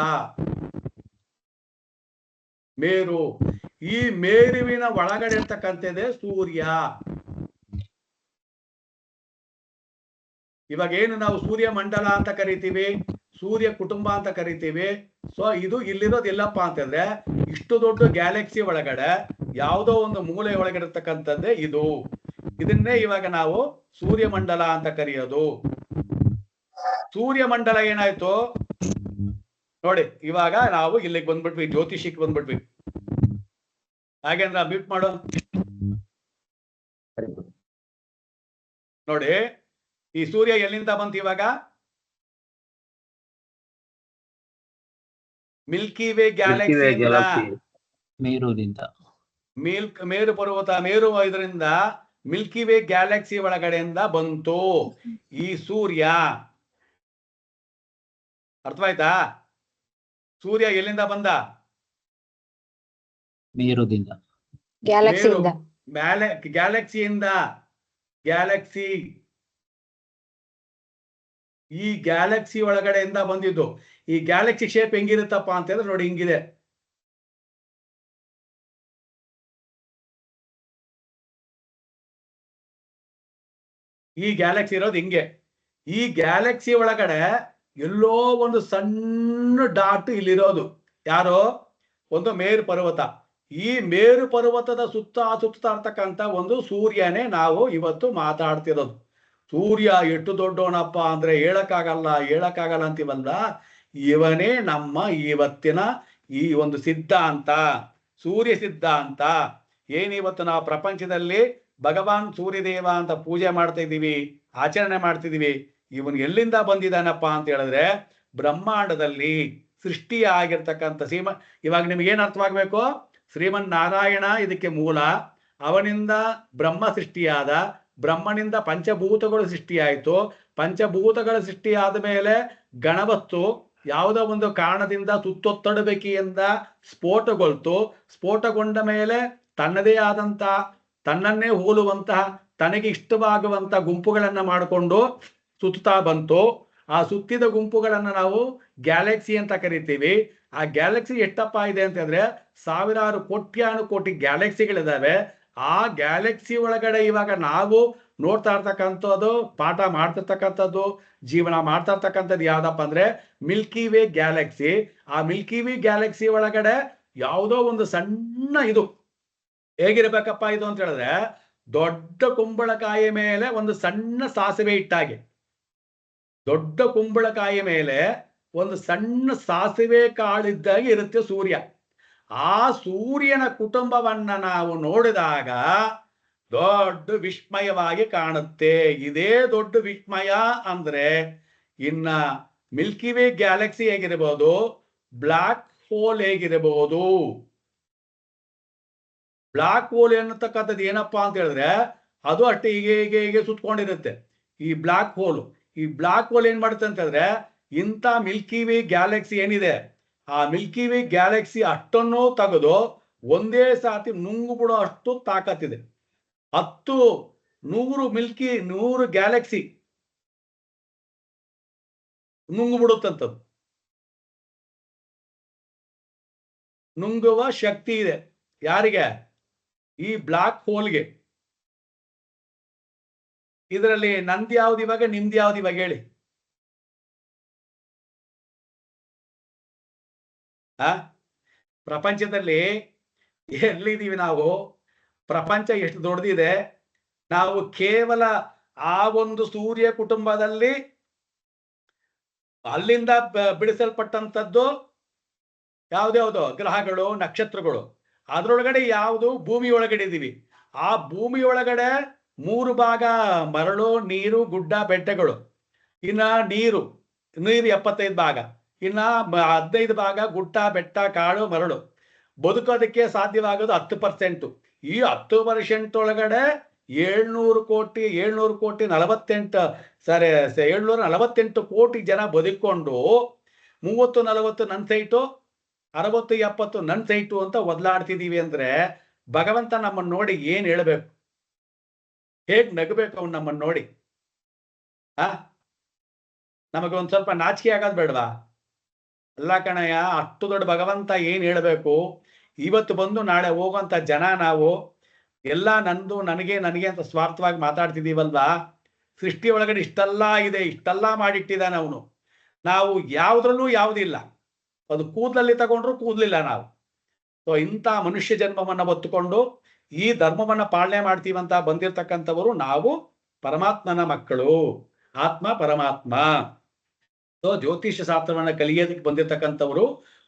ಮೇರು. ಈ ಮೇರುವಿನ ಒಳಗಡೆ ಇರ್ತಕ್ಕಂಥದ್ದೇ ಸೂರ್ಯ. ಇವಾಗ ಏನು ನಾವು ಸೂರ್ಯ ಮಂಡಲ ಅಂತ ಕರಿತೀವಿ, ಸೂರ್ಯ ಕುಟುಂಬ ಅಂತ ಕರಿತೀವಿ. ಸೊ ಇದು ಇಲ್ಲಿರೋದು ಎಲ್ಲಪ್ಪ ಅಂತಂದ್ರೆ ಇಷ್ಟು ದೊಡ್ಡ ಗ್ಯಾಲಕ್ಸಿ ಒಳಗಡೆ ಯಾವುದೋ ಒಂದು ಮೂಲೆ ಒಳಗಡೆ ಇರ್ತಕ್ಕಂಥದ್ದೇ ಇದು. ಇದನ್ನೇ ಇವಾಗ ನಾವು ಸೂರ್ಯ ಮಂಡಲ ಅಂತ ಕರೆಯೋದು. ಸೂರ್ಯ ಮಂಡಲ ಏನಾಯ್ತು ನೋಡಿ, ಇವಾಗ ನಾವು ಇಲ್ಲಿಗೆ ಬಂದ್ಬಿಟ್ವಿ, ಜ್ಯೋತಿಷಿಕ್ ಬಂದ್ಬಿಟ್ವಿ. ಹಾಗೇಂದ್ರ ಮ್ಯೂಟ್ ಮಾಡು. ನೋಡಿ, ಈ ಸೂರ್ಯ ಎಲ್ಲಿಂದ ಬಂತು ಇವಾಗ? ಮಿಲ್ಕಿ ವೇ ಗ್ಯಾಲಕ್ಸಿ, ಮೇರು ಪರ್ವತ, ಮೇರು ಇದರಿಂದ ಮಿಲ್ಕಿ ವೇ ಗ್ಯಾಲಕ್ಸಿ ಒಳಗಡೆಯಿಂದ ಬಂತು ಈ ಸೂರ್ಯ. ಅರ್ಥವಾಯ್ತಾ? ಸೂರ್ಯ ಎಲ್ಲಿಂದ ಬಂದ? ಗ್ಯಾಲಕ್ಸಿಯಿಂದ. ಗ್ಯಾಲಕ್ಸಿ. ಈ ಗ್ಯಾಲಕ್ಸಿ ಒಳಗಡೆಯಿಂದ ಬಂದಿದ್ದು. ಈ ಗ್ಯಾಲಕ್ಸಿ ಶೇಪ್ ಹೆಂಗಿರುತ್ತಪ್ಪ ಅಂತ ಹೇಳಿದ್ರೆ ನೋಡಿ ಹಿಂಗಿದೆ. ಈ ಗ್ಯಾಲಕ್ಸಿ ಇರೋದು ಹಿಂಗೆ. ಈ ಗ್ಯಾಲಕ್ಸಿ ಒಳಗಡೆ ಎಲ್ಲೋ ಒಂದು ಸಣ್ಣ ಡಾಟ್ ಇಲ್ಲಿರೋದು ಯಾರೋ ಒಂದು ಮೇರು ಪರ್ವತ. ಈ ಮೇರು ಪರ್ವತದ ಸುತ್ತ ಇರ್ತಕ್ಕಂಥ ಒಂದು ಸೂರ್ಯನೇ ನಾವು ಇವತ್ತು ಮಾತಾಡ್ತಿರೋದು. ಸೂರ್ಯ ಎಷ್ಟು ದೊಡ್ಡವನಪ್ಪ ಅಂದ್ರೆ ಹೇಳಕ್ಕಾಗಲ್ಲ ಅಂತೀವಲ್ಲ, ಇವನೇ ನಮ್ಮ ಇವತ್ತಿನ ಈ ಒಂದು ಸಿದ್ಧಾಂತ, ಸೂರ್ಯ ಸಿದ್ಧಾಂತ. ಏನಿವತ್ತು ನಾವು ಪ್ರಪಂಚದಲ್ಲಿ ಭಗವಾನ್ ಸೂರ್ಯದೇವ ಅಂತ ಪೂಜೆ ಮಾಡ್ತಾ ಇದ್ದೀವಿ, ಆಚರಣೆ ಮಾಡ್ತಿದೀವಿ. ಇವನು ಎಲ್ಲಿಂದ ಬಂದಿದ್ದಾನಪ್ಪ ಅಂತ ಹೇಳಿದ್ರೆ ಬ್ರಹ್ಮಾಂಡದಲ್ಲಿ ಸೃಷ್ಟಿ ಆಗಿರ್ತಕ್ಕಂಥ ಇವಾಗ ನಿಮ್ಗೇನು ಅರ್ಥವಾಗ್ಬೇಕು? ಶ್ರೀಮನ್ ನಾರಾಯಣ ಇದಕ್ಕೆ ಮೂಲ. ಅವನಿಂದ ಬ್ರಹ್ಮ ಸೃಷ್ಟಿಯಾದ, ಬ್ರಹ್ಮನಿಂದ ಪಂಚಭೂತಗಳು ಸೃಷ್ಟಿಯಾಯಿತು. ಪಂಚಭೂತಗಳ ಸೃಷ್ಟಿಯಾದ ಮೇಲೆ ಗಣವಸ್ತು ಯಾವುದೋ ಒಂದು ಕಾರಣದಿಂದ ಸುತ್ತೊತ್ತಡಬೇಕಿಯಿಂದ ಸ್ಫೋಟಗೊಂಡ ಮೇಲೆ ತನ್ನದೇ ಆದಂತ, ತನ್ನನ್ನೇ ಹೋಲುವಂತಹ, ತನಗೆ ಇಷ್ಟವಾಗುವಂತ ಗುಂಪುಗಳನ್ನ ಮಾಡಿಕೊಂಡು ಸುತ್ತಾ ಬಂತು. ಆ ಸುತ್ತಿದ ಗುಂಪುಗಳನ್ನ ನಾವು ಗ್ಯಾಲಕ್ಸಿ ಅಂತ ಕರಿತೀವಿ. ಆ ಗ್ಯಾಲಕ್ಸಿ ಎಷ್ಟಪ್ಪ ಇದೆ ಅಂತ ಹೇಳಿದ್ರೆ ಸಾವಿರಾರು ಕೋಟ್ಯಾನುಕೋಟಿ ಗ್ಯಾಲಕ್ಸಿಗಳಿದಾವೆ. ಆ ಗ್ಯಾಲಕ್ಸಿ ಒಳಗಡೆ ಇವಾಗ ನಾವು ನೋಡ್ತಾ ಇರ್ತಕ್ಕಂಥದ್ದು, ಪಾಠ ಮಾಡ್ತಿರ್ತಕ್ಕಂಥದ್ದು, ಜೀವನ ಮಾಡ್ತಾ ಇರ್ತಕ್ಕಂಥದ್ದು ಯಾವ್ದಪ್ಪ ಅಂದ್ರೆ ಮಿಲ್ಕಿ ವೇ ಗ್ಯಾಲಕ್ಸಿ. ಆ ಮಿಲ್ಕಿ ವೇ ಗ್ಯಾಲಕ್ಸಿ ಒಳಗಡೆ ಯಾವುದೋ ಒಂದು ಸಣ್ಣ ಇದು ಹೇಗಿರ್ಬೇಕಪ್ಪ ಇದು ಅಂತ ಹೇಳಿದ್ರೆ ದೊಡ್ಡ ಕುಂಬಳಕಾಯಿ ಮೇಲೆ ಒಂದು ಸಣ್ಣ ಸಾಸಿವೆ ಇಟ್ಟಾಗೆ, ದೊಡ್ಡ ಕುಂಬಳಕಾಯಿ ಮೇಲೆ ಒಂದು ಸಣ್ಣ ಸಾಸಿವೆ ಕಾಳಿದ್ದಾಗೆ ಇರುತ್ತೆ ಸೂರ್ಯ. ಆ ಸೂರ್ಯನ ಕುಟುಂಬವನ್ನ ನಾವು ನೋಡಿದಾಗ ದೊಡ್ಡ ವಿಸ್ಮಯವಾಗಿ ಕಾಣುತ್ತೆ. ಇದೇ ದೊಡ್ಡ ವಿಸ್ಮಯ ಅಂದ್ರೆ ಇನ್ನ ಮಿಲ್ಕಿ ವೇ ಗ್ಯಾಲಕ್ಸಿ ಹೇಗಿರಬಹುದು, ಬ್ಲಾಕ್ ಹೋಲ್ ಹೇಗಿರಬಹುದು. ಬ್ಲಾಕ್ ಹೋಲ್ ಎನ್ನತಕ್ಕಂಥದ್ದು ಏನಪ್ಪಾ ಅಂತ ಹೇಳಿದ್ರೆ ಅದು ಅಷ್ಟೇ ಹೀಗೆ ಸುತ್ಕೊಂಡಿರುತ್ತೆ. ಈ ಬ್ಲಾಕ್ ಹೋಲ್ ಏನ್ ಮಾಡುತ್ತೆ ಅಂತ ಹೇಳಿದ್ರೆ ಇಂಥ ಮಿಲ್ಕಿ ವೇ ಗ್ಯಾಲಕ್ಸಿ ಏನಿದೆ, ಆ ಮಿಲ್ಕಿ ವೇ ಗ್ಯಾಲಕ್ಸಿ ಅಷ್ಟನ್ನು ತೆಗೆದು ಒಂದೇ ಸಾತಿ ನುಂಗು ಬಿಡೋ ಅಷ್ಟು ತಾಕತ್ತಿದೆ. 100 ಗ್ಯಾಲಕ್ಸಿ ನುಂಗು ಬಿಡುತ್ತಂಥದ್ದು, ನುಂಗುವ ಶಕ್ತಿ ಇದೆ. ಯಾರಿಗೆ? ಈ ಬ್ಲಾಕ್ ಹೋಲ್ಗೆ. ಇದರಲ್ಲಿ ನಂದು ಯಾವ್ದು ಇವಾಗ, ನಿಮ್ದು ಯಾವ್ದು ಇವಾಗ ಹೇಳಿ? ಪ್ರಪಂಚದಲ್ಲಿ ಎಲ್ಲಿದ್ದೀವಿ ನಾವು? ಪ್ರಪಂಚ ಎಷ್ಟು ದೊಡ್ಡದಿದೆ. ನಾವು ಕೇವಲ ಆ ಒಂದು ಸೂರ್ಯ ಕುಟುಂಬದಲ್ಲಿ ಅಲ್ಲಿಂದ ಬಿಡಿಸಲ್ಪಟ್ಟಂಥದ್ದು ಯಾವ್ದ್ಯಾವ್ದು ಗ್ರಹಗಳು, ನಕ್ಷತ್ರಗಳು. ಅದರೊಳಗಡೆ ಯಾವುದು ಭೂಮಿ ಒಳಗಡೆ ಇದ್ದೀವಿ. ಆ ಭೂಮಿ ಒಳಗಡೆ 3 ಭಾಗ ಮರಳು, ನೀರು, ಗುಡ್ಡ, ಬೆಟ್ಟಗಳು. ಇನ್ನ ನೀರು 75 ಭಾಗ, ಇನ್ನ 15 ಭಾಗ ಗುಡ್ಡ, ಬೆಟ್ಟ, ಕಾಡು, ಮರಳು. ಬದುಕೋದಕ್ಕೆ ಸಾಧ್ಯವಾಗೋದು 10%. ಈ 10% ಒಳಗಡೆ 748 ಕೋಟಿ ಜನ ಬದುಕೊಂಡು 30-40 ನನ್ನ ಸೈಟು, 60-70 ನನ್ನ ಸೈಟು ಅಂತ ಒದ್ಲಾಡ್ತಿದೀವಿ ಅಂದ್ರೆ ಭಗವಂತ ನಮ್ಮನ್ನು ನೋಡಿ ಏನ್ ಹೇಳ್ಬೇಕು? ಹೇಗ್ ನಗಬೇಕು ಅವ್ನು ನಮ್ಮನ್ನು ನೋಡಿ? ನಮಗೊಂದ್ ಸ್ವಲ್ಪ ನಾಚಿಕೆ ಆಗೋದು ಬೇಡವಾ? ಅಲ್ಲ ಕಣಯ್ಯ, ಅಷ್ಟು ದೊಡ್ಡ ಭಗವಂತ ಏನ್ ಹೇಳ್ಬೇಕು? ಇವತ್ತು ಬಂದು ನಾಳೆ ಹೋಗುವಂತ ಜನ ನಾವು ಎಲ್ಲ ನಂದು, ನನಗೆ ಅಂತ ಸ್ವಾರ್ಥವಾಗಿ ಮಾತಾಡ್ತಿದೀವಲ್ವಾ? ಸೃಷ್ಟಿ ಒಳಗಡೆ ಇಷ್ಟೆಲ್ಲ ಇದೆ, ಇಷ್ಟೆಲ್ಲ ಮಾಡಿಟ್ಟಿದ್ದಾನೆ ಅವನು. ನಾವು ಯಾವ್ದ್ರಲ್ಲೂ ಯಾವುದಿಲ್ಲ. ಅದು ಕೂದಲಲ್ಲಿ ತಗೊಂಡ್ರು ಕೂದಲಿಲ್ಲ ನಾವು. ಸೊ ಇಂಥ ಮನುಷ್ಯ ಜನ್ಮವನ್ನ ಹೊತ್ತುಕೊಂಡು ಈ ಧರ್ಮವನ್ನ ಪಾಲನೆ ಮಾಡ್ತೀವಂತ ಬಂದಿರತಕ್ಕಂಥವರು ನಾವು ಪರಮಾತ್ಮನ ಮಕ್ಕಳು, ಆತ್ಮ ಪರಮಾತ್ಮ. ಸೊ ಜ್ಯೋತಿಷ್ಯ ಶಾಸ್ತ್ರವನ್ನ ಕಲಿಯೋದಕ್ಕೆ ಬಂದಿರತಕ್ಕಂಥವರು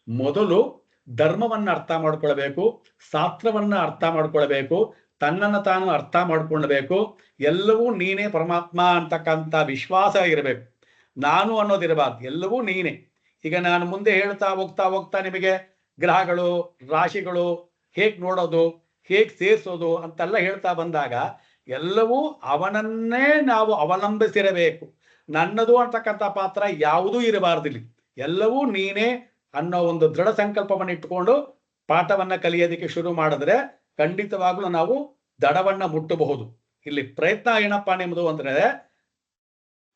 ಮೊದಲು ಧರ್ಮವನ್ನ ಅರ್ಥ ಮಾಡ್ಕೊಳ್ಬೇಕು, ಶಾಸ್ತ್ರವನ್ನ ಅರ್ಥ ಮಾಡ್ಕೊಳ್ಬೇಕು, ತನ್ನನ್ನು ತಾನು ಅರ್ಥ ಮಾಡ್ಕೊಳ್ಬೇಕು. ಎಲ್ಲವೂ ನೀನೇ ಪರಮಾತ್ಮ ಅಂತಕ್ಕಂಥ ವಿಶ್ವಾಸ ಇರಬೇಕು. ನಾನು ಅನ್ನೋದಿರಬಾರ್ದು, ಎಲ್ಲವೂ ನೀನೇ. ಈಗ ನಾನು ಮುಂದೆ ಹೇಳ್ತಾ ಹೋಗ್ತಾ ನಿಮಗೆ ಗ್ರಹಗಳು, ರಾಶಿಗಳು ಹೇಗ್ ನೋಡೋದು, ಹೇಗ್ ಸೇರಿಸೋದು ಅಂತೆಲ್ಲ ಹೇಳ್ತಾ ಬಂದಾಗ ಎಲ್ಲವೂ ಅವನನ್ನೇ ನಾವು ಅವಲಂಬಿಸಿರಬೇಕು. ನನ್ನದು ಅಂತಕ್ಕಂಥ ಪಾತ್ರ ಯಾವುದೂ ಇರಬಾರ್ದಿಲ್ಲಿ. ಎಲ್ಲವೂ ನೀನೇ ಅನ್ನೋ ಒಂದು ದೃಢ ಸಂಕಲ್ಪವನ್ನು ಇಟ್ಟುಕೊಂಡು ಪಾಠವನ್ನ ಕಲಿಯೋದಕ್ಕೆ ಶುರು ಮಾಡಿದ್ರೆ ಖಂಡಿತವಾಗ್ಲೂ ನಾವು ದಡವನ್ನ ಮುಟ್ಟಬಹುದು. ಇಲ್ಲಿ ಪ್ರಯತ್ನ ಏನಪ್ಪಾ ನಿಮ್ದು ಅಂದ್ರೆ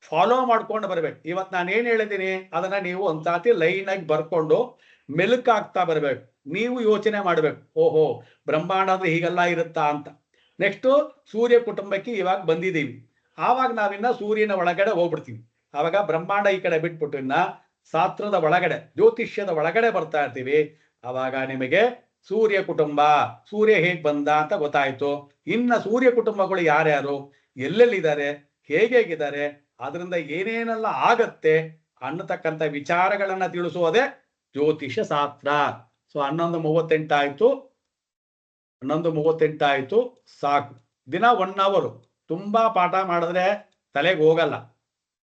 ಫಾಲೋ ಮಾಡ್ಕೊಂಡು ಬರ್ಬೇಕು. ಇವತ್ತು ನಾನು ಏನ್ ಹೇಳಿದ್ದೀನಿ ಅದನ್ನ ನೀವು ಒಂದ್ಸಾತಿ ಲೈನ್ ಆಗಿ ಬರ್ಕೊಂಡು ಮೆಲುಕಾಗ್ತಾ ಬರ್ಬೇಕು. ನೀವು ಯೋಚನೆ ಮಾಡ್ಬೇಕು, ಓಹೋ ಬ್ರಹ್ಮಾಂಡ ಅಂದ್ರೆ ಹೀಗೆಲ್ಲ ಇರುತ್ತಾ ಅಂತ. ನೆಕ್ಸ್ಟ್ ಸೂರ್ಯ ಕುಟುಂಬಕ್ಕೆ ಇವಾಗ ಬಂದಿದ್ದೀವಿ. ಆವಾಗ ನಾವಿನ್ನ ಸೂರ್ಯನ ಒಳಗಡೆ ಹೋಗ್ಬಿಡ್ತೀವಿ. ಆವಾಗ ಬ್ರಹ್ಮಾಂಡ ಈ ಕಡೆ ಬಿಟ್ಬಿಟ್ಟು ಇನ್ನ ಶಾಸ್ತ್ರದ ಒಳಗಡೆ, ಜ್ಯೋತಿಷ್ಯದ ಒಳಗಡೆ ಬರ್ತಾ ಇರ್ತೀವಿ. ಆವಾಗ ನಿಮಗೆ ಸೂರ್ಯ ಕುಟುಂಬ, ಸೂರ್ಯ ಹೇಗ್ ಬಂದ ಅಂತ ಗೊತ್ತಾಯ್ತು. ಇನ್ನ ಸೂರ್ಯ ಕುಟುಂಬಗಳು ಯಾರ್ಯಾರು, ಎಲ್ಲೆಲ್ಲಿದ್ದಾರೆ, ಹೇಗಿದ್ದಾರೆ, ಅದರಿಂದ ಏನೇನೆಲ್ಲ ಆಗತ್ತೆ ಅನ್ನತಕ್ಕಂಥ ವಿಚಾರಗಳನ್ನ ತಿಳಿಸುವುದೇ ಜ್ಯೋತಿಷ್ಯ ಶಾಸ್ತ್ರ. ಸೊ 11:38 ಆಯ್ತು, 11:38 ಆಯ್ತು, ಸಾಕು. ದಿನ 1 hour ತುಂಬಾ ಪಾಠ ಮಾಡಿದ್ರೆ ತಲೆಗೆ ಹೋಗಲ್ಲ.